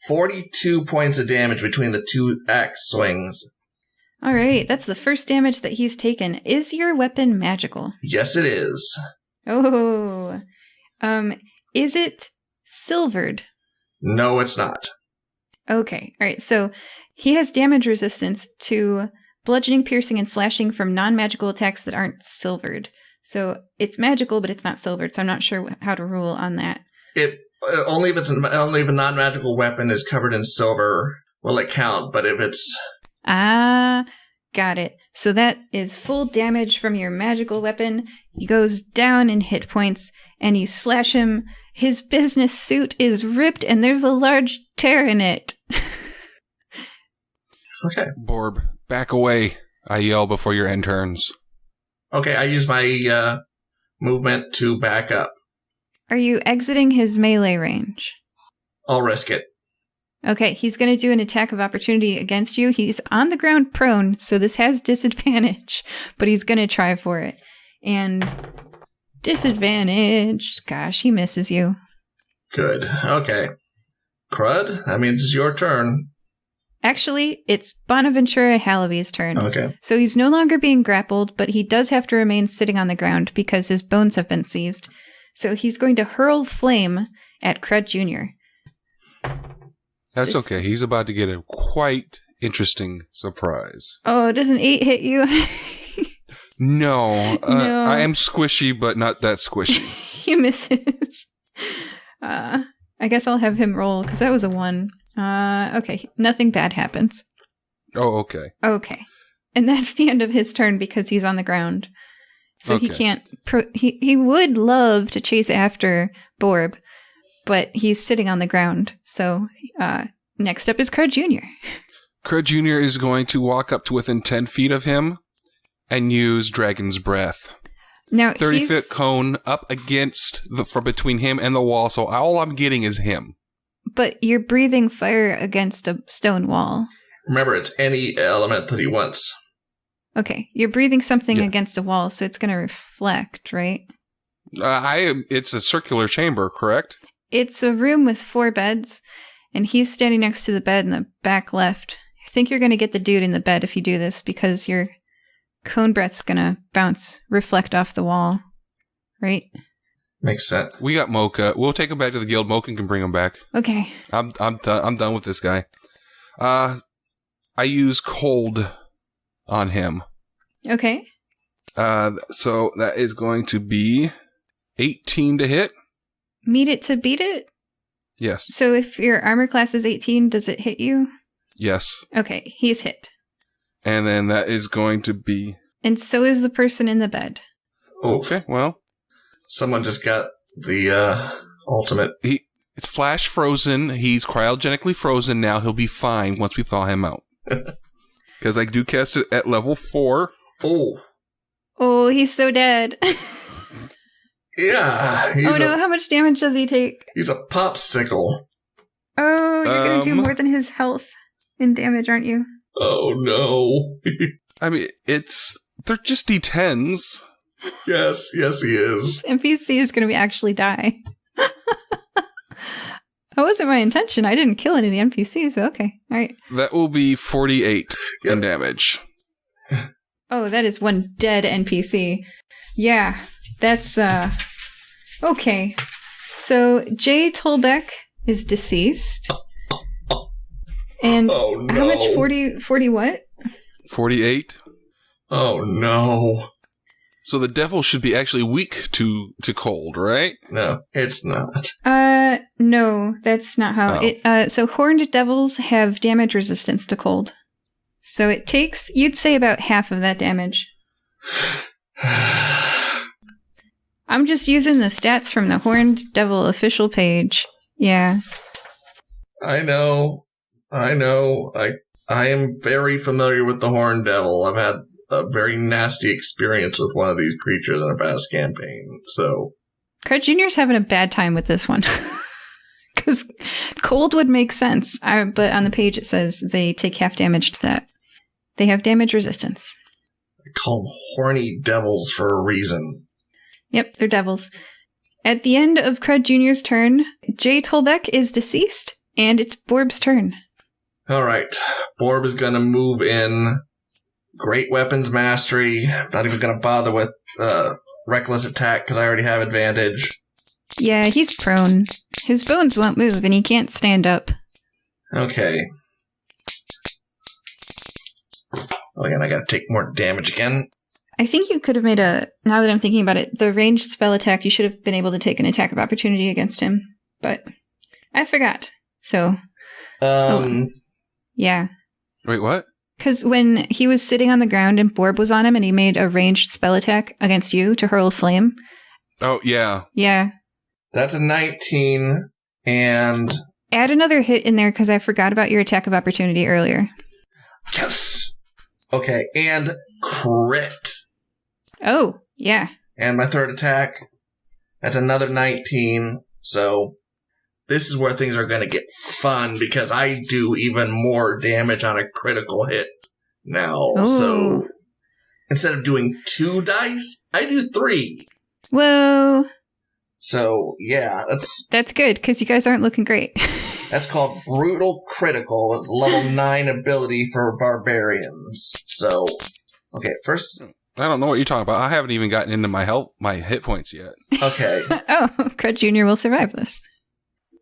C: 42 points of damage between the two axe swings.
A: All right, that's the first damage that he's taken. Is your weapon magical?
C: Yes, it is.
A: Oh. Is it silvered?
C: No, it's not.
A: Okay. All right. So he has damage resistance to bludgeoning, piercing, and slashing from non-magical attacks that aren't silvered. So it's magical, but it's not silvered. So I'm not sure how to rule on that.
C: Only if a non-magical weapon is covered in silver will it count. But if it's
A: got it. So that is full damage from your magical weapon. He goes down in hit points, and you slash him. His business suit is ripped, and there's a large tear in it.
C: Okay.
B: Borb, back away, I yell before your end turns.
C: Okay, I use my movement to back up.
A: Are you exiting his melee range?
C: I'll risk it.
A: Okay, he's going to do an attack of opportunity against you. He's on the ground prone, so this has disadvantage, but he's going to try for it. And disadvantage. Gosh, he misses you.
C: Good. Okay. Crud, that means it's your turn.
A: Actually, it's Bonaventura Halaby's turn.
C: Okay.
A: So he's no longer being grappled, but he does have to remain sitting on the ground because his bones have been seized. So he's going to hurl flame at Crud Jr.
B: That's okay. He's about to get a quite interesting surprise.
A: Oh, doesn't 8 hit you?
B: No.
A: No.
B: I am squishy, but not that squishy.
A: He misses. I guess I'll have him roll, because that was a 1. Okay, nothing bad happens.
B: Oh, okay.
A: Okay. And that's the end of his turn because he's on the ground. So
B: Okay.
A: he can't... He would love to chase after Borb, but he's sitting on the ground. So next up is Crud Jr.
B: Crud Jr. is going to walk up to within 10 feet of him and use Dragon's Breath.
A: Now
B: 30-foot cone up against for between him and the wall, so all I'm getting is him.
A: But you're breathing fire against a stone wall.
C: Remember, it's any element that he wants.
A: Okay, you're breathing something
B: Yeah.
A: against a wall, so it's going to reflect, right?
B: It's a circular chamber, correct?
A: It's a room with 4 beds, and he's standing next to the bed in the back left. I think you're going to get the dude in the bed if you do this, because your cone breath's going to reflect off the wall, right?
C: Makes sense.
B: We got Mocha. We'll take him back to the guild. Mocha can bring him back.
A: Okay.
B: I'm done with this guy. I use cold on him.
A: Okay.
B: So that is going to be 18 to hit.
A: Meet it to beat it?
B: Yes.
A: So if your armor class is 18, does it hit you?
B: Yes.
A: Okay, he's hit.
B: And then that is going to be...
A: And so is the person in the bed.
C: Oh,
B: Okay, well,
C: someone just got the ultimate.
B: it's flash frozen. He's cryogenically frozen now. He'll be fine once we thaw him out. Because I do cast it at level 4.
C: Oh.
A: Oh, he's so dead.
C: Yeah.
A: Oh no, how much damage does he take?
C: He's a popsicle.
A: Oh, you're going to do more than his health in damage, aren't you?
C: Oh no.
B: I mean, they're just D10s.
C: Yes, he is.
A: NPC is going to actually die. That wasn't my intention. I didn't kill any of the NPCs. Okay, all right.
B: That will be 48
C: Yep.
B: in damage.
A: Oh, that is one dead NPC. Yeah, that's, okay. So, Jay Tolbeck is deceased. And
C: Oh no.
A: how much? 40 what?
B: 48.
C: Oh no.
B: So the devil should be actually weak to cold, right?
C: No, it's not.
A: No, that's not how so horned devils have damage resistance to cold. So it takes, you'd say, about half of that damage. I'm just using the stats from the Horned Devil official page. Yeah.
C: I know. I am very familiar with the Horned Devil. I've had a very nasty experience with one of these creatures in a past campaign, so...
A: Crud Jr.'s having a bad time with this one. Because cold would make sense. But on the page it says they take half damage to that. They have damage resistance.
C: I call them horny devils for a reason.
A: Yep, they're devils. At the end of Crud Jr.'s turn, Jay Tolbeck is deceased, and it's Borb's turn.
C: Alright, Borb is gonna move in. Great weapons mastery. Not even gonna bother with reckless attack because I already have advantage.
A: Yeah, he's prone. His bones won't move, and he can't stand up.
C: Okay. Oh, again, I gotta take more damage again.
A: I think you could have made now that I'm thinking about it, the ranged spell attack, you should have been able to take an attack of opportunity against him. But I forgot. So. Yeah.
B: Wait, what?
A: Because when he was sitting on the ground and Borb was on him and he made a ranged spell attack against you to hurl flame.
B: Oh, yeah.
A: Yeah.
C: That's a 19, and...
A: Add another hit in there because I forgot about your attack of opportunity earlier.
C: Yes! Okay, and crit.
A: Oh, yeah.
C: And my third attack, that's another 19, so... This is where things are going to get fun because I do even more damage on a critical hit now.
A: Ooh.
C: So instead of doing 2 dice, I do 3.
A: Whoa.
C: So yeah,
A: that's good because you guys aren't looking great.
C: that's called brutal critical. It's level 9 ability for barbarians. So okay, first.
B: I don't know what you're talking about. I haven't even gotten into my hit points yet.
C: Okay.
A: Oh, Crud Jr. will survive this.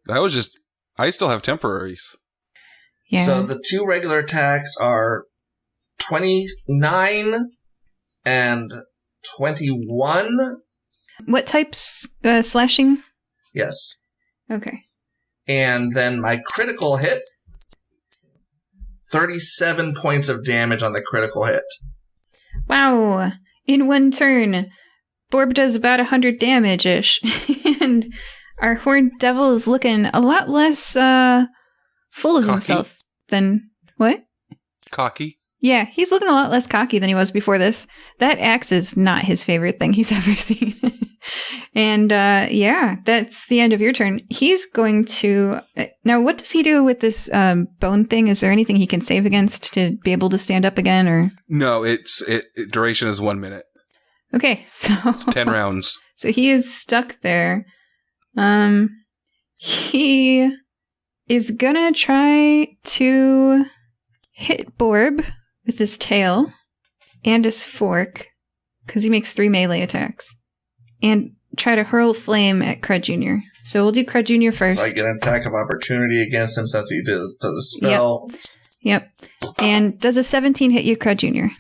B: That was just... I still have temporaries.
A: Yeah.
C: So the 2 regular attacks are 29 and 21.
A: What types? Slashing?
C: Yes.
A: Okay.
C: And then my critical hit, 37 points of damage on the critical hit.
A: Wow. In one turn, Borb does about 100 damage-ish. And our Horned Devil is looking a lot less full of
B: Cocky.
A: himself than... What?
B: Cocky.
A: Yeah, he's looking a lot less cocky than he was before this. That axe is not his favorite thing he's ever seen. And yeah, that's the end of your turn. He's going to... Now, what does he do with this bone thing? Is there anything he can save against to be able to stand up again? Or
B: No, duration is 1 minute.
A: Okay, so...
B: 10 rounds.
A: So he is stuck there. He is gonna try to hit Borb with his tail and his fork, because he makes 3 melee attacks, and try to hurl flame at Crud Jr. So we'll do Crud Jr. first.
C: So I get an attack of opportunity against him since he does a spell.
A: Yep. And does a 17 hit you, Crud Jr.?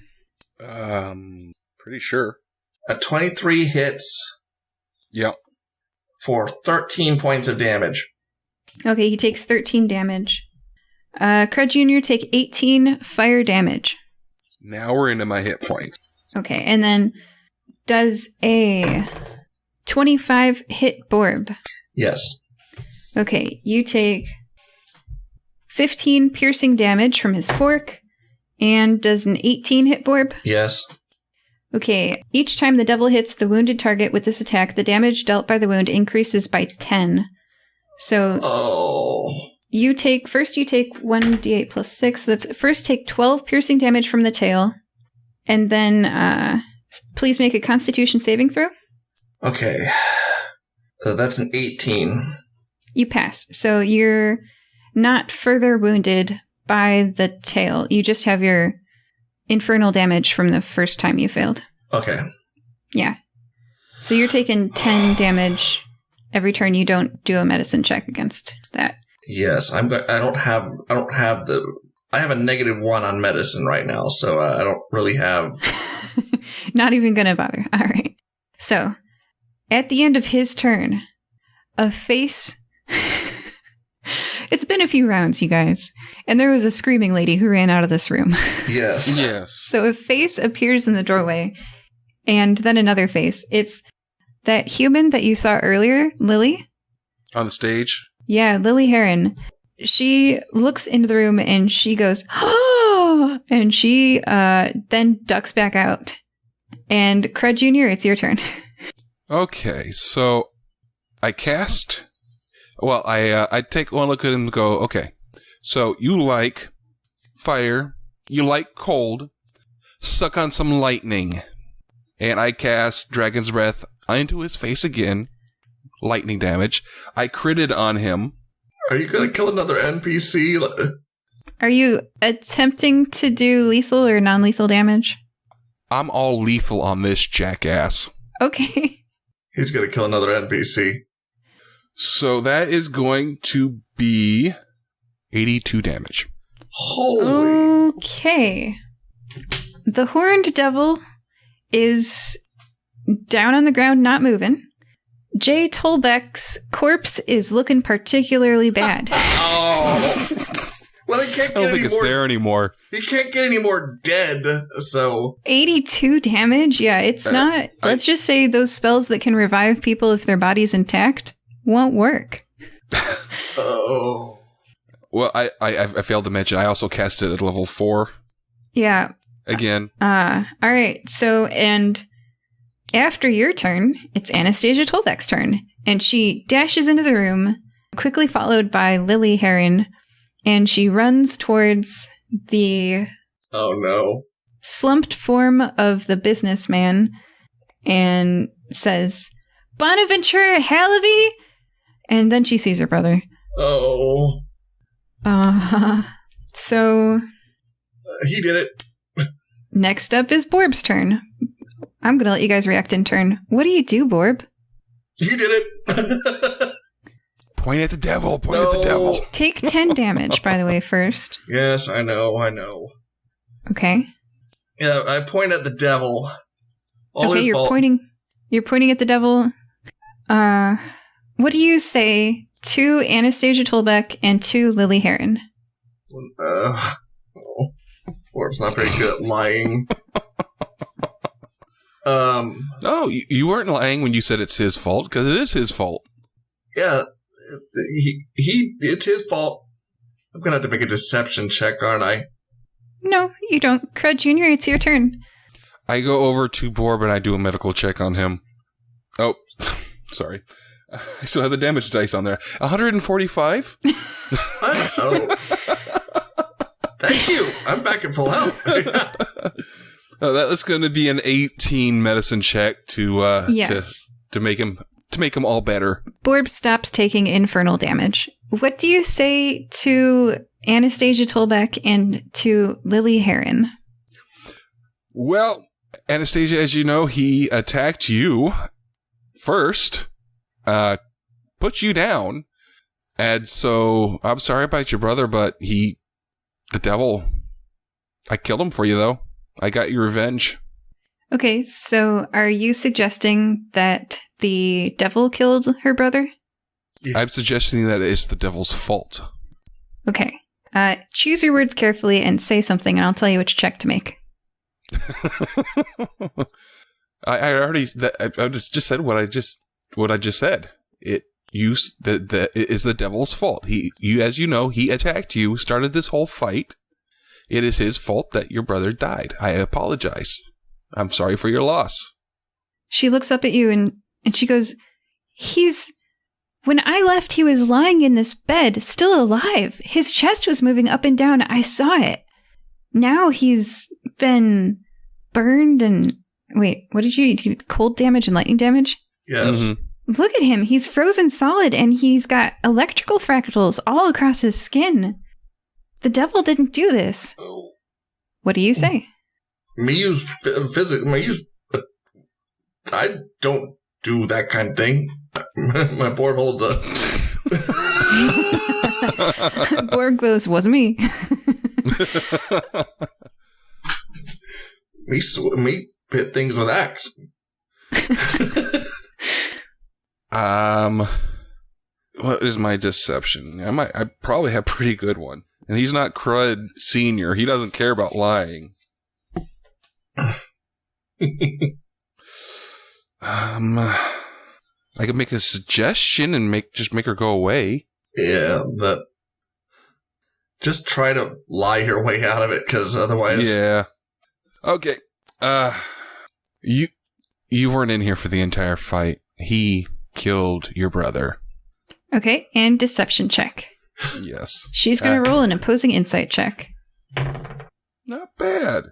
B: Pretty sure.
C: A 23 hits.
B: Yep.
C: For 13 points of damage.
A: Okay, he takes 13 damage. Crud Jr. take 18 fire damage.
B: Now we're into my hit points.
A: Okay, and then does a 25 hit Borb?
C: Yes.
A: Okay, you take 15 piercing damage from his fork, And does an 18 hit Borb?
C: Yes.
A: Okay. Each time the devil hits the wounded target with this attack, the damage dealt by the wound increases by 10. So you take 1d8 plus 6. So that's first take 12 piercing damage from the tail. And then please make a Constitution saving throw.
C: Okay. That's an 18.
A: You pass. So you're not further wounded by the tail. You just have your infernal damage from the first time you failed.
C: Okay.
A: Yeah. So you're taking 10 damage every turn you don't do a medicine check against that.
C: Yes, I have a -1 on medicine right now, so I don't really have.
A: Not even gonna bother. All right. So, at the end of his turn, a face. It's been a few rounds, you guys, and there was a screaming lady who ran out of this room.
C: Yes.
B: Yes.
A: So a face appears in the doorway, and then another face. It's that human that you saw earlier, Lily.
B: On the stage?
A: Yeah, Lily Heron. She looks into the room and she goes, oh! And she then ducks back out. And Crud Jr., it's your turn.
B: Okay, so I cast... Well, I take one look at him and go, okay, so you like fire, you like cold, suck on some lightning. And I cast Dragon's Breath into his face again, lightning damage. I critted on him.
C: Are you going to kill another NPC?
A: Are you attempting to do lethal or non-lethal damage?
B: I'm all lethal on this jackass.
A: Okay.
C: He's going to kill another NPC.
B: So that is going to be 82 damage.
C: Holy.
A: Okay. The horned devil is down on the ground, not moving. Jay Tolbeck's corpse is looking particularly bad.
C: Oh. Well, he can't
B: I don't
C: get
B: think
C: any
B: it's
C: more.
B: there anymore.
C: He can't get any more dead, so
A: 82 damage? Yeah, it's not. Let's just say those spells that can revive people if their body's intact won't work.
C: oh.
B: Well, I failed to mention, I also cast it at level 4.
A: Yeah.
B: Again.
A: All right. So, and after your turn, it's Anastasia Tolbeck's turn. And she dashes into the room, quickly followed by Lily Heron. And she runs towards the
C: Oh no.
A: slumped form of the businessman and says, Bonaventura Hallaby? And then she sees her brother.
C: Oh.
A: So
C: He did it.
A: next up is Borb's turn. I'm going to let you guys react in turn. What do you do, Borb?
C: You did it.
B: Point at the devil. Point at the devil.
A: Take 10 damage, by the way, first.
C: Yes, I know.
A: Okay.
C: Yeah, I point at the devil. All
A: Okay,
C: his
A: you're
C: fault.
A: pointing at the devil. What do you say to Anastasia Tolbeck and to Lily Heron?
C: Orb's not very good at lying.
B: No, you weren't lying when you said it's his fault, because it is his fault.
C: Yeah, it's his fault. I'm gonna have to make a deception check, aren't I?
A: No, you don't. Crud Jr., it's your turn.
B: I go over to Borb and I do a medical check on him. Oh, sorry. I still have the damage dice on there. 145?
C: Oh. Thank you. I'm back at full health.
B: That's going to be an 18 medicine check to
A: Yes.
B: to make him all better.
A: Borb stops taking infernal damage. What do you say to Anastasia Tolbeck and to Lily Heron?
B: Well, Anastasia, as you know, he attacked you first, put you down, and so I'm sorry about your brother, but the devil, I killed him for you, though. I got your revenge.
A: Okay, so are you suggesting that the devil killed her brother?
C: Yeah.
B: I'm suggesting that it's the devil's fault.
A: Okay. Choose your words carefully and say something, and I'll tell you which check to make.
B: I already I just said what I just said. It is the devil's fault. He as you know, he attacked you, started this whole fight, It is his fault that your brother died. I apologize. I'm sorry for your loss.
A: She looks up at you and she goes, when I left, he was lying in this bed, still alive. His chest was moving up and down. I saw it. Now he's been burned and... Wait, what did you eat? Cold damage and lightning damage?
C: Yes.
B: Mm-hmm.
A: Look at him. He's frozen solid and he's got electrical fractals all across his skin. The devil didn't do this.
C: Oh.
A: What do you say?
C: Me use physics. I don't do that kind of thing. My Borb holds a...
A: Borg goes, wasn't me.
C: me hit things with axe.
B: What is my deception? I probably have a pretty good one. And he's not Crud Sr. He doesn't care about lying. I could make a suggestion and make her go away.
C: Yeah, just try to lie your way out of it, because otherwise...
B: Yeah. Okay. You weren't in here for the entire fight. He killed your brother.
A: Okay, and deception check.
B: Yes.
A: She's going to roll an opposing insight check.
B: Not bad.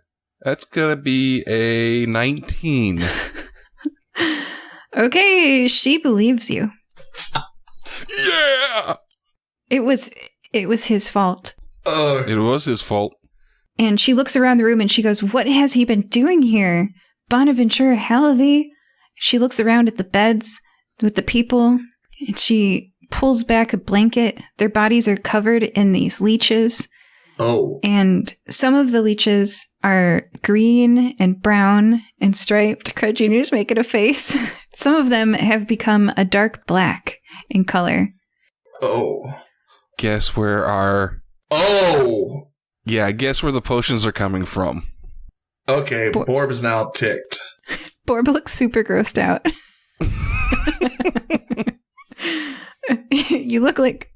B: That's going to be a 19.
A: Okay, she believes you.
B: Yeah!
A: It was his fault.
B: It was his fault.
A: And she looks around the room and she goes, what has he been doing here? Bonaventura Halavy? She looks around at the beds with the people and she pulls back a blanket. Their bodies are covered in these leeches.
C: Oh.
A: And some of the leeches are green and brown and striped. Crud Jr.'s making a face. Some of them have become a dark black in color.
C: Oh.
B: Guess where our...
C: Oh!
B: Yeah, guess where the potions are coming from.
C: Okay, Borb is now ticked.
A: Borb looks super grossed out. You look like...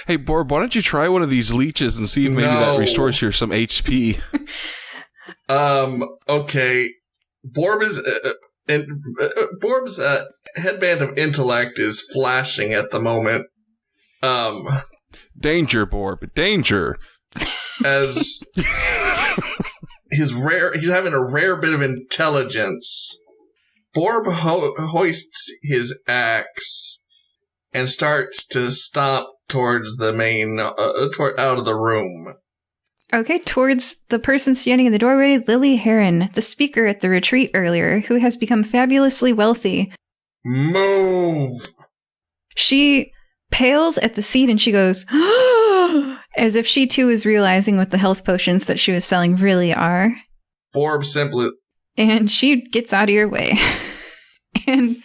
B: Hey, Borb, why don't you try one of these leeches and see if maybe that restores you some HP?
C: Okay. Borb's headband of intellect is flashing at the moment.
B: Danger, Borb, danger.
C: As he's having a rare bit of intelligence. Borb hoists his axe and starts to stomp towards the main, out of the room.
A: Okay, towards the person standing in the doorway, Lily Heron, the speaker at the retreat earlier, who has become fabulously wealthy.
C: Move!
A: She pales at the seat and she goes, as if she too is realizing what the health potions that she was selling really are.
C: Borb simply...
A: And she gets out of your way. And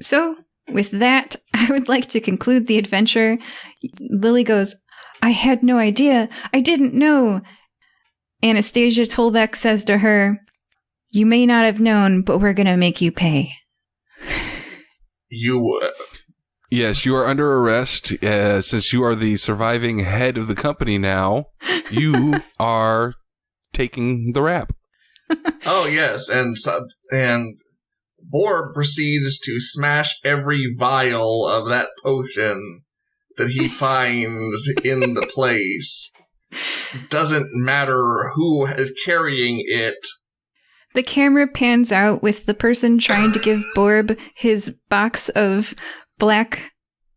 A: so, with that, I would like to conclude the adventure. Lily goes, I had no idea. I didn't know. Anastasia Tolbeck says to her, you may not have known, but we're going to make you pay.
B: Yes, you are under arrest. Since you are the surviving head of the company now, you are taking the rap.
C: Oh, yes. And Borb proceeds to smash every vial of that potion that he finds in the place. Doesn't matter who is carrying it.
A: The camera pans out with the person trying to give Borb his box of black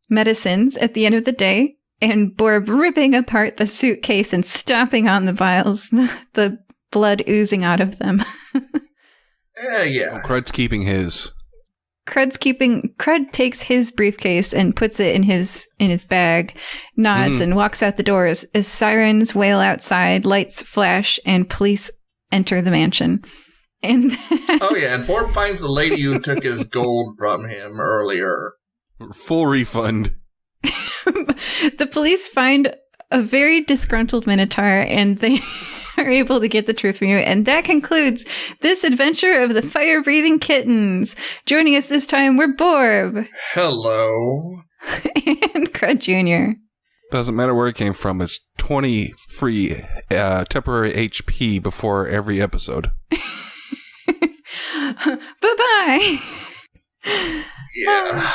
A: medicines at the end of the day, and Borb ripping apart the suitcase and stomping on the vials, the blood oozing out of them.
C: Yeah.
B: Well, Crud's keeping his.
A: Crud takes his briefcase and puts it in his bag, nods and walks out the door as sirens wail outside, lights flash, and police enter the mansion. And
C: oh yeah, and Borb finds the lady who took his gold from him earlier.
B: Full refund.
A: The police find a very disgruntled Minotaur, and they are able to get the truth from you. And that concludes this adventure of the fire-breathing kittens. Joining us this time, we're Borb.
C: Hello.
A: And Crud Jr.
B: Doesn't matter where it came from. It's 20 free temporary HP before every episode.
A: Bye-bye.
C: Yeah.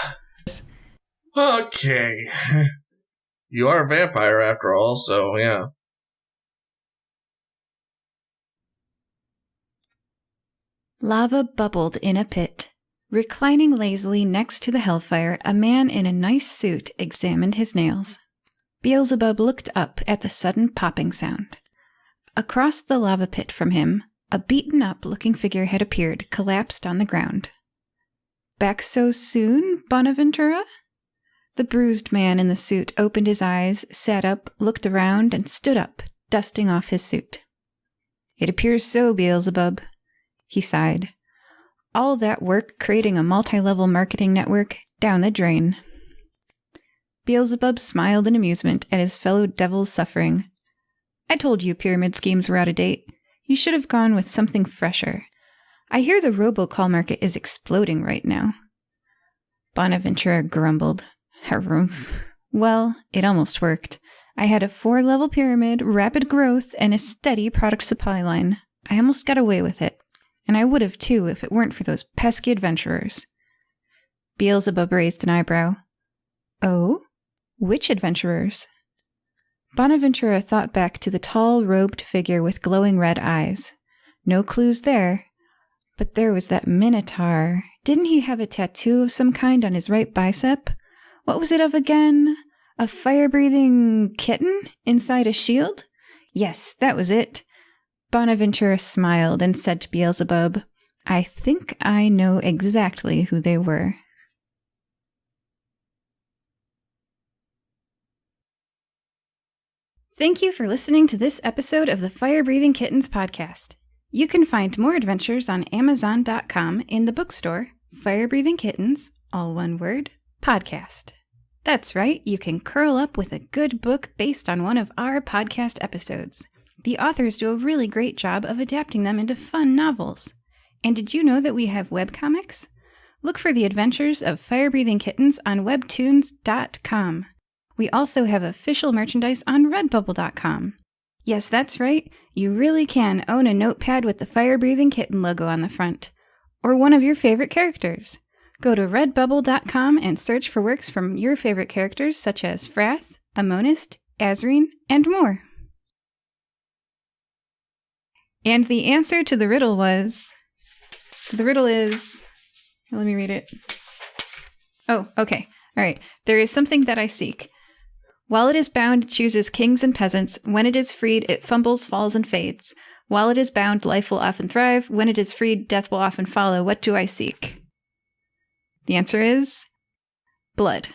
C: Okay. You are a vampire after all, so yeah.
A: Lava bubbled in a pit. Reclining lazily next to the hellfire, a man in a nice suit examined his nails. Beelzebub looked up at the sudden popping sound. Across the lava pit from him, a beaten-up-looking figure had appeared, collapsed on the ground. Back so soon, Bonaventura? The bruised man in the suit opened his eyes, sat up, looked around, and stood up, dusting off his suit. It appears so, Beelzebub. He sighed. All that work creating a multi-level marketing network down the drain. Beelzebub smiled in amusement at his fellow devil's suffering. I told you pyramid schemes were out of date. You should have gone with something fresher. I hear the robocall market is exploding right now. Bonaventura grumbled. Harumph. Well, it almost worked. I had a 4-level pyramid, rapid growth, and a steady product supply line. I almost got away with it. And I would have, too, if it weren't for those pesky adventurers. Beelzebub raised an eyebrow. Oh? Which adventurers? Bonaventura thought back to the tall, robed figure with glowing red eyes. No clues there. But there was that Minotaur. Didn't he have a tattoo of some kind on his right bicep? What was it of again? A fire-breathing kitten inside a shield? Yes, that was it. Bonaventura smiled and said to Beelzebub, I think I know exactly who they were. Thank you for listening to this episode of the Fire Breathing Kittens podcast. You can find more adventures on Amazon.com in the bookstore, Fire Breathing Kittens, all one word, podcast. That's right, you can curl up with a good book based on one of our podcast episodes. The authors do a really great job of adapting them into fun novels. And did you know that we have webcomics? Look for the adventures of Fire Breathing Kittens on webtoons.com. We also have official merchandise on redbubble.com. Yes, that's right. You really can own a notepad with the Fire Breathing Kitten logo on the front. Or one of your favorite characters. Go to redbubble.com and search for works from your favorite characters such as Frath, Amonist, Azreen, and more. And the answer to the riddle was... So the riddle is... Let me read it. Oh, okay. All right. There is something that I seek. While it is bound, it chooses kings and peasants. When it is freed, it fumbles, falls, and fades. While it is bound, life will often thrive. When it is freed, death will often follow. What do I seek? The answer is... blood.